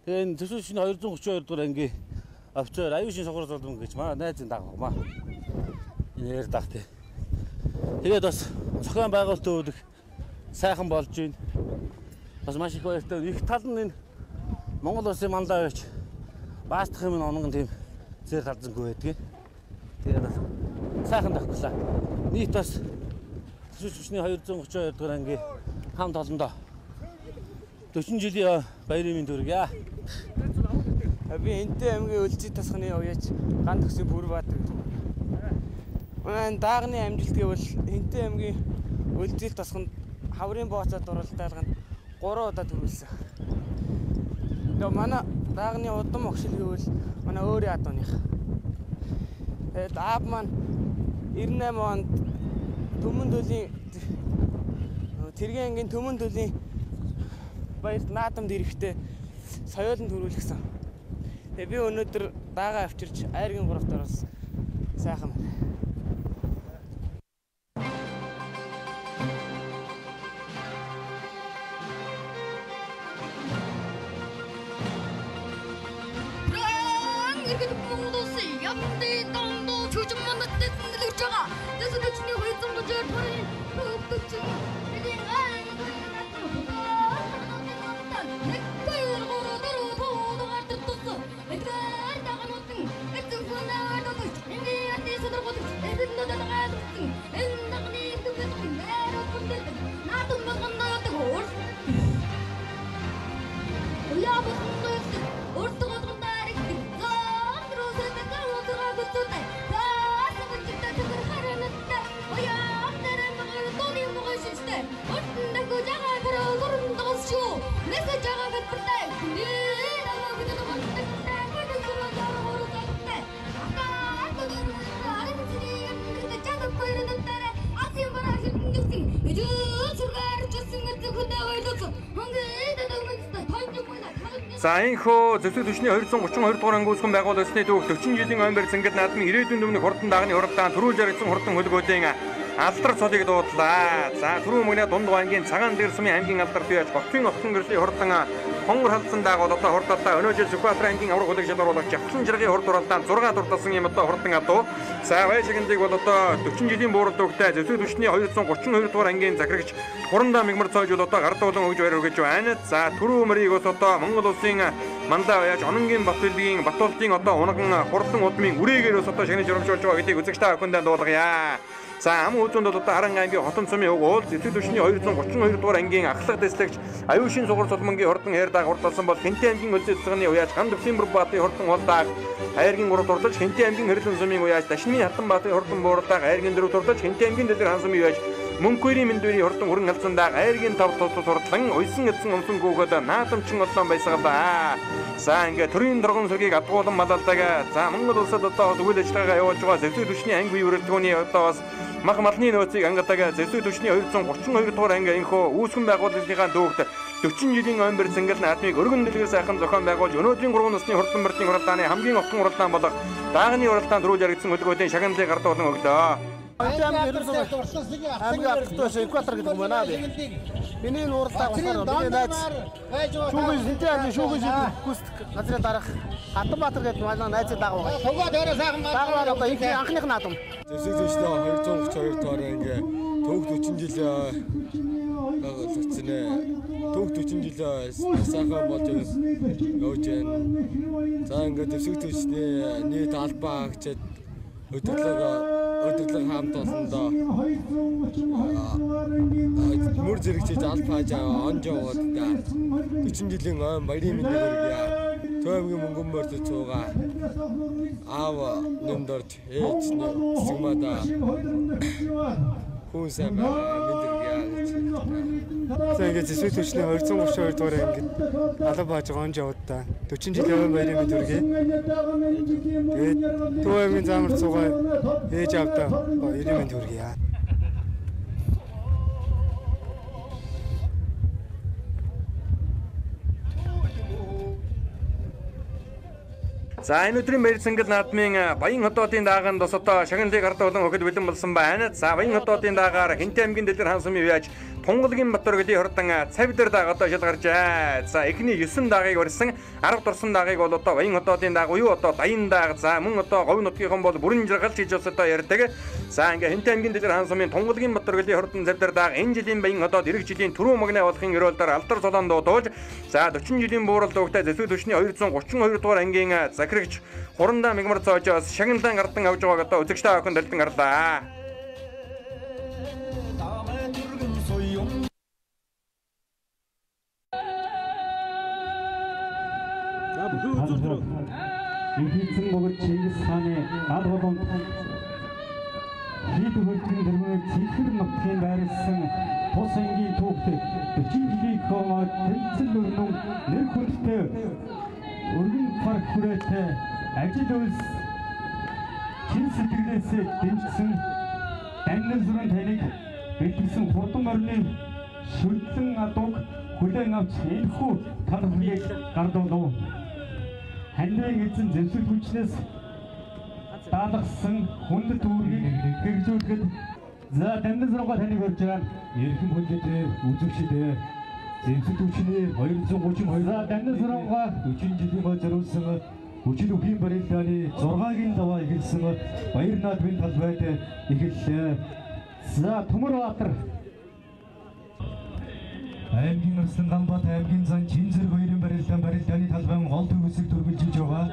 Тэгээ энэ төсөвчний 232 дугаар ангийн офицер аюушийн сурвалж болон гэж маа найзын дагагмаа. Нэр дагт. Тэгээд бас зохион байгуулалтын өвлөх сайхан болж байна. Бас маш их баяртай. Их тал нь энэ Монгол улсын мандаа байж баасдах юм онгон тийм зэр халзангүй байдгийг. Тэгээд бас сайхан тогтлоо. Нийт бас төсөвчний 232 дугаар ангийн хамт олондоо 40 жилийн баярын мэнд хүргье. Би Хэнтий аймгийн өлзий тасганы уяач ган төгсгийн Бүрбаатар. Манай даагны амжилт гэвэл Хэнтий аймгийн өлзий тасганд хаврын бооцоод оролцоолгонд 3 удаа төрүүлсэн. Тэгээ манай даагны удам огшил гэвэл манай өөрийн адууных. Тэгээд аав маань 98 онд Түмэн төлийн Тэргийн ангийн Түмэн төлийн баярт наадамд ирэхдээ соёолын төрүүлсэн. Тэгээ би өнөөдөр даага авчирч аймгийн 3-т орсон. Сайхан байна. За энэхүү зэвсэг түвшний 232 дугаар анги үүсгэн байгуулагдсны түүх 40 жилийн ойн барьцангад наадмын ирээдүйн өмнөх хурдан дагны уралдаан төрүүлж яригдсан хурдан хөлгөөдийн алдар цолыг дуудлаа. За түрүү мөгнө дунд ангийн цагаан дээр сумын аймгийн алдар бияж готын отхон гэрлийн хурдан хонгор халдсан дагууд одоо хурдалдаа өнөөдөр Сүхбаатар ангийн авраг хөлөг шалгаруулах жавхлан жаргын хурд уралдаан 6 дурдсан юм одоо хурдан адуу. За байшигныг бол одоо 40 жилийн буурал дүүгтэй зэвсэг түвшний 232 дугаар ангийн захирагч хурандаа мигмар цойж бол одоо гардуулан өгж барь өгж байна. За түрүү мөрийг бас одоо Монгол улсын мандаа яаж ононгийн Батбилгийн Батуулдын одоо унган хурдан удмын үрээгээр бас одоо шагнаж урамшуулж байгаа гэдгийг үзэгчтэй охиндаа дуулгая. За ам үзүүнд бол одоо Харан ангийн хотон цумын өг уул зэвсэг түвшний 232 дугаар ангийн ахлах дэслэгч аюушийн сугар сулмангийн хурдан хайрдааг хурдалсан бол Хэнтий аймгийн өлзий цэцганы уяаж ган төвлийн Бүрбаатарын хурдан хулдааг аймгийн 3 дурдж Хэнтий аймгийн хэрлэн сумын уяаж Дашны хатан баатарын хурдан бууралдааг аймгийн 4 дурдж Хэнтий аймгийн Дэлгэрхаан сумын уяаж Мөнхөрийн мэндүүрийн хурдан хүрэн алцсандааг аймгийн 5 тус хурдлан уйсан эдсэн өмсөн гөөгөөд наадамчин олоон байсгалаа. За ингээ төрийн торгон сэргийг адгуулан малалдаг. За Монгол улсад одоо үйл ажиллагаагаа явуулж байгаа зэвсэг түвшний анги бүрэлдэхүүний одоо бас мах малны нөөцийг ангадаг зэвсэг түвшний 232 дугаар анги энэхүү үүсгэн байгуулалтынхаа дүүгт 40 жилийн ойн барьцангал наадмыг өргөн дэлгэр сайхан зохион байгуулж өнөөдрийн 3 насны хурдан мөрдийн уралдааны хамгийн отхон уралдаан болох даагны уралдаан төрүүлж яригдсан хөлгөөдийн шагналыг гардуулан өглөө. Аймгийн автобус экватор гэдэг юм байна би. Миний уралдаан болохоор би найз шүүгэн Хэнтий аймгийн шүүгэн гүст газрын дараах Хатанбаатар гэдэг манай найзын дагав байгаа. Тугаа дээрээ сайхан дагавар одоо их анхных наадам. Зэвсэг түвшний 232 дугаар ингээ төвх 40 жил байгуулагдсан ээ. Төвх 40 жил сайхан болж явж байна. За ингээ зэвсэг түвшний нийт албаа хаагчид өдөрлөг хамт олондоо мөр зэрэгчиж албааж онж яваад 40 жилийн ойн баярын мэндийг хүргье. Төвгийн мөнгөн мөрд цууга аав нэмдорт ээж сигмада хүнсээ мэдрэгяа гэж. За ингээд зэвсэгт хүчний 232 дугаар ингээд алба бааж байгаа онж явуудаа 40 жилийн баярын мэд хүргэе. Тэгээд Төвгийн замар цуугаа ээж авдаа баярын мэд хүргэе. За энэ өдрийн баяр цэнгэл наадмын Баян хотоодын дааганд бас одоо шагналыг ардаа болон хөхөд бэлэн болсон байна. За Баян хотоодын даагаар Хэнтий аймгийн Дэлгэрхаан сумын вяж Тунгалгийн Батөр гэдгийг хордон цав дээр даагаад одоо шалгарчаа. За эхний 9 даагийг барьсан 10 дурсан даагийг бол одоо Баян хотоодын дааг буюу одоо Даян дааг. За мөн одоо говь нутгийнхан бол бүрэн жаргалж хийж бас одоо ярьдаг. За ингээ Хэнтий аймгийн Дэлгэрхаан сумын Тунгалгийн Батөр гэдгийг хордон цав дээр дааг энэ жилийн Баян хотоод эх жилийн түрүү магнаа болохын өрөөлдөр алдар цолоон дуудуулж за 40 жилийн буурал дуугтай зэвсэгт хүчний 232 дугаар ангийн захирагч хурандаа мигмар цоожоос шагналдан гардан авж байгааг одоо үзэгчтэй охин дэлгэн гарлаа. Эцэн бөгөөд Чингис хааны гал болон хийд хөлтгийн дөрвөн цэцэр нутгийн байрлсан тус ангийн түүхтэй 40 жилийн хойд тэнцэл өрнөн нэр хүндтэй өргөн парк хүрээтэй ажил үйлс чин сэтгэлээсээ дэмжсэн даннын сүрэн таныг бэлтгэсэн хурдан орны шүтлэн адууг хүлээн авч энэхүү тал хүлээг гардуулав. Хандрын эзэн зэвсэгт хүчнээс даалгасан хүнд түүргийг хэрэгжүүлэхэд за даннын сүрэнгаа таныг өрж байгаа эрхэм хүндэтэй үзэгчдээ зэвсэгт хүчний 232 за даннын сүрэнгаа 40 жилийн хойд зориулсан хүчил үхийн барилдааны 6-гийн даваа эхэлсэн баяр наадмын талбайд эхэллээ. За Төмөрбаатар аймгийн Орсын Гамбат аймгийн зан Чинзэр хоёрын барилдааны талбайн гол төвөсийг түргэлжилж байгаа.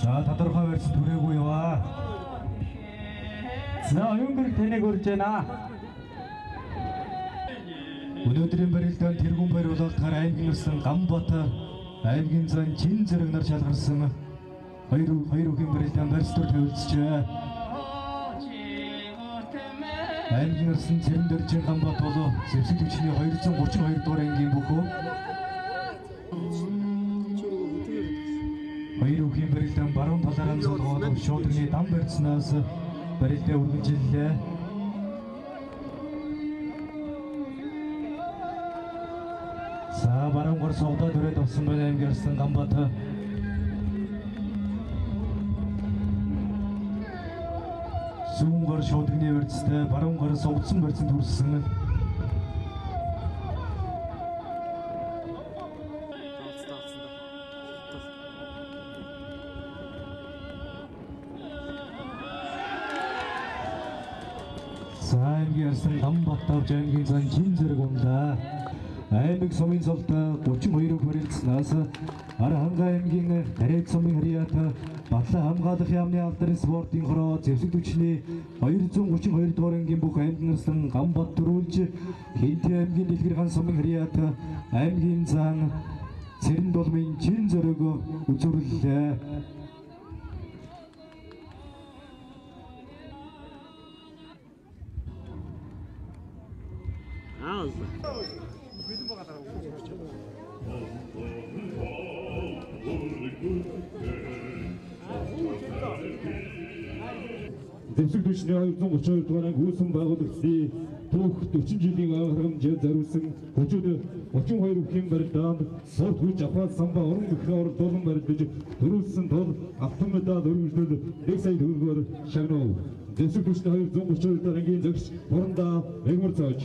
За тодорхой барьсан түрээгүй яваа. За оюунгэрэг таныг урьж байна. Өнөөдрийн барилдаанд тэргүүн бариулалтаар аймгийн Орсын Гамбат аймгийн зан Чинзэр нар шалгарсан хоёр үгийн барилдаан барьцтур тавилжжээ. Аймгийн Орсын Цэрэн дөржин Гамбат болоо зэвсэгт хүчний 232 дугаар ангийн бүхөө хоёр үгийн барилдаан баруун талаараа зогсоод шуудны дам барьцнаас барилдаа үргэлжлэлээ. За баруун гар согдоод өрөөд авсан байна аймгийн Орсын Гамбат. Зүүн гар шуудны барьцтай баруун гар согдсон барьцанд хүрсэн. За аймгийн Орсын Гамбат тавж аймгийн зан Чинзэрэг унлаа. Аймаг сумын солд 32 хүрэлцснаас Архангай аймгийн Дарэт сумын харьяат Батлан хамгаалах яамны алдрын спортын хороо зэвсэгт хүчний 232 дугаар ангийн бүх аймгийн Орсын Гамбат төрүүлж Хэнтий аймгийн Дэлгэрхаан сумын харьяат аймгийн зан Цэрэн долмын Чинзэрэг үзүүллээ. Зэвсэгт хүчний 232 дугаар анги үүсгэн байгуулагдсан түүх 40 жилийн хангамжид зориулсан хүчүүд 32 үхийн барилдаанд спорт хүч аваад самбаа уран бүхний орд дулан барилдаж төрүүлсэн тул автон медаль өргөжлөл 1 сая төгрөгөөр шагнав. Зэвсэгт хүчний 232 дугаар ангийн зөвч хурандаа мигмар цоож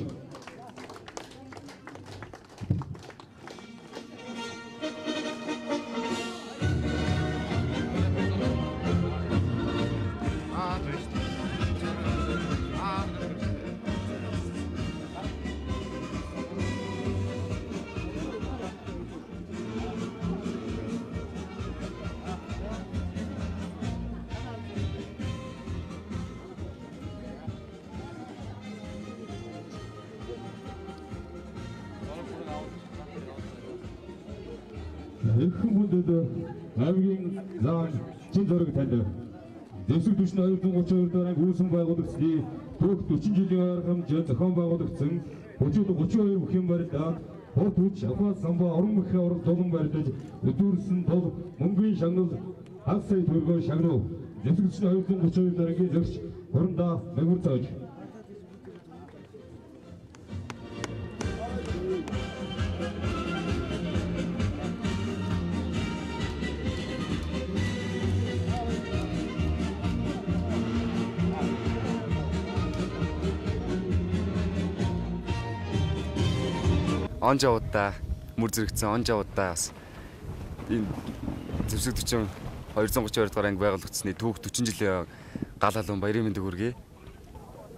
эрхэм хүндэд аймгийн заан чин зураг танд Зэвсэгт түвшний 232 дугаар анги үүсгэн байгуулагчдын түүх 40 жилийн ойрхомж зохион байгуулагдсан 32 бүхэн барилдаад Порт хүч аваа самбаа орон мөхөө орон толон барьдаж өдөрсөн тул мөнгөний шагнал хаг сая төгрөгөөр шагнав. Зэвсэгт түвшний 232 дугаар ангийн зөрч хурандаа мэгүр цааж он жавуудаа мөр зэрэгцэн он жавуудаа бас энэ Зэвсэгт түвшний 232 дугаар анги байгуулагдсны түүх 40 жилийн гал халуун баярын мэндийг хүргэе.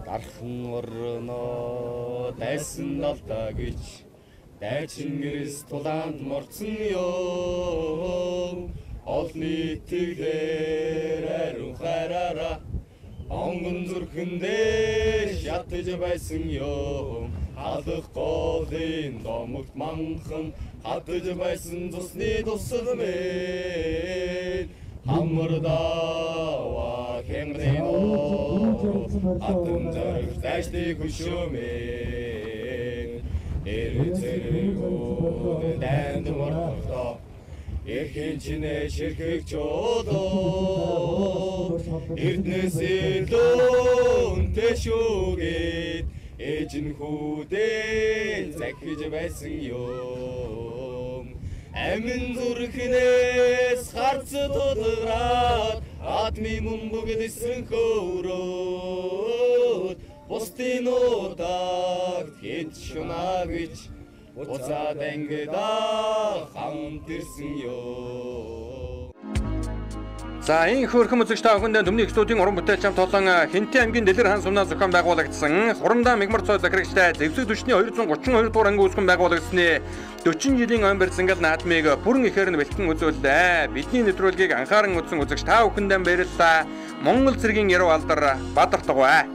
Дархан орно дайсан алдаа гэж дайчин гэрс тулаанд морцсон ёо олны тэглэр ариун хараараа онгон зүрхэндээ шатаж байсан ёо алах голын домогт манхан хатаж байсан цусны тусал мэн хамардава хэмрэноо атом зэрэг дэштэй хүшөөмэн эрүцэрэгөө дэнд мортоо эрхэн чинээ ширхэг чодоо эрднэсээ лөн тэшүүгээд Эжин хүүдээ захиж байсан ёо амин зүрхнээс харц тулгараад атми мумбугэдсэн хөөрөөд бусдын удаад хэд шунагч уцаад ангидаа хамт ирсэн ёо. За энэ хөөрхөн үзэгч та бүхэнд Түмний студийн уран бүтээлч хамт олон Хэнтий аймгийн Дэлгэрхаан сумнаас зохион байгуулагдсан хурандаа мигмар цой захирагчтай Зэвсэгт түвшний 232 дугаар анги үүсгэн байгуулагдсны 40 жилийн ойн барьцангал наадмыг бүрэн ихээр нь бэлтгэн үзүүллээ. Бидний нэвтрүүлгийг анхааран үзсэн үзэгч та бүхэндээ баярлалаа. Монгол цэргийн яруу алдар бадартай.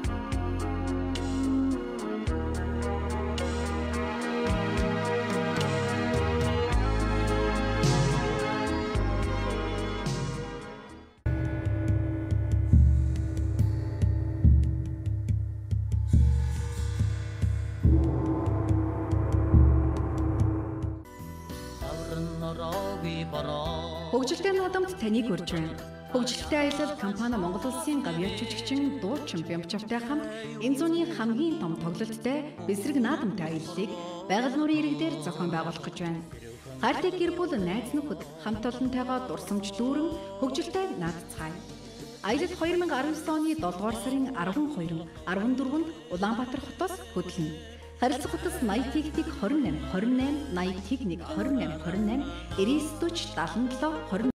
Хөгжилтэй наадамд таныг хүрж байна. Хөгжилтэй аялал компани Монгол Улсын гавьяач жүжигчин дуучин Бямчавтай хамт энэ зууны хамгийн том тоглолттой бэсрэг наадамтай аяллыг байгаль нуурын иргдээр зохион байгуулах гэж байна. Хайртай гэр бүл найз нөхөд хамт олонтойгоо дурсамж дүүрэн хөгжилтэй наадцгаая. Аялал 2019 оны 7 дугаар сарын 12-14-нд Улаанбаатар хотоос хөдлөнө. Харилцах утас 80 тэгтиг 28 28 80 тэгник 28 28 99 40 77 20